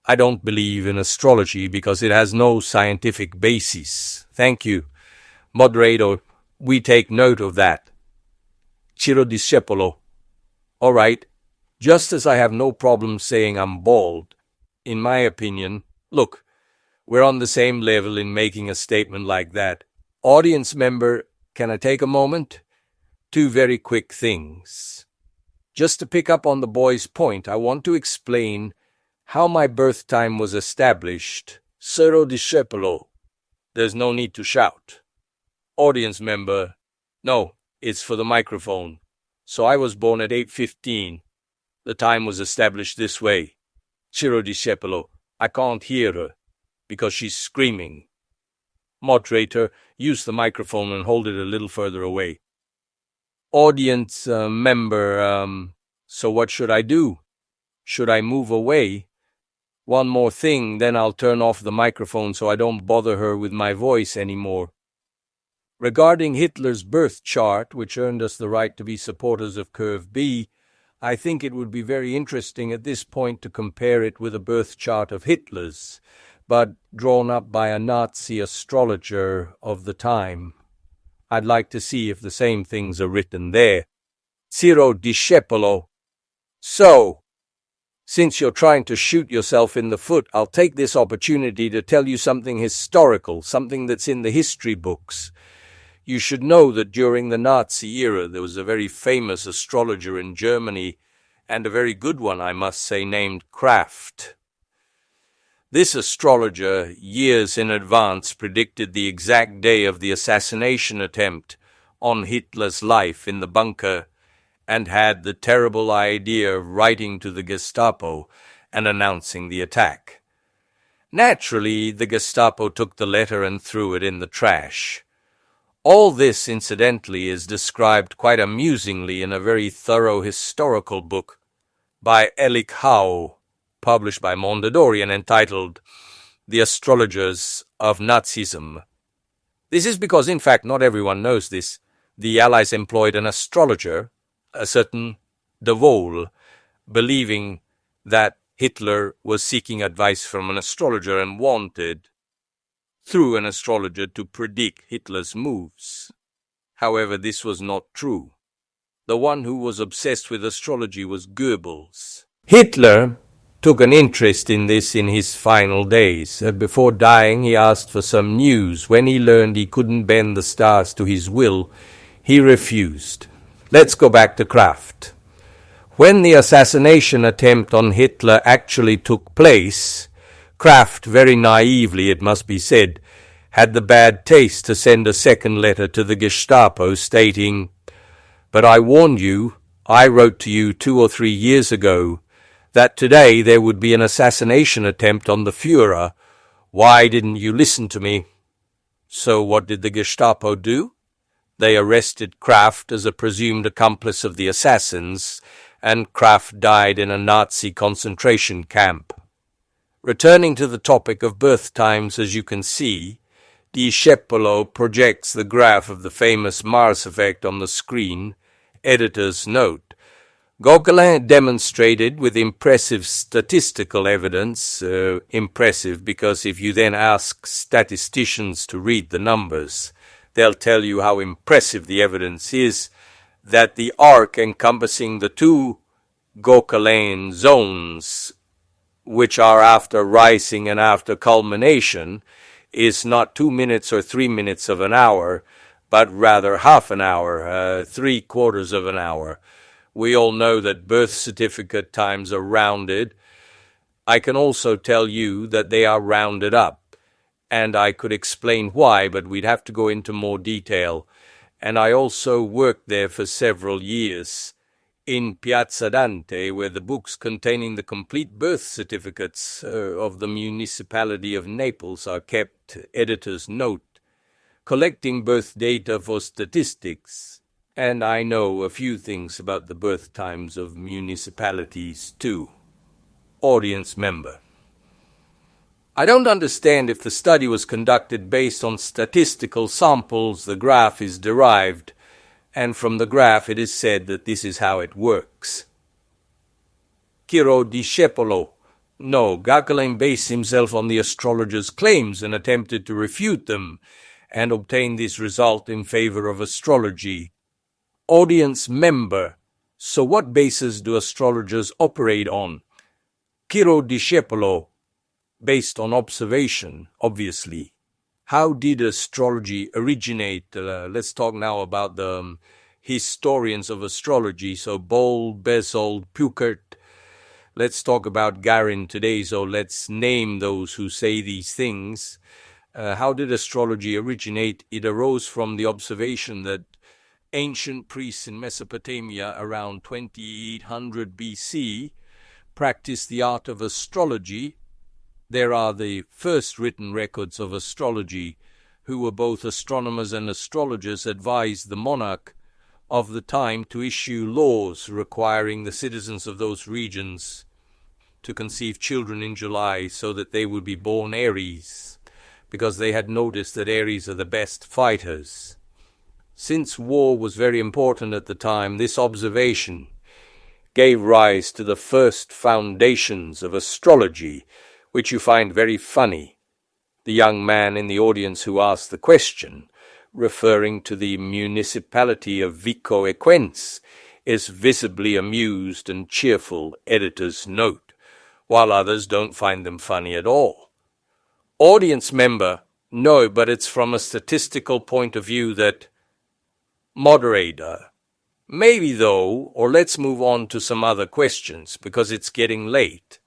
[SPEAKER 1] I don't believe in astrology because it has no scientific basis. Thank you. Moderator, we take note of that. Ciro Discepolo. All right. Just as I have no problem saying I'm bald, in my opinion, look, we're on the same level in making a statement like that. Audience member, can I take a moment? 2 very quick things. Just to pick up on the boy's point, I want to explain how my birth time was established. Ciro Discepolo. There's no need to shout. Audience member, no, it's for the microphone. So I was born at 8:15. The time was established this way. Ciro Discepolo, I can't hear her because she's screaming. Moderator, use the microphone and hold it a little further away. Audience member, so what should I do? Should I move away? One more thing, then I'll turn off the microphone so I don't bother her with my voice anymore. Regarding Hitler's birth chart, which earned us the right to be supporters of Curve B, I think it would be very interesting at this point to compare it with a birth chart of Hitler's, but drawn up by a Nazi astrologer of the time. I'd like to see if the same things are written there. Ciro Discepolo. So, since you're trying to shoot yourself in the foot, I'll take this opportunity to tell you something historical, something that's in the history books. You should know that during the Nazi era there was a very famous astrologer in Germany, and a very good one, I must say, named Kraft. This astrologer, years in advance, predicted the exact day of the assassination attempt on Hitler's life in the bunker, and had the terrible idea of writing to the Gestapo and announcing the attack. Naturally, the Gestapo took the letter and threw it in the trash. All this, incidentally, is described quite amusingly in a very thorough historical book by Elik Howe, published by Mondadori and entitled The Astrologers of Nazism. This is because, in fact, not everyone knows this. The Allies employed an astrologer, a certain de Vol, believing that Hitler was seeking advice from an astrologer and wanted, through an astrologer, to predict Hitler's moves. However, this was not true. The one who was obsessed with astrology was Goebbels. Hitler took an interest in this in his final days. Before dying, he asked for some news. When he learned he couldn't bend the stars to his will, he refused. Let's go back to Kraft. When the assassination attempt on Hitler actually took place, Kraft, very naively it must be said, had the bad taste to send a second letter to the Gestapo stating, "But I warned you, I wrote to you 2 or 3 years ago, that today there would be an assassination attempt on the Führer. Why didn't you listen to me?" So what did the Gestapo do? They arrested Kraft as a presumed accomplice of the assassins, and Kraft died in a Nazi concentration camp. Returning to the topic of birth times, as you can see, Discepolo projects the graph of the famous Mars effect on the screen. Editor's note. Gauquelin demonstrated with impressive statistical evidence, impressive because if you then ask statisticians to read the numbers, they'll tell you how impressive the evidence is, that the arc encompassing the two Gauquelin zones, which are after rising and after culmination, is not 2 minutes or 3 minutes of an hour, but rather half an hour, 3/4 of an hour. We all know that birth certificate times are rounded. I can also tell you that they are rounded up, and I could explain why, but we'd have to go into more detail. And I also worked there for several years in Piazza Dante, where the books containing the complete birth certificates of the municipality of Naples are kept. Editor's note. Collecting birth data for statistics, and I know a few things about the birth times of municipalities too. Audience member. I don't understand if the study was conducted based on statistical samples. The graph is derived, and from the graph it is said that this is how it works. Ciro Discepolo. No, Gauquelin based himself on the astrologer's claims and attempted to refute them, and obtain this result in favor of astrology. Audience member. So what basis do astrologers operate on? Ciro Discepolo. Based on observation, obviously. How did astrology originate? Let's talk now about the historians of astrology. So Boll, Bezold, Pukert. Let's talk about Garin today. So let's name those who say these things. How did astrology originate? It arose from the observation that ancient priests in Mesopotamia around 2800 BC practiced the art of astrology. There are the first written records of astrology, who were both astronomers and astrologers, advised the monarch of the time to issue laws requiring the citizens of those regions to conceive children in July so that they would be born Aries, because they had noticed that Aries are the best fighters. Since war was very important at the time, this observation gave rise to the first foundations of astrology, which you find very funny. The young man in the audience who asked the question, referring to the municipality of Vico Equense, is visibly amused and cheerful. Editor's note, while others don't find them funny at all. Audience member, no, but it's from a statistical point of view that Moderator. Maybe though, or let's move on to some other questions, because it's getting late.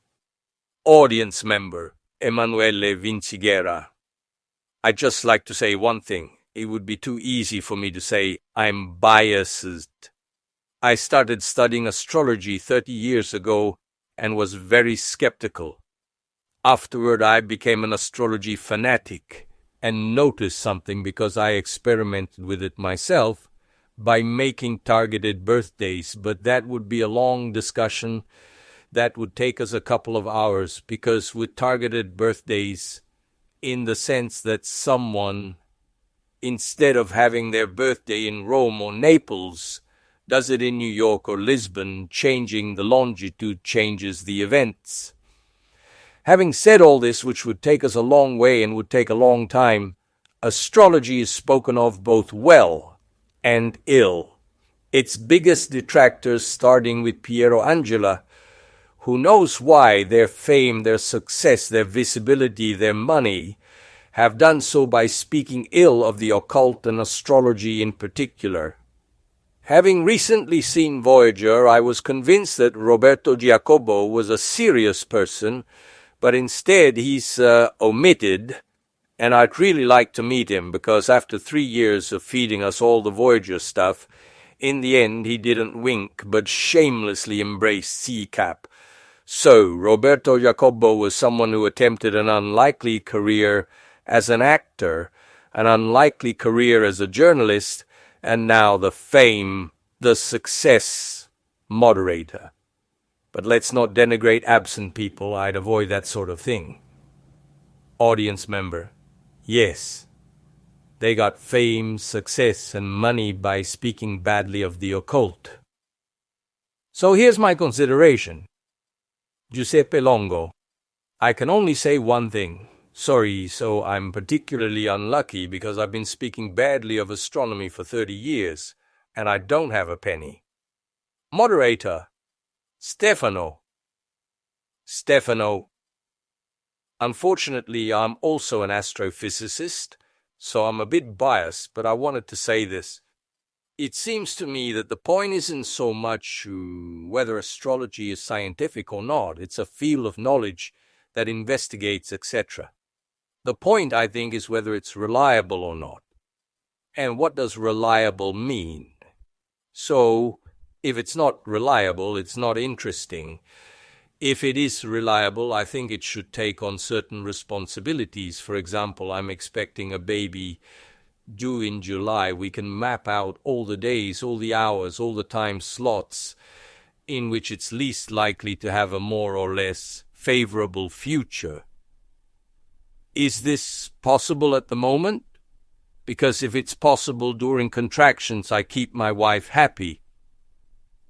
[SPEAKER 1] Audience member, Emanuele Vinciguerra. I'd just like to say one thing. It would be too easy for me to say I'm biased. I started studying astrology 30 years ago and was very skeptical. Afterward, I became an astrology fanatic and noticed something because I experimented with it myself by making targeted birthdays, but that would be a long discussion. That would take us a couple of hours, because with targeted birthdays, in the sense that someone, instead of having their birthday in Rome or Naples, does it in New York or Lisbon, changing the longitude changes the events. Having said all this, which would take us a long way and would take a long time, astrology is spoken of both well and ill. Its biggest detractors, starting with Piero Angela, who knows why their fame, their success, their visibility, their money, have done so by speaking ill of the occult and astrology in particular. Having recently seen Voyager, I was convinced that Roberto Giacobbo was a serious person, but instead he's omitted, and I'd really like to meet him, because after 3 years of feeding us all the Voyager stuff, in the end he didn't wink, but shamelessly embraced CCAP. So, Roberto Giacobbo was someone who attempted an unlikely career as an actor, an unlikely career as a journalist, and now the fame, the success moderator. But let's not denigrate absent people. I'd avoid that sort of thing. Audience member. Yes, they got fame, success, and money by speaking badly of the occult. So here's my consideration. Giuseppe Longo. I can only say one thing. Sorry, so I'm particularly unlucky because I've been speaking badly of astronomy for 30 years, and I don't have a penny. Moderator. Stefano. Unfortunately, I'm also an astrophysicist, so I'm a bit biased, but I wanted to say this. It seems to me that the point isn't so much whether astrology is scientific or not. It's a field of knowledge that investigates, etc. The point, I think, is whether it's reliable or not. And what does reliable mean? So, if it's not reliable, it's not interesting. If it is reliable, I think it should take on certain responsibilities. For example, I'm expecting a baby due in July. We can map out all the days, all the hours, all the time slots in which it's least likely to have a more or less favorable future. Is this possible at the moment? Because if it's possible during contractions, I keep my wife happy.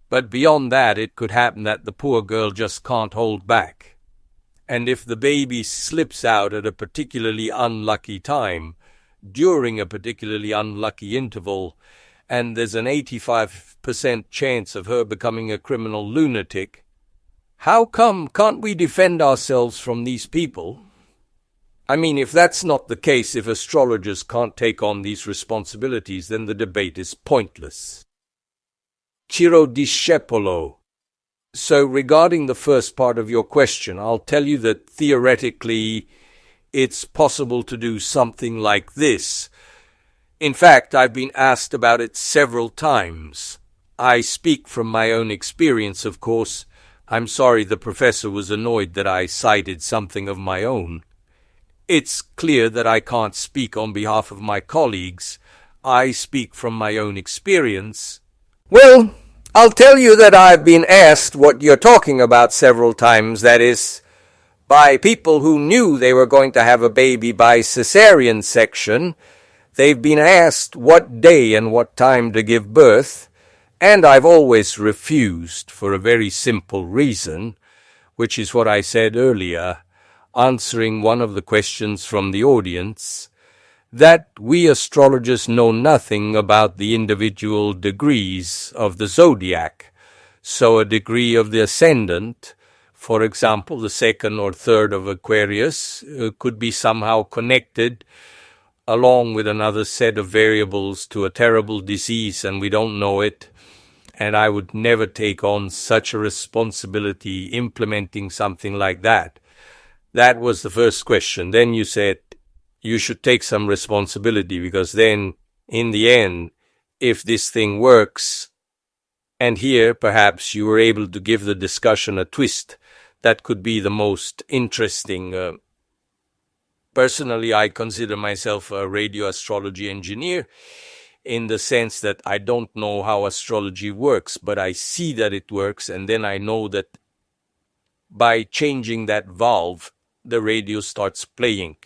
[SPEAKER 1] But beyond that, it could happen that the poor girl just can't hold back. And if the baby slips out at a particularly unlucky time, during a particularly unlucky interval, and there's an 85% chance of her becoming a criminal lunatic, how come can't we defend ourselves from these people? I mean, if that's not the case, if astrologers can't take on these responsibilities, then the debate is pointless. Ciro Discepolo. So regarding the first part of your question, I'll tell you that theoretically it's possible to do something like this. In fact, I've been asked about it several times. I speak from my own experience, of course. I'm sorry the professor was annoyed that I cited something of my own. It's clear that I can't speak on behalf of my colleagues. I speak from my own experience. Well, I'll tell you that I've been asked what you're talking about several times, that is, by people who knew they were going to have a baby by cesarean section. They've been asked what day and what time to give birth, and I've always refused for a very simple reason, which is what I said earlier, answering one of the questions from the audience, that we astrologers know nothing about the individual degrees of the zodiac. So a degree of the ascendant, for example, the second or third of Aquarius, could be somehow connected along with another set of variables to a terrible disease and we don't know it. And I would never take on such a responsibility implementing something like that. That was the first question. Then you said you should take some responsibility because then, in the end, if this thing works, and here perhaps you were able to give the discussion a twist that could be the most interesting. Personally, I consider myself a radio astrology engineer in the sense that I don't know how astrology works, but I see that it works, and then I know that by changing that valve, the radio starts playing.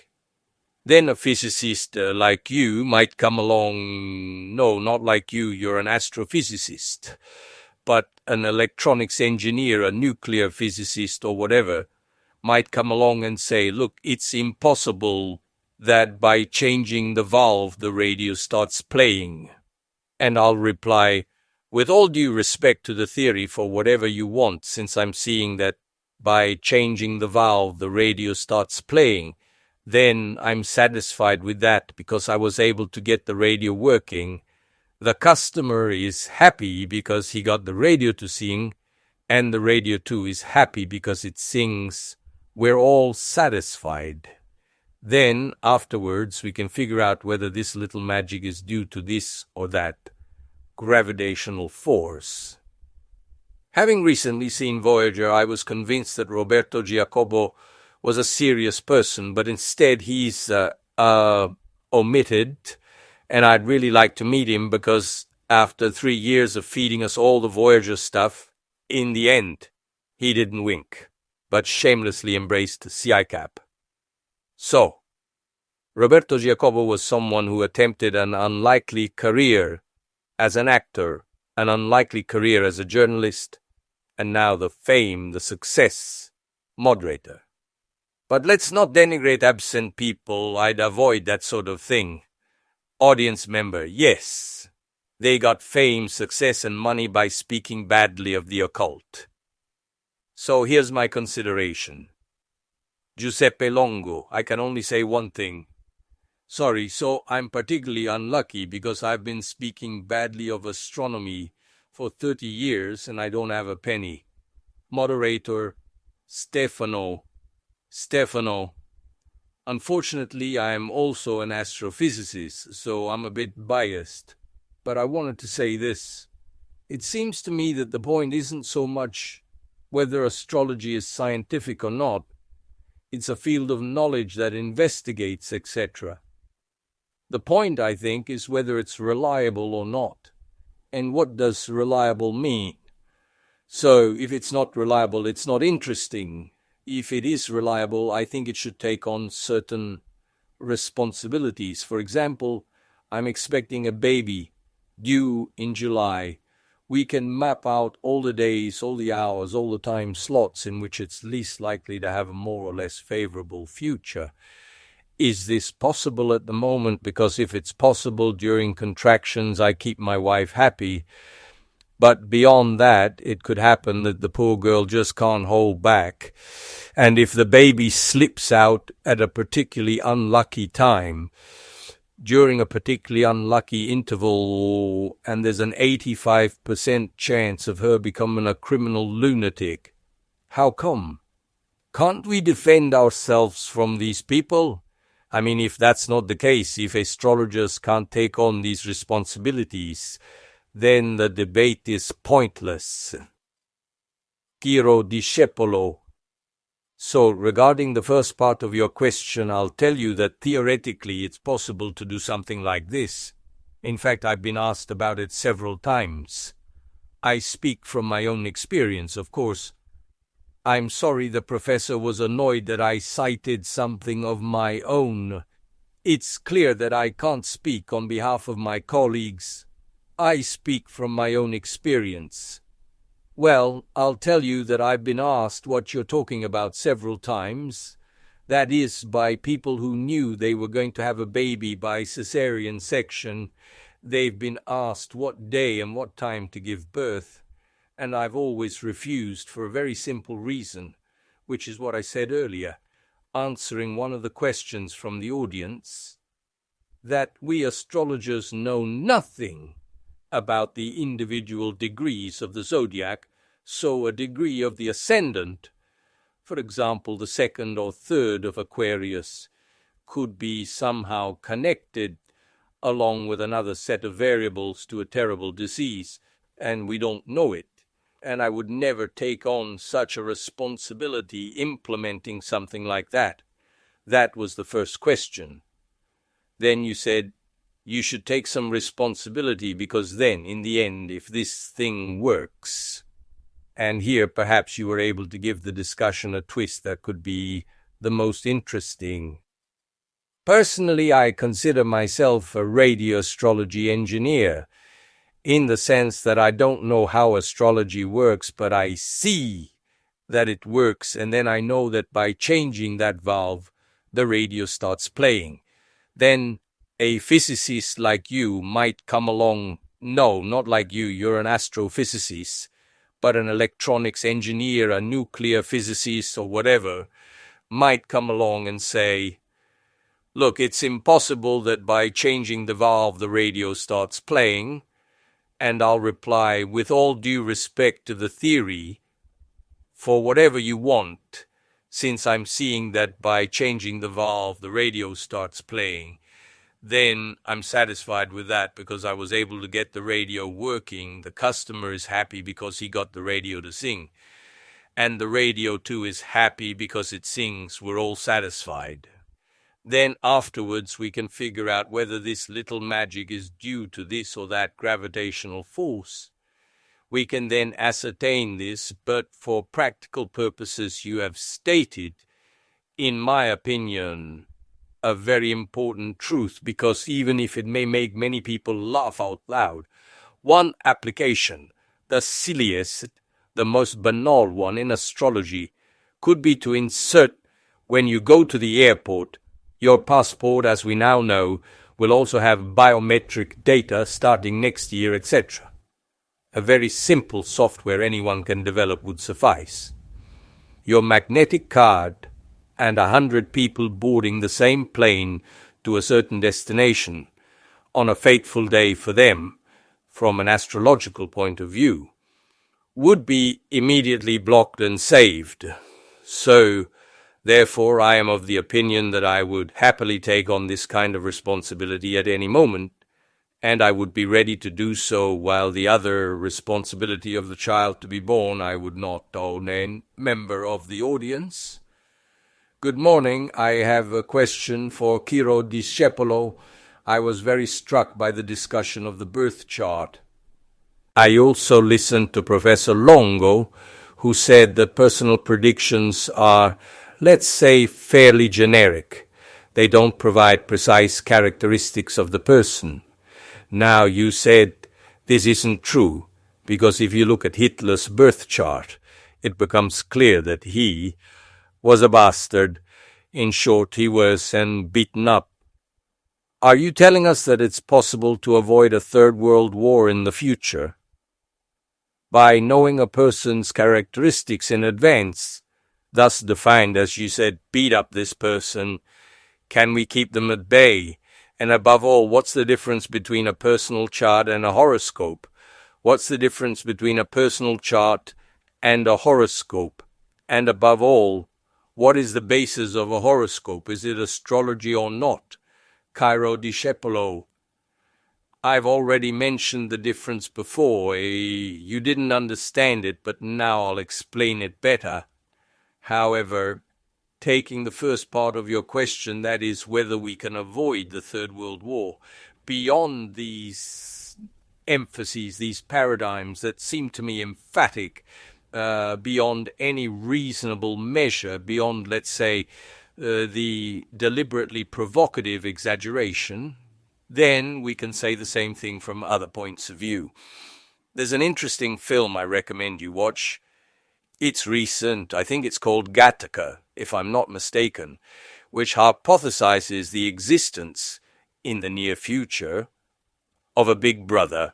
[SPEAKER 1] Then a physicist like you might come along. No, not like you, you're an astrophysicist, but an electronics engineer, a nuclear physicist or whatever, might come along and say, look, it's impossible that by changing the valve, the radio starts playing. And I'll reply, with all due respect to the theory for whatever you want, since I'm seeing that by changing the valve, the radio starts playing, then I'm satisfied with that because I was able to get the radio working. The customer is happy because he got the radio to sing, and the radio too is happy because it sings. We're all satisfied. Then, afterwards, we can figure out whether this little magic is due to this or that gravitational force. Having recently seen Voyager, I was convinced that Roberto Giacobo was a serious person, but instead he's omitted, and I'd really like to meet him because after 3 years of feeding us all the Voyager stuff, in the end, he didn't wink, but shamelessly embraced CICAP. So, Roberto Giacobo was someone who attempted an unlikely career as an actor, an unlikely career as a journalist, and now the fame, the success, moderator. But let's not denigrate absent people. I'd avoid that sort of thing. Audience member, yes, they got fame, success, and money by speaking badly of the occult. So here's my consideration. Giuseppe Longo, I can only say one thing. Sorry, so I'm particularly unlucky because I've been speaking badly of astronomy for 30 years and I don't have a penny. Moderator, Stefano. Unfortunately, I am also an astrophysicist, so I'm a bit biased. But I wanted to say this. It seems to me that the point isn't so much whether astrology is scientific or not. It's a field of knowledge that investigates, etc. The point, I think, is whether it's reliable or not. And what does reliable mean? So, if it's not reliable, it's not interesting. If it is reliable, I think it should take on certain responsibilities. For example, I'm expecting a baby due in July. We can map out all the days, all the hours, all the time slots in which it's least likely to have a more or less favorable future. Is this possible at the moment? Because if it's possible during contractions, I keep my wife happy. But beyond that, it could happen that the poor girl just can't hold back. And if the baby slips out at a particularly unlucky time, during a particularly unlucky interval, and there's an 85% chance of her becoming a criminal lunatic, how come? Can't we defend ourselves from these people? I mean, if that's not the case, if astrologers can't take on these responsibilities, then the debate is pointless. Ciro Discepolo. So, regarding the first part of your question, I'll tell you that theoretically it's possible to do something like this. In fact, I've been asked about it several times. I speak from my own experience, of course. I'm sorry the professor was annoyed that I cited something of my own. It's clear that I can't speak on behalf of my colleagues. I speak from my own experience. Well, I'll tell you that I've been asked what you're talking about several times. That is, by people who knew they were going to have a baby by cesarean section. They've been asked what day and what time to give birth, and I've always refused for a very simple reason, which is what I said earlier, answering one of the questions from the audience. that we astrologers know nothing about the individual degrees of the zodiac, so a degree of the ascendant, for example, the second or third of Aquarius, could be somehow connected along with another set of variables to a terrible disease, and we don't know it. And I would never take on such a responsibility implementing something like that. That was the first question. Then you said you should take some responsibility because then, in the end, if this thing works, and here perhaps you were able to give the discussion a twist that could be the most interesting. Personally, I consider myself a radio astrology engineer, in the sense that I don't know how astrology works, but I see that it works, and then I know that by changing that valve, the radio starts playing. Then a physicist like you might come along. No, not like you, you're an astrophysicist, but an electronics engineer, a nuclear physicist or whatever, might come along and say, look, it's impossible that by changing the valve the radio starts playing. And I'll reply, with all due respect to the theory, for whatever you want, since I'm seeing that by changing the valve the radio starts playing, then I'm satisfied with that because I was able to get the radio working. The customer is happy because he got the radio to sing. And the radio too is happy because it sings. We're all satisfied. Then afterwards we can figure out whether this little magic is due to this or that gravitational force. We can then ascertain this, but for practical purposes you have stated, in my opinion, a very important truth, because even if it may make many people laugh out loud, one application, the silliest, the most banal one in astrology, could be to insert, when you go to the airport, your passport, as we now know, will also have biometric data starting next year, etc. A very simple software anyone can develop would suffice. Your magnetic card and 100 people boarding the same plane to a certain destination on a fateful day for them, from an astrological point of view, would be immediately blocked and saved. So, therefore, I am of the opinion that I would happily take on this kind of responsibility at any moment, and I would be ready to do so, while the other responsibility of the child to be born I would not own. A member of the audience. Good morning. I have a question for Ciro Discepolo. I was very struck by the discussion of the birth chart. I also listened to Professor Longo, who said that personal predictions are, let's say, fairly generic. They don't provide precise characteristics of the person. Now, you said this isn't true, because if you look at Hitler's birth chart, it becomes clear that he was a bastard. In short, he was beaten up. Are you telling us that it's possible to avoid a third world war in the future? By knowing a person's characteristics in advance, thus defined, as you said, beat up this person, can we keep them at bay? And above all, what's the difference between a personal chart and a horoscope? What's the difference between a personal chart and a horoscope? And above all, what is the basis of a horoscope? Is it astrology or not? Ciro Discepolo. I've already mentioned the difference before. You didn't understand it, but now I'll explain it better. However, taking the first part of your question, that is whether we can avoid the Third World War, beyond these emphases, these paradigms that seem to me emphatic, beyond any reasonable measure, beyond, let's say, the deliberately provocative exaggeration, then we can say the same thing from other points of view. There's an interesting film I recommend you watch. It's recent. I think it's called Gattaca, if I'm not mistaken, which hypothesizes the existence in the near future of a big brother,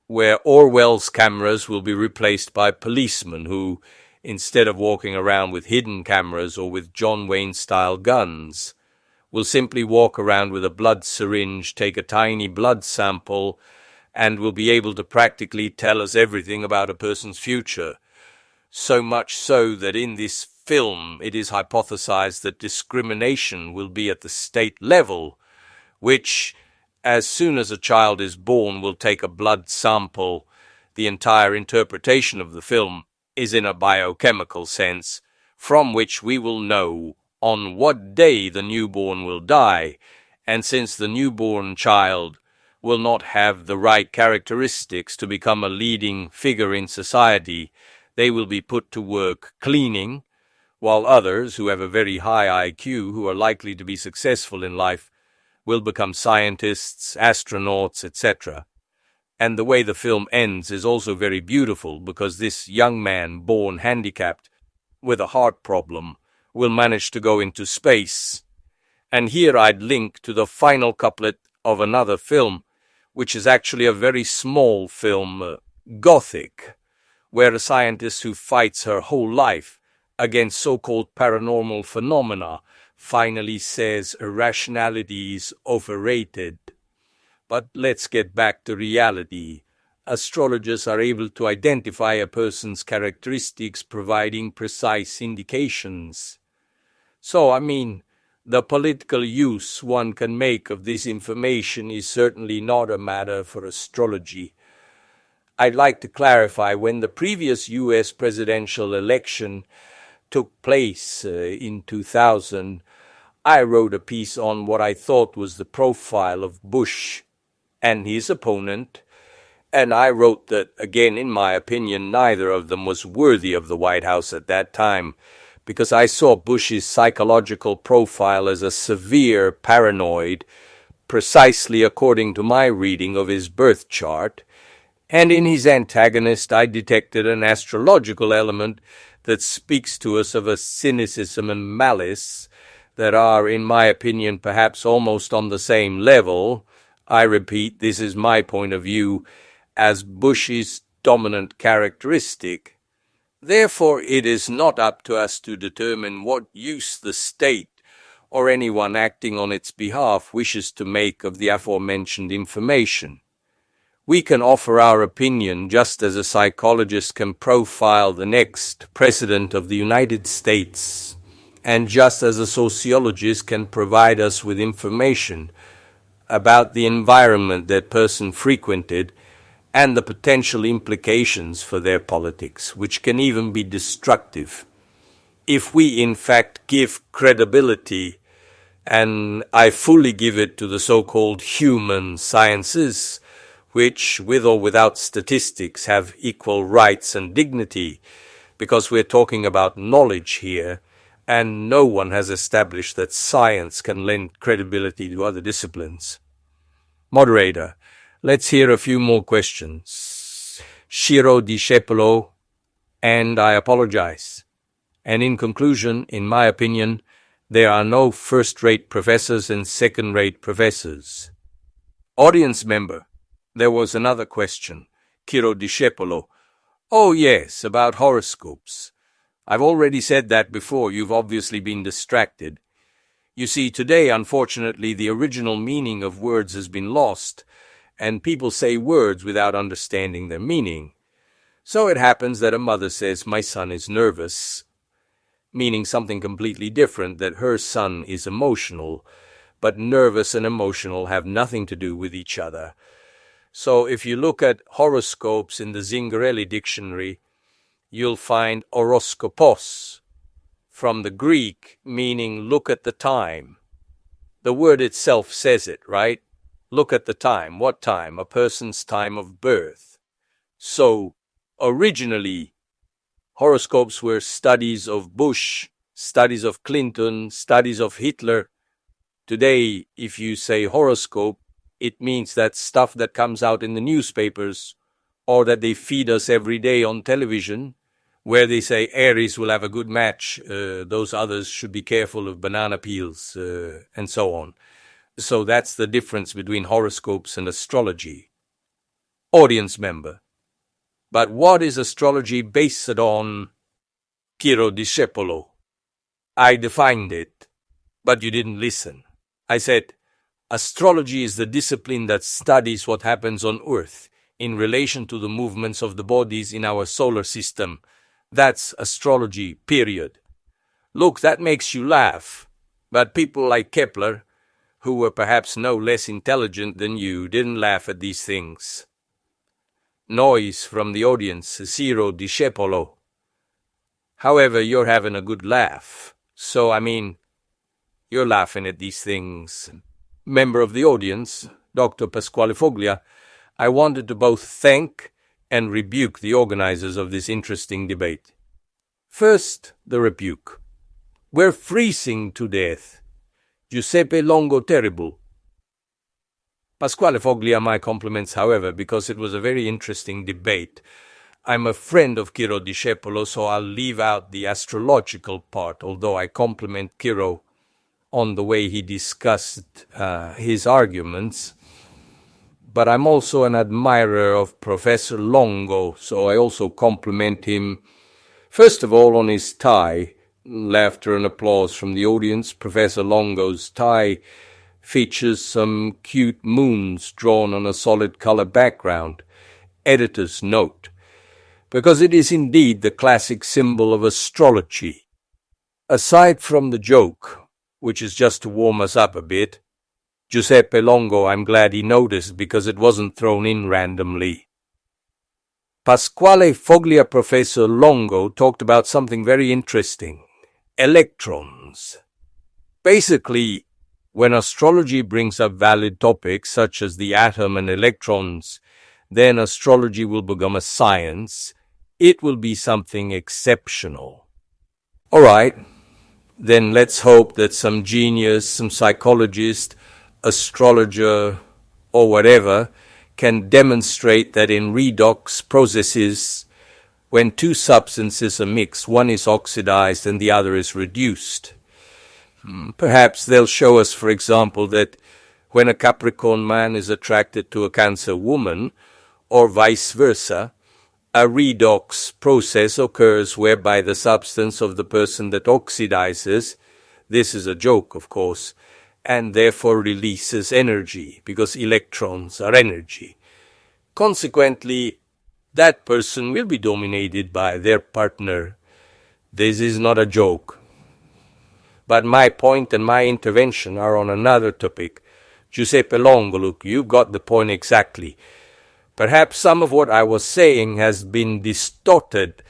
[SPEAKER 1] where Orwell's cameras will be replaced by policemen who, instead of walking around with hidden cameras or with John Wayne-style guns, will simply walk around with a blood syringe, take a tiny blood sample, and will be able to practically tell us everything about a person's future. So much so that in this film it is hypothesized that discrimination will be at the state level, which, as soon as a child is born, will take a blood sample. The entire interpretation of the film is in a biochemical sense, from which we will know on what day the newborn will die, and since the newborn child will not have the right characteristics to become a leading figure in society, they will be put to work cleaning, while others, who have a very high IQ, who are likely to be successful in life, will become scientists, astronauts, etc. And the way the film ends is also very beautiful, because this young man, born handicapped with a heart problem, will manage to go into space. And here I'd link to the final couplet of another film, which is actually a very small film, Gothic, where a scientist who fights her whole life against so-called paranormal phenomena finally says irrationality is overrated. But let's get back to reality. Astrologers are able to identify a person's characteristics, providing precise indications. So, the political use one can make of this information is certainly not a matter for astrology. I'd like to clarify, when the previous U.S. presidential election took place in 2000, I wrote a piece on what I thought was the profile of Bush and his opponent, and I wrote that, again, in my opinion, neither of them was worthy of the White House at that time, because I saw Bush's psychological profile as a severe paranoid, precisely according to my reading of his birth chart, and in his antagonist I detected an astrological element that speaks to us of a cynicism and malice that are, in my opinion, perhaps almost on the same level. I repeat, this is my point of view, as Bush's dominant characteristic. Therefore, it is not up to us to determine what use the state or anyone acting on its behalf wishes to make of the aforementioned information. We can offer our opinion just as a psychologist can profile the next president of the United States, and just as a sociologist can provide us with information about the environment that person frequented and the potential implications for their politics, which can even be destructive. If we in fact give credibility, and I fully give it to the so-called human sciences, which, with or without statistics, have equal rights and dignity, because we're talking about knowledge here, and no one has established that science can lend credibility to other disciplines. Moderator, let's hear a few more questions. Ciro Discepolo, and I apologize. And in conclusion, in my opinion, there are no first-rate professors and second-rate professors. Audience member, there was another question. Ciro Discepolo. Oh yes, about horoscopes. I've already said that before. You've obviously been distracted. You see, today, unfortunately, the original meaning of words has been lost, and people say words without understanding their meaning. So it happens that a mother says, "My son is nervous," meaning something completely different, that her son is emotional, but nervous and emotional have nothing to do with each other. So if you look at horoscopes in the Zingarelli dictionary, you'll find horoskopos, from the Greek, meaning look at the time. The word itself says it, right? Look at the time. What time? A person's time of birth. So, originally, horoscopes were studies of Bush, studies of Clinton, studies of Hitler. Today, if you say horoscope, it means that stuff that comes out in the newspapers, or that they feed us every day on television, where they say Aries will have a good match, those others should be careful of banana peels, and so on. So that's the difference between horoscopes and astrology. Audience member. But what is astrology based on? Ciro Discepolo. I defined it, but you didn't listen. I said, astrology is the discipline that studies what happens on Earth in relation to the movements of the bodies in our solar system. That's astrology, period. Look, that makes you laugh, but people like Kepler, who were perhaps no less intelligent than you, didn't laugh at these things. Noise from the audience, Ciro Discepolo. However, you're having a good laugh, so you're laughing at these things. Member of the audience, Dr. Pasquale Foglia, I wanted to both thank and rebuke the organizers of this interesting debate. First, the rebuke. We're freezing to death. Giuseppe Longo terrible. Pasquale Foglia, my compliments, however, because it was a very interesting debate. I'm a friend of Ciro Discepolo, so I'll leave out the astrological part, although I compliment Ciro on the way he discussed his arguments. But I'm also an admirer of Professor Longo, so I also compliment him, first of all, on his tie. Laughter and applause from the audience. Professor Longo's tie features some cute moons drawn on a solid color background. Editor's note, because it is indeed the classic symbol of astrology. Aside from the joke, which is just to warm us up a bit, Giuseppe Longo, I'm glad he noticed because it wasn't thrown in randomly. Pasquale Foglia, Professor Longo, talked about something very interesting. Electrons. Basically, when astrology brings up valid topics such as the atom and electrons, then astrology will become a science. It will be something exceptional. All right, then let's hope that some genius, some psychologist, astrologer, or whatever can demonstrate that in redox processes, when two substances are mixed, one is oxidized and the other is reduced. Perhaps they'll show us, for example, that when a Capricorn man is attracted to a Cancer woman, or vice versa, a redox process occurs whereby the substance of the person that oxidizes, this is a joke, of course, and therefore releases energy, because electrons are energy. Consequently, that person will be dominated by their partner. This is not a joke. But my point and my intervention are on another topic. Giuseppe Longo, look, you got the point exactly. Perhaps some of what I was saying has been distorted,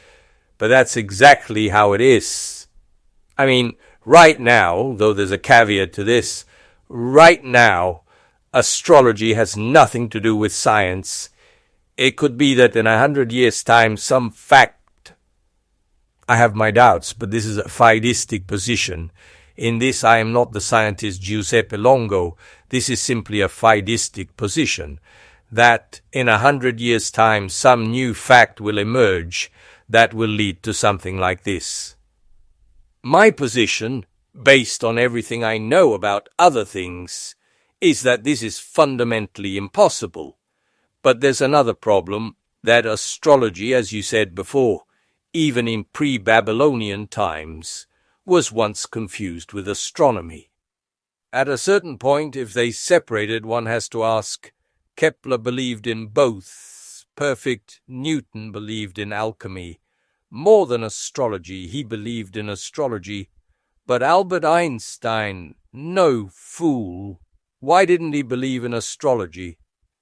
[SPEAKER 1] but that's exactly how it is. Right now, though there's a caveat to this, right now, astrology has nothing to do with science. It could be that in 100 years' time, some fact, I have my doubts, but this is a fideistic position. In this, I am not the scientist Giuseppe Longo. This is simply a fideistic position, that in 100 years' time, some new fact will emerge that will lead to something like this. My position, based on everything I know about other things, is that this is fundamentally impossible. But there's another problem, that astrology, as you said before, even in pre-Babylonian times, was once confused with astronomy. At a certain point, if they separated, one has to ask, Kepler believed in both. Perfect Newton believed in alchemy. More than astrology, he believed in astrology. But Albert Einstein, no fool. Why didn't he believe in astrology?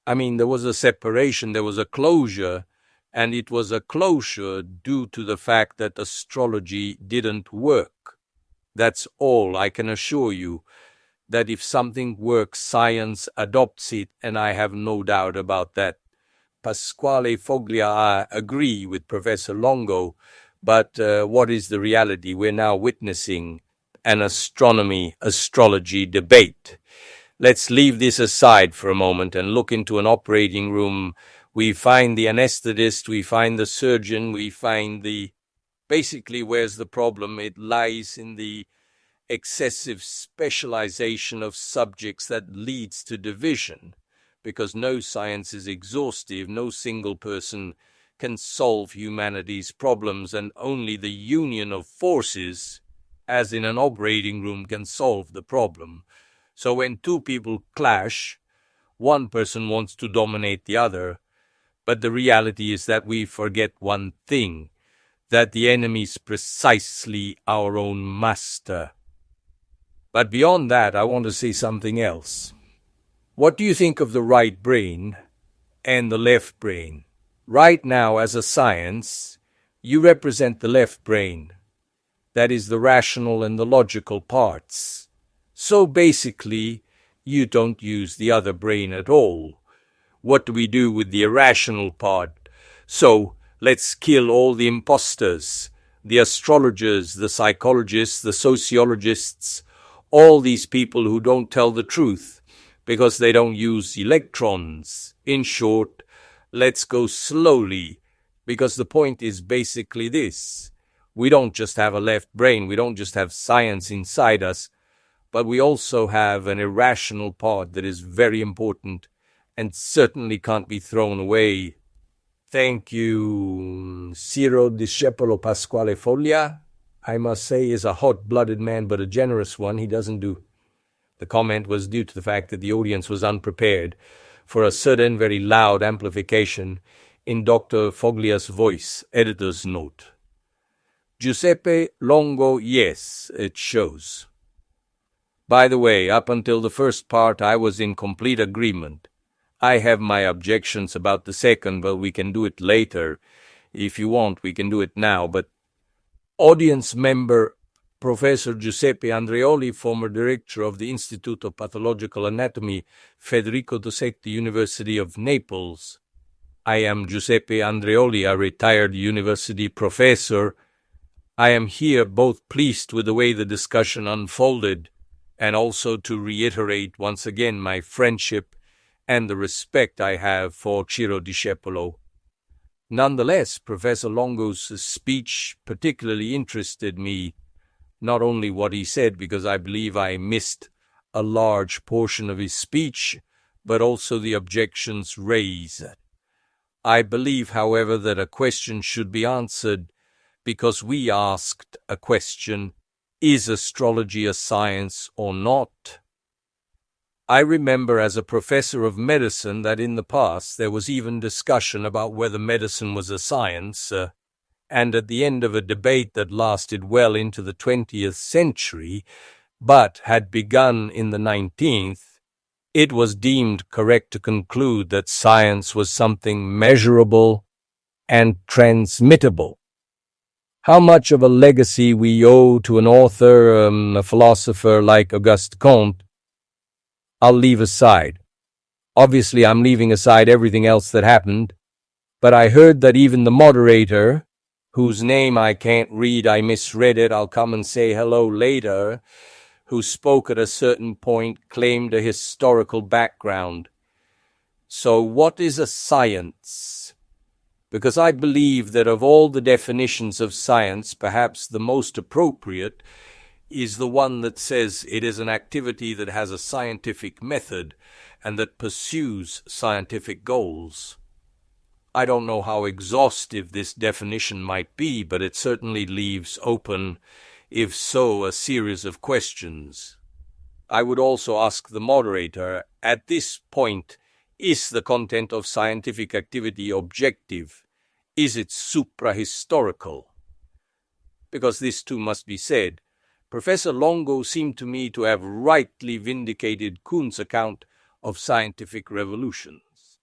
[SPEAKER 1] There was a separation, there was a closure, and it was a closure due to the fact that astrology didn't work. That's all. I can assure you that if something works, science adopts it, and I have no doubt about that. Pasquale Foglia, I agree with Professor Longo, but what is the reality? We're now witnessing an astrology debate. Let's leave this aside for a moment and look into an operating room. We find the anesthetist, we find the surgeon, we find basically, where's the problem? It lies in the excessive specialization of subjects that leads to division, because no science is exhaustive, no single person can solve humanity's problems, and only the union of forces, as in an operating room, can solve the problem. So when two people clash, one person wants to dominate the other, but the reality is that we forget one thing, that the enemy is precisely our own master. But beyond that, I want to say something else. What do you think of the right brain and the left brain? Right now, as a science, you represent the left brain. That is the rational and the logical parts. So basically, you don't use the other brain at all. What do we do with the irrational part? So, let's kill all the imposters, the astrologers, the psychologists, the sociologists, all these people who don't tell the truth because they don't use electrons. In short, let's go slowly, because the point is basically this. We don't just have a left brain, we don't just have science inside us, but we also have an irrational part that is very important and certainly can't be thrown away. Thank you, Ciro Discepolo Pasquale Foglia. I must say is a hot-blooded man, but a generous one. He doesn't do. The comment was due to the fact that the audience was unprepared for a sudden, very loud amplification in Dr. Foglia's voice. Editor's note. Giuseppe Longo, yes, it shows. By the way, up until the first part, I was in complete agreement. I have my objections about the second, but we can do it later. If you want, we can do it now. But audience member Professor Giuseppe Andreoli, former director of the Institute of Pathological Anatomy, Federico II, University of Naples. I am Giuseppe Andreoli, a retired university professor. I am here both pleased with the way the discussion unfolded and also to reiterate once again my friendship and the respect I have for Ciro Discepolo. Nonetheless, Professor Longo's speech particularly interested me, not only what he said, because I believe I missed a large portion of his speech, but also the objections raised. I believe, however, that a question should be answered because we asked a question, is astrology a science or not? I remember as a professor of medicine that in the past there was even discussion about whether medicine was a science, and at the end of a debate that lasted well into the 20th century, but had begun in the 19th, it was deemed correct to conclude that science was something measurable and transmittable. How much of a legacy we owe to an author, a philosopher like Auguste Comte, I'll leave aside. Obviously, I'm leaving aside everything else that happened, but I heard that even the moderator, whose name I can't read, I misread it, I'll come and say hello later, who spoke at a certain point, claimed a historical background. So what is a science? Because I believe that of all the definitions of science, perhaps the most appropriate is the one that says it is an activity that has a scientific method and that pursues scientific goals. I don't know how exhaustive this definition might be, but it certainly leaves open, if so, a series of questions. I would also ask the moderator, at this point, is the content of scientific activity objective? Is it supra-historical? Because this too must be said. Professor Longo seemed to me to have rightly vindicated Kuhn's account of scientific revolutions.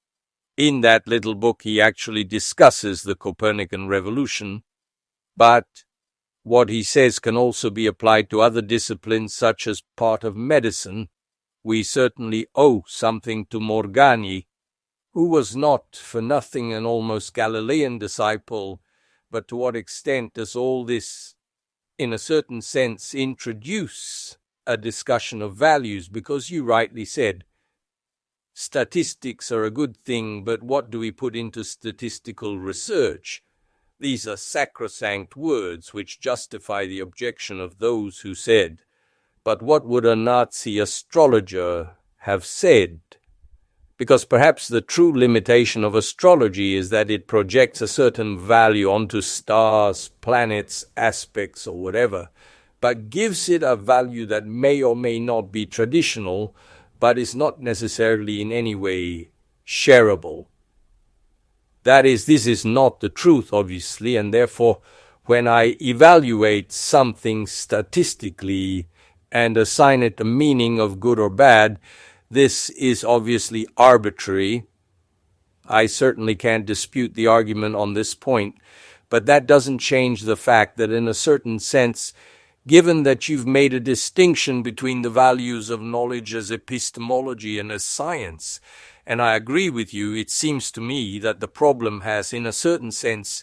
[SPEAKER 1] In that little book he actually discusses the Copernican revolution, but what he says can also be applied to other disciplines such as part of medicine. We certainly owe something to Morgagni, who was not for nothing an almost Galilean disciple, but to what extent does all this, in a certain sense, introduce a discussion of values? Because you rightly said, statistics are a good thing, but what do we put into statistical research? These are sacrosanct words which justify the objection of those who said, but what would a Nazi astrologer have said? Because perhaps the true limitation of astrology is that it projects a certain value onto stars, planets, aspects, or whatever. but gives it a value that may or may not be traditional, but is not necessarily in any way shareable. That is, this is not the truth, obviously, and therefore, when I evaluate something statistically and assign it a meaning of good or bad, this is obviously arbitrary. I certainly can't dispute the argument on this point, but that doesn't change the fact that in a certain sense, given that you've made a distinction between the values of knowledge as epistemology and as science, and I agree with you, it seems to me that the problem has, in a certain sense,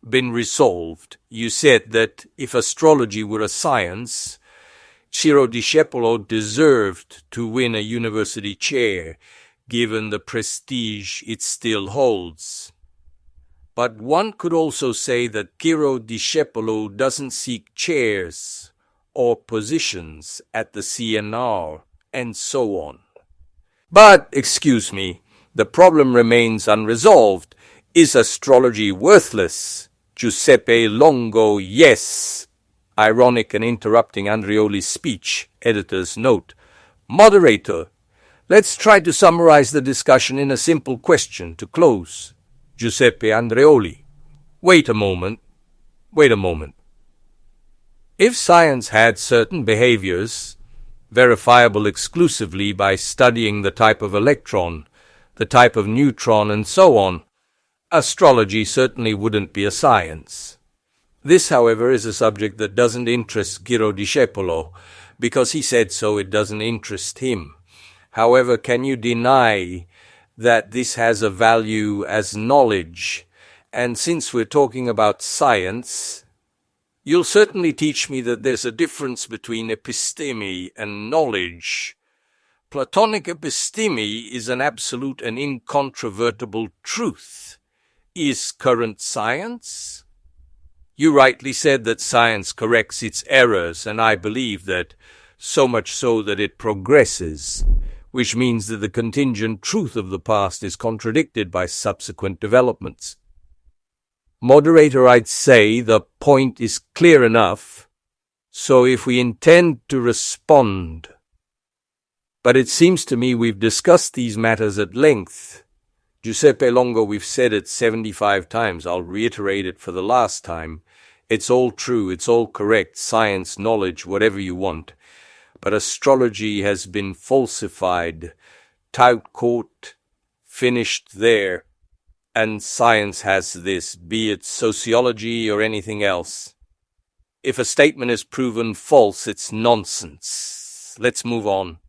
[SPEAKER 1] been resolved. You said that if astrology were a science, Ciro Discepolo deserved to win a university chair, given the prestige it still holds. But one could also say that Ciro Discepolo doesn't seek chairs or positions at the CNR, and so on. But, excuse me, the problem remains unresolved. Is astrology worthless? Giuseppe Longo, yes. Ironic and interrupting Andreoli's speech. Editor's note. Moderator, let's try to summarize the discussion in a simple question to close. Giuseppe Andreoli. Wait a moment. If science had certain behaviors, verifiable exclusively by studying the type of electron, the type of neutron, and so on, astrology certainly wouldn't be a science. This, however, is a subject that doesn't interest Ciro Discepolo. Because he said so, it doesn't interest him. However, can you deny that this has a value as knowledge? And since we're talking about science, you'll certainly teach me that there's a difference between episteme and knowledge. Platonic episteme is an absolute and incontrovertible truth. Is current science? You rightly said that science corrects its errors, and I believe that, so much so that it progresses, which means that the contingent truth of the past is contradicted by subsequent developments. Moderator, I'd say the point is clear enough, so if we intend to respond. But it seems to me we've discussed these matters at length. Giuseppe Longo, we've said it 75 times. I'll reiterate it for the last time. It's all true, it's all correct, science, knowledge, whatever you want. But astrology has been falsified, tout court, finished there. And science has this, be it sociology or anything else. If a statement is proven false, it's nonsense. Let's move on.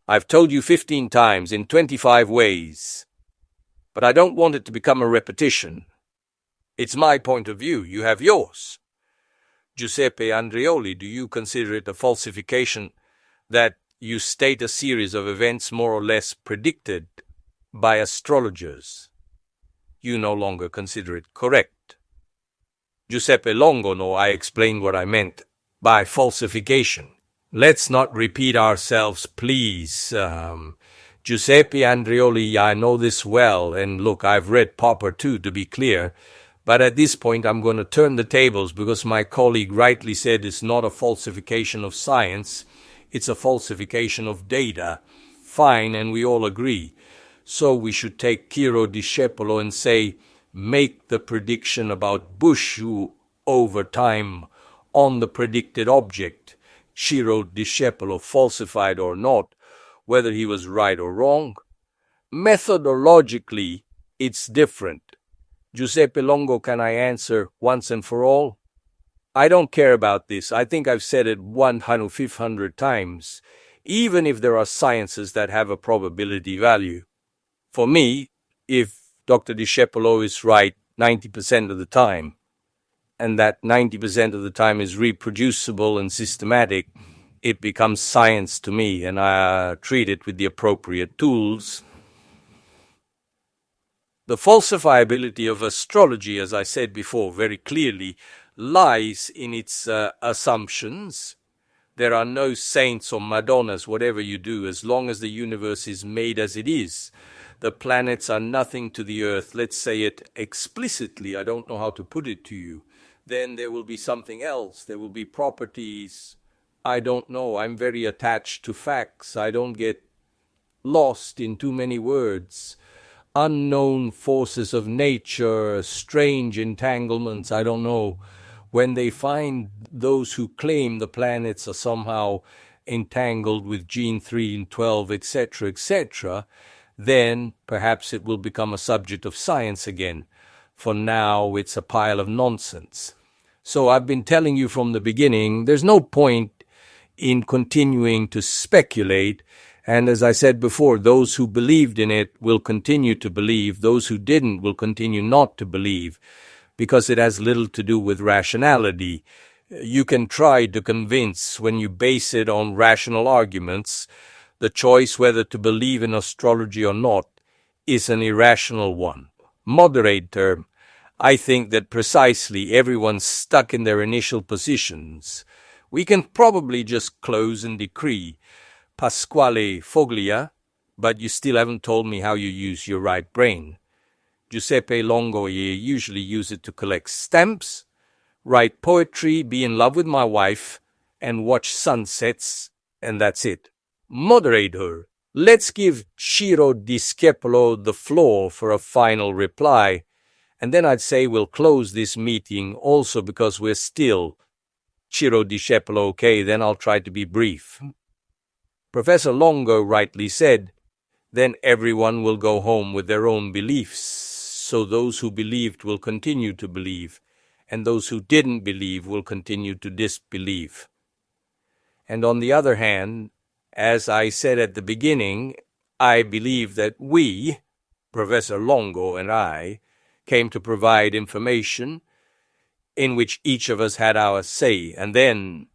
[SPEAKER 1] I've told you 15 times in 25 ways. But I don't want it to become a repetition. It's my point of view, you have yours. Giuseppe Andreoli, do you consider it a falsification that you state a series of events more or less predicted by astrologers? You no longer consider it correct. Giuseppe Longo, no, I explained what I meant by falsification. Let's not repeat ourselves, please. Giuseppe Andreoli, I know this well, and look, I've read Popper too, to be clear, but at this point I'm going to turn the tables because my colleague rightly said it's not a falsification of science, it's a falsification of data. Fine, and we all agree. So we should take Ciro Discepolo and say, make the prediction about Bushu over time on the predicted object. Ciro Discepolo, falsified or not, whether he was right or wrong. Methodologically, it's different. Giuseppe Longo, can I answer once and for all? I don't care about this. I think I've said it 500 times, even if there are sciences that have a probability value. For me, if Dr. Discepolo is right 90% of the time, and that 90% of the time is reproducible and systematic, it becomes science to me, and I treat it with the appropriate tools. The falsifiability of astrology, as I said before very clearly, lies in its assumptions. There are no saints or Madonnas, whatever you do, as long as the universe is made as it is. The planets are nothing to the Earth. Let's say it explicitly. I don't know how to put it to you. then there will be something else. There will be properties. I don't know. I'm very attached to facts. I don't get lost in too many words. Unknown forces of nature, strange entanglements, I don't know. When they find those who claim the planets are somehow entangled with gene 3 and 12, etc., then perhaps it will become a subject of science again. For now, it's a pile of nonsense. So I've been telling you from the beginning, there's no point in continuing to speculate. And as I said before, those who believed in it will continue to believe. Those who didn't will continue not to believe, because it has little to do with rationality. You can try to convince, when you base it on rational arguments, the choice whether to believe in astrology or not is an irrational one. Moderator, I think that precisely everyone's stuck in their initial positions. We can probably just close and decree Pasquale Foglia, but you still haven't told me how you use your right brain. Giuseppe Longo, you usually use it to collect stamps, write poetry, be in love with my wife, and watch sunsets, and that's it. Moderator, let's give Ciro Discepolo the floor for a final reply, and then I'd say we'll close this meeting also because we're still Ciro Discepolo. Okay, then I'll try to be brief. Professor Longo rightly said, then everyone will go home with their own beliefs. So those who believed will continue to believe, and those who didn't believe will continue to disbelieve. And on the other hand, as I said at the beginning, I believe that we, Professor Longo and I, came to provide information in which each of us had our say, and then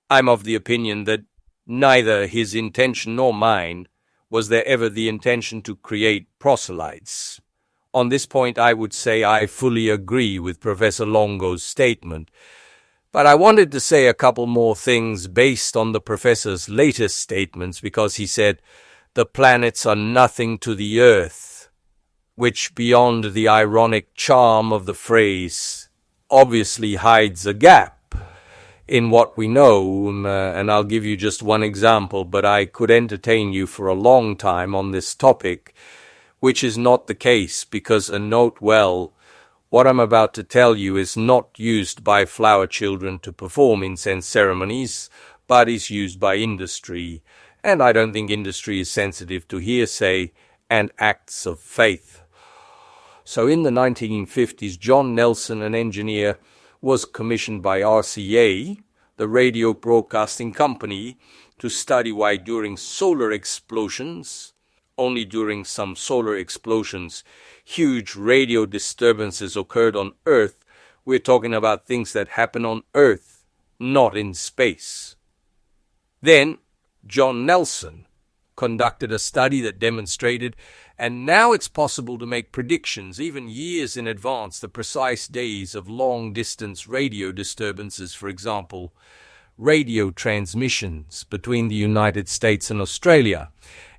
[SPEAKER 1] I'm of the opinion that neither his intention nor mine was there ever the intention to create proselytes. On this point, I would say I fully agree with Professor Longo's statement. But I wanted to say a couple more things based on the professor's latest statements, because he said, the planets are nothing to the Earth, which, beyond the ironic charm of the phrase, obviously hides a gap in what we know, and I'll give you just one example, but I could entertain you for a long time on this topic, which is not the case, because, and note well, what I'm about to tell you is not used by flower children to perform incense ceremonies, but is used by industry, and I don't think industry is sensitive to hearsay and acts of faith. So in the 1950s, John Nelson, an engineer, was commissioned by RCA, the radio broadcasting company, to study why during solar explosions, only during some solar explosions, huge radio disturbances occurred on Earth. We're talking about things that happen on Earth, not in space. Then John Nelson conducted a study that demonstrated, and now it's possible to make predictions, even years in advance, the precise days of long-distance radio disturbances, for example, radio transmissions between the United States and Australia.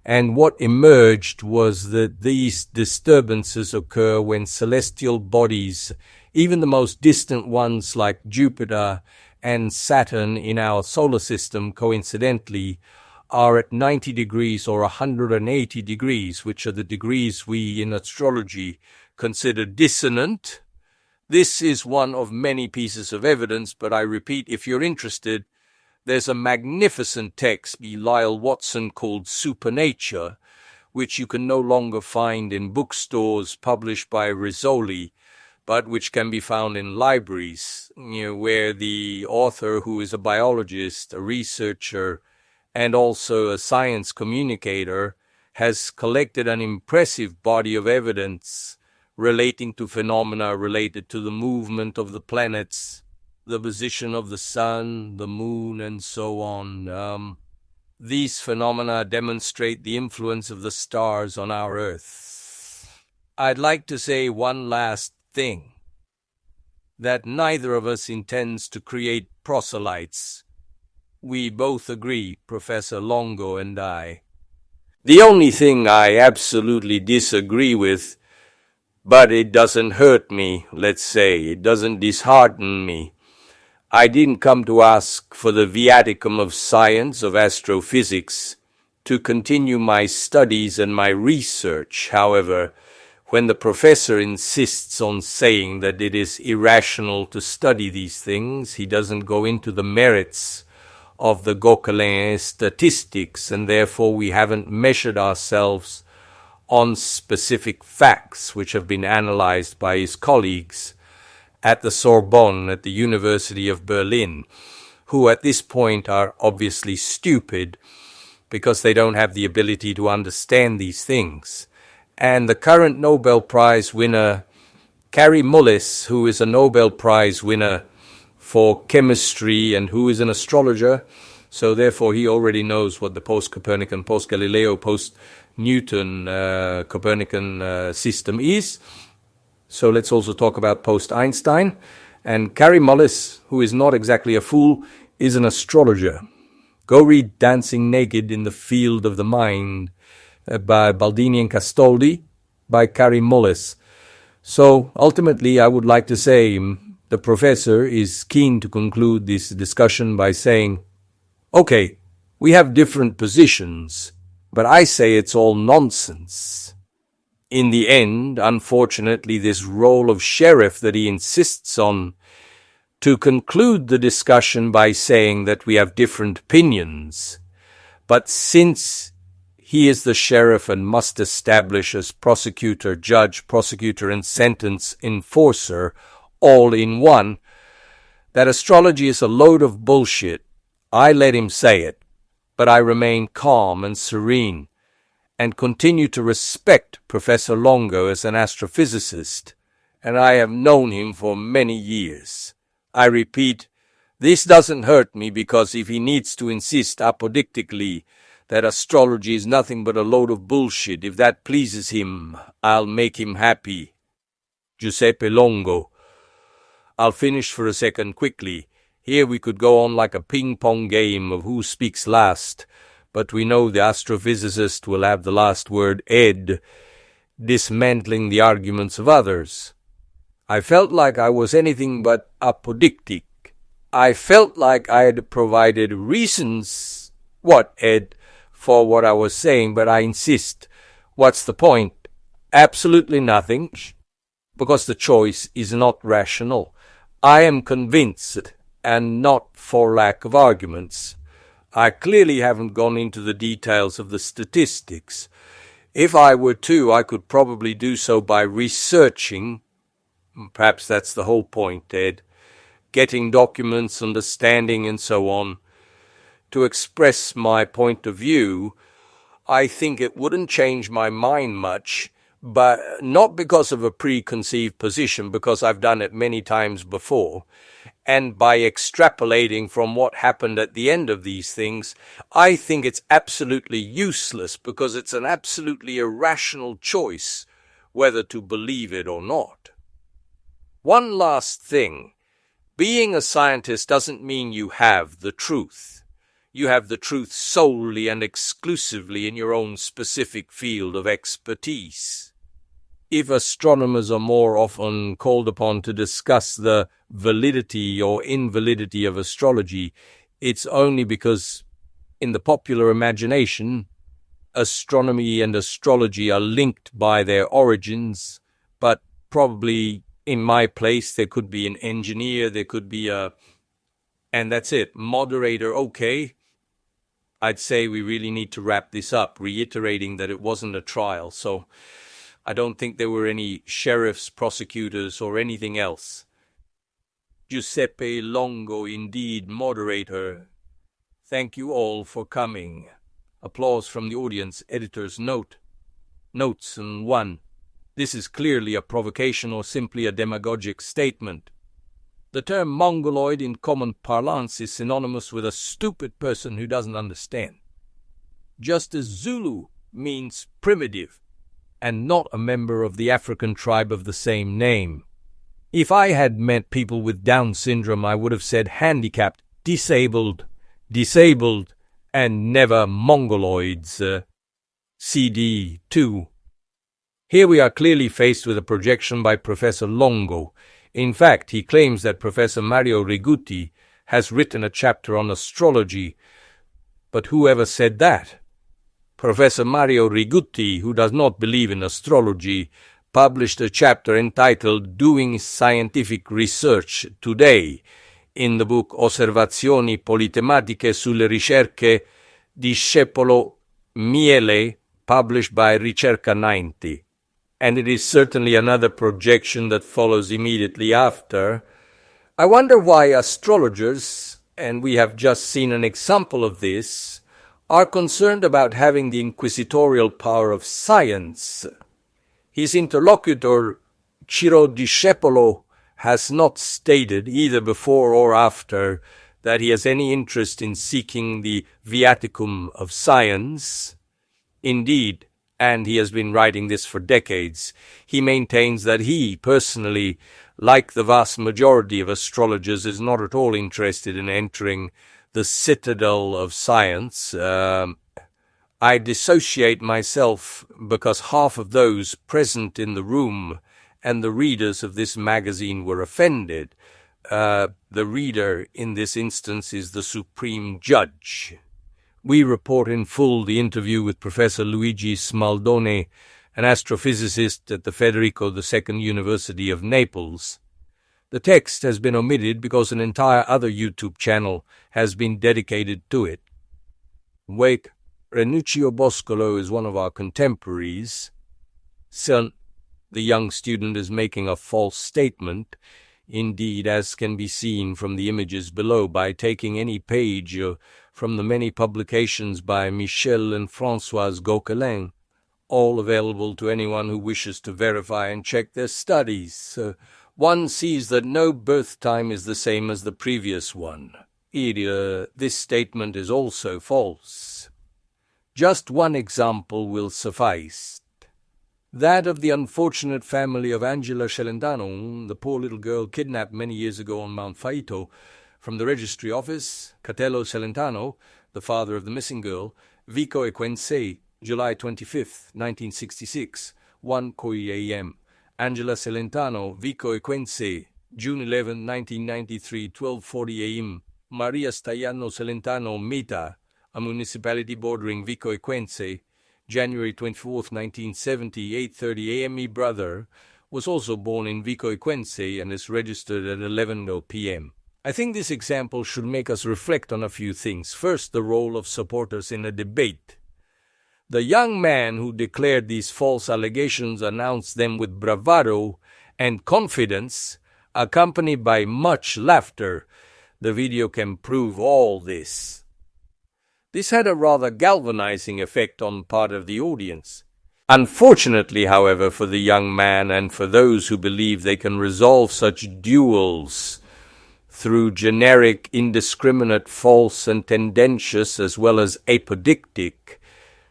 [SPEAKER 1] And what emerged was that these disturbances occur when celestial bodies, even the most distant ones like Jupiter and Saturn in our solar system, coincidentally, are at 90 degrees or 180 degrees, which are the degrees we in astrology consider dissonant. This is one of many pieces of evidence, but I repeat, if you're interested, there's a magnificent text by Lyle Watson called Supernature, which you can no longer find in bookstores published by Rizzoli, but which can be found in libraries, where the author, who is a biologist, a researcher, and also a science communicator, has collected an impressive body of evidence relating to phenomena related to the movement of the planets, the position of the sun, the moon, and so on. These phenomena demonstrate the influence of the stars on our Earth. I'd like to say one last thing, that neither of us intends to create proselytes. We both agree, Professor Longo and I. The only thing I absolutely disagree with, But it doesn't hurt me, let's say. It doesn't dishearten me. I didn't come to ask for the viaticum of science, of astrophysics, to continue my studies and my research. However, when the professor insists on saying that it is irrational to study these things, he doesn't go into the merits of the Gauquelin statistics, and therefore we haven't measured ourselves on specific facts which have been analyzed by his colleagues at the Sorbonne, at the University of Berlin, who at this point are obviously stupid because they don't have the ability to understand these things. And the current Nobel Prize winner, Kary Mullis, who is a Nobel Prize winner for chemistry and who is an astrologer, so therefore he already knows what the post-Copernican, post-Galileo, post-Newton Copernican system is. So let's also talk about post-Einstein. And Kary Mullis, who is not exactly a fool, is an astrologer. Go read Dancing Naked in the Field of the Mind by Baldini and Castoldi, by Kary Mullis. So ultimately I would like to say the professor is keen to conclude this discussion by saying, okay, we have different positions, but I say it's all nonsense. In the end, unfortunately, this role of sheriff that he insists on, to conclude the discussion by saying that we have different opinions, but since he is the sheriff and must establish as prosecutor, judge, prosecutor, and sentence enforcer all in one, that astrology is a load of bullshit, I let him say it, but I remain calm and serene and continue to respect Professor Longo as an astrophysicist, and I have known him for many years. I repeat, this doesn't hurt me because if he needs to insist apodictically that astrology is nothing but a load of bullshit, if that pleases him, I'll make him happy. Giuseppe Longo. I'll finish for a second quickly. Here we could go on like a ping-pong game of who speaks last, but we know the astrophysicist will have the last word, Ed, dismantling the arguments of others. I felt like I was anything but apodictic. I felt like I had provided reasons, what, Ed, for what I was saying, but I insist. What's the point? Absolutely nothing, because the choice is not rational. I am convinced, and not for lack of arguments. I clearly haven't gone into the details of the statistics. If I were to, I could probably do so by researching. Perhaps that's the whole point, Ed. Getting documents, understanding, and so on. To express my point of view, I think it wouldn't change my mind much, but not because of a preconceived position, because I've done it many times before. And by extrapolating from what happened at the end of these things, I think it's absolutely useless because it's an absolutely irrational choice whether to believe it or not. One last thing. Being a scientist doesn't mean you have the truth. You have the truth solely and exclusively in your own specific field of expertise. If astronomers are more often called upon to discuss the validity or invalidity of astrology, it's only because, in the popular imagination, astronomy and astrology are linked by their origins, but probably in my place there could be an engineer, there could be and that's it, moderator, okay. I'd say we really need to wrap this up, reiterating that it wasn't a trial, so I don't think there were any sheriffs, prosecutors, or anything else. Giuseppe Longo, indeed, moderator. Thank you all for coming. Applause from the audience. Editor's note. Notes and 1. This is clearly a provocation or simply a demagogic statement. The term mongoloid in common parlance is synonymous with a stupid person who doesn't understand. Just as Zulu means primitive, and not a member of the African tribe of the same name. If I had met people with Down syndrome, I would have said handicapped, disabled, and never mongoloids. CD 2. Here we are clearly faced with a projection by Professor Longo. In fact, he claims that Professor Mario Rigutti has written a chapter on astrology. But whoever said that? Professor Mario Rigutti, who does not believe in astrology, published a chapter entitled Doing Scientific Research Today in the book Osservazioni Politematiche sulle Ricerche Discepolo Miele, published by Ricerca 90. And it is certainly another projection that follows immediately after. I wonder why astrologers, and we have just seen an example of this, are concerned about having the inquisitorial power of science. His interlocutor, Ciro Discepolo, has not stated, either before or after, that he has any interest in seeking the viaticum of science. Indeed, and he has been writing this for decades, he maintains that he, personally, like the vast majority of astrologers, is not at all interested in entering the citadel of science. I dissociate myself because half of those present in the room and the readers of this magazine were offended. The reader in this instance is the supreme judge. We report in full the interview with Professor Luigi Smaldone, an astrophysicist at the Federico II University of Naples. The text has been omitted because an entire other YouTube channel has been dedicated to it. Wait, Renuccio Boscolo is one of our contemporaries. Son, the young student is making a false statement, indeed, as can be seen from the images below, by taking any page from the many publications by Michel and Françoise Gauquelin, all available to anyone who wishes to verify and check their studies. One sees that no birth time is the same as the previous one. This statement is also false. Just one example will suffice. That of the unfortunate family of Angela Celentano, the poor little girl kidnapped many years ago on Mount Faito. From the registry office, Catello Celentano, the father of the missing girl, Vico e Quince, July 25, 1966, 1 a.m. Angela Celentano, Vico e Quince, June 11, 1993, 12:40 a.m. Maria Staiano Celentano, Mita, a municipality bordering Vico e Quince, January 24, 1970, 8:30 a.m. My brother was also born in Vico e Quince and is registered at 11 p.m. I think this example should make us reflect on a few things. First, the role of supporters in a debate. The young man who declared these false allegations announced them with bravado and confidence, accompanied by much laughter. The video can prove all this. This had a rather galvanizing effect on part of the audience. Unfortunately, however, for the young man and for those who believe they can resolve such duels through generic, indiscriminate, false and tendentious as well as apodictic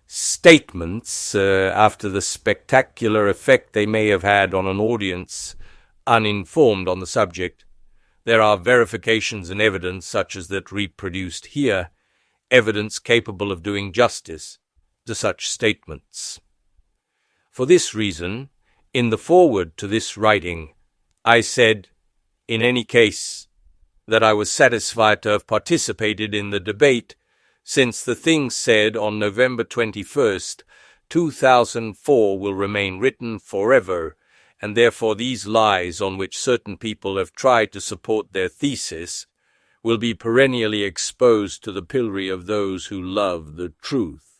[SPEAKER 1] statements after the spectacular effect they may have had on an audience uninformed on the subject, there are verifications and evidence such as that reproduced here, evidence capable of doing justice to such statements. For this reason, in the foreword to this writing, I said, in any case, that I was satisfied to have participated in the debate, since the things said on November 21st, 2004 will remain written forever, and therefore these lies on which certain people have tried to support their thesis will be perennially exposed to the pillory of those who love the truth.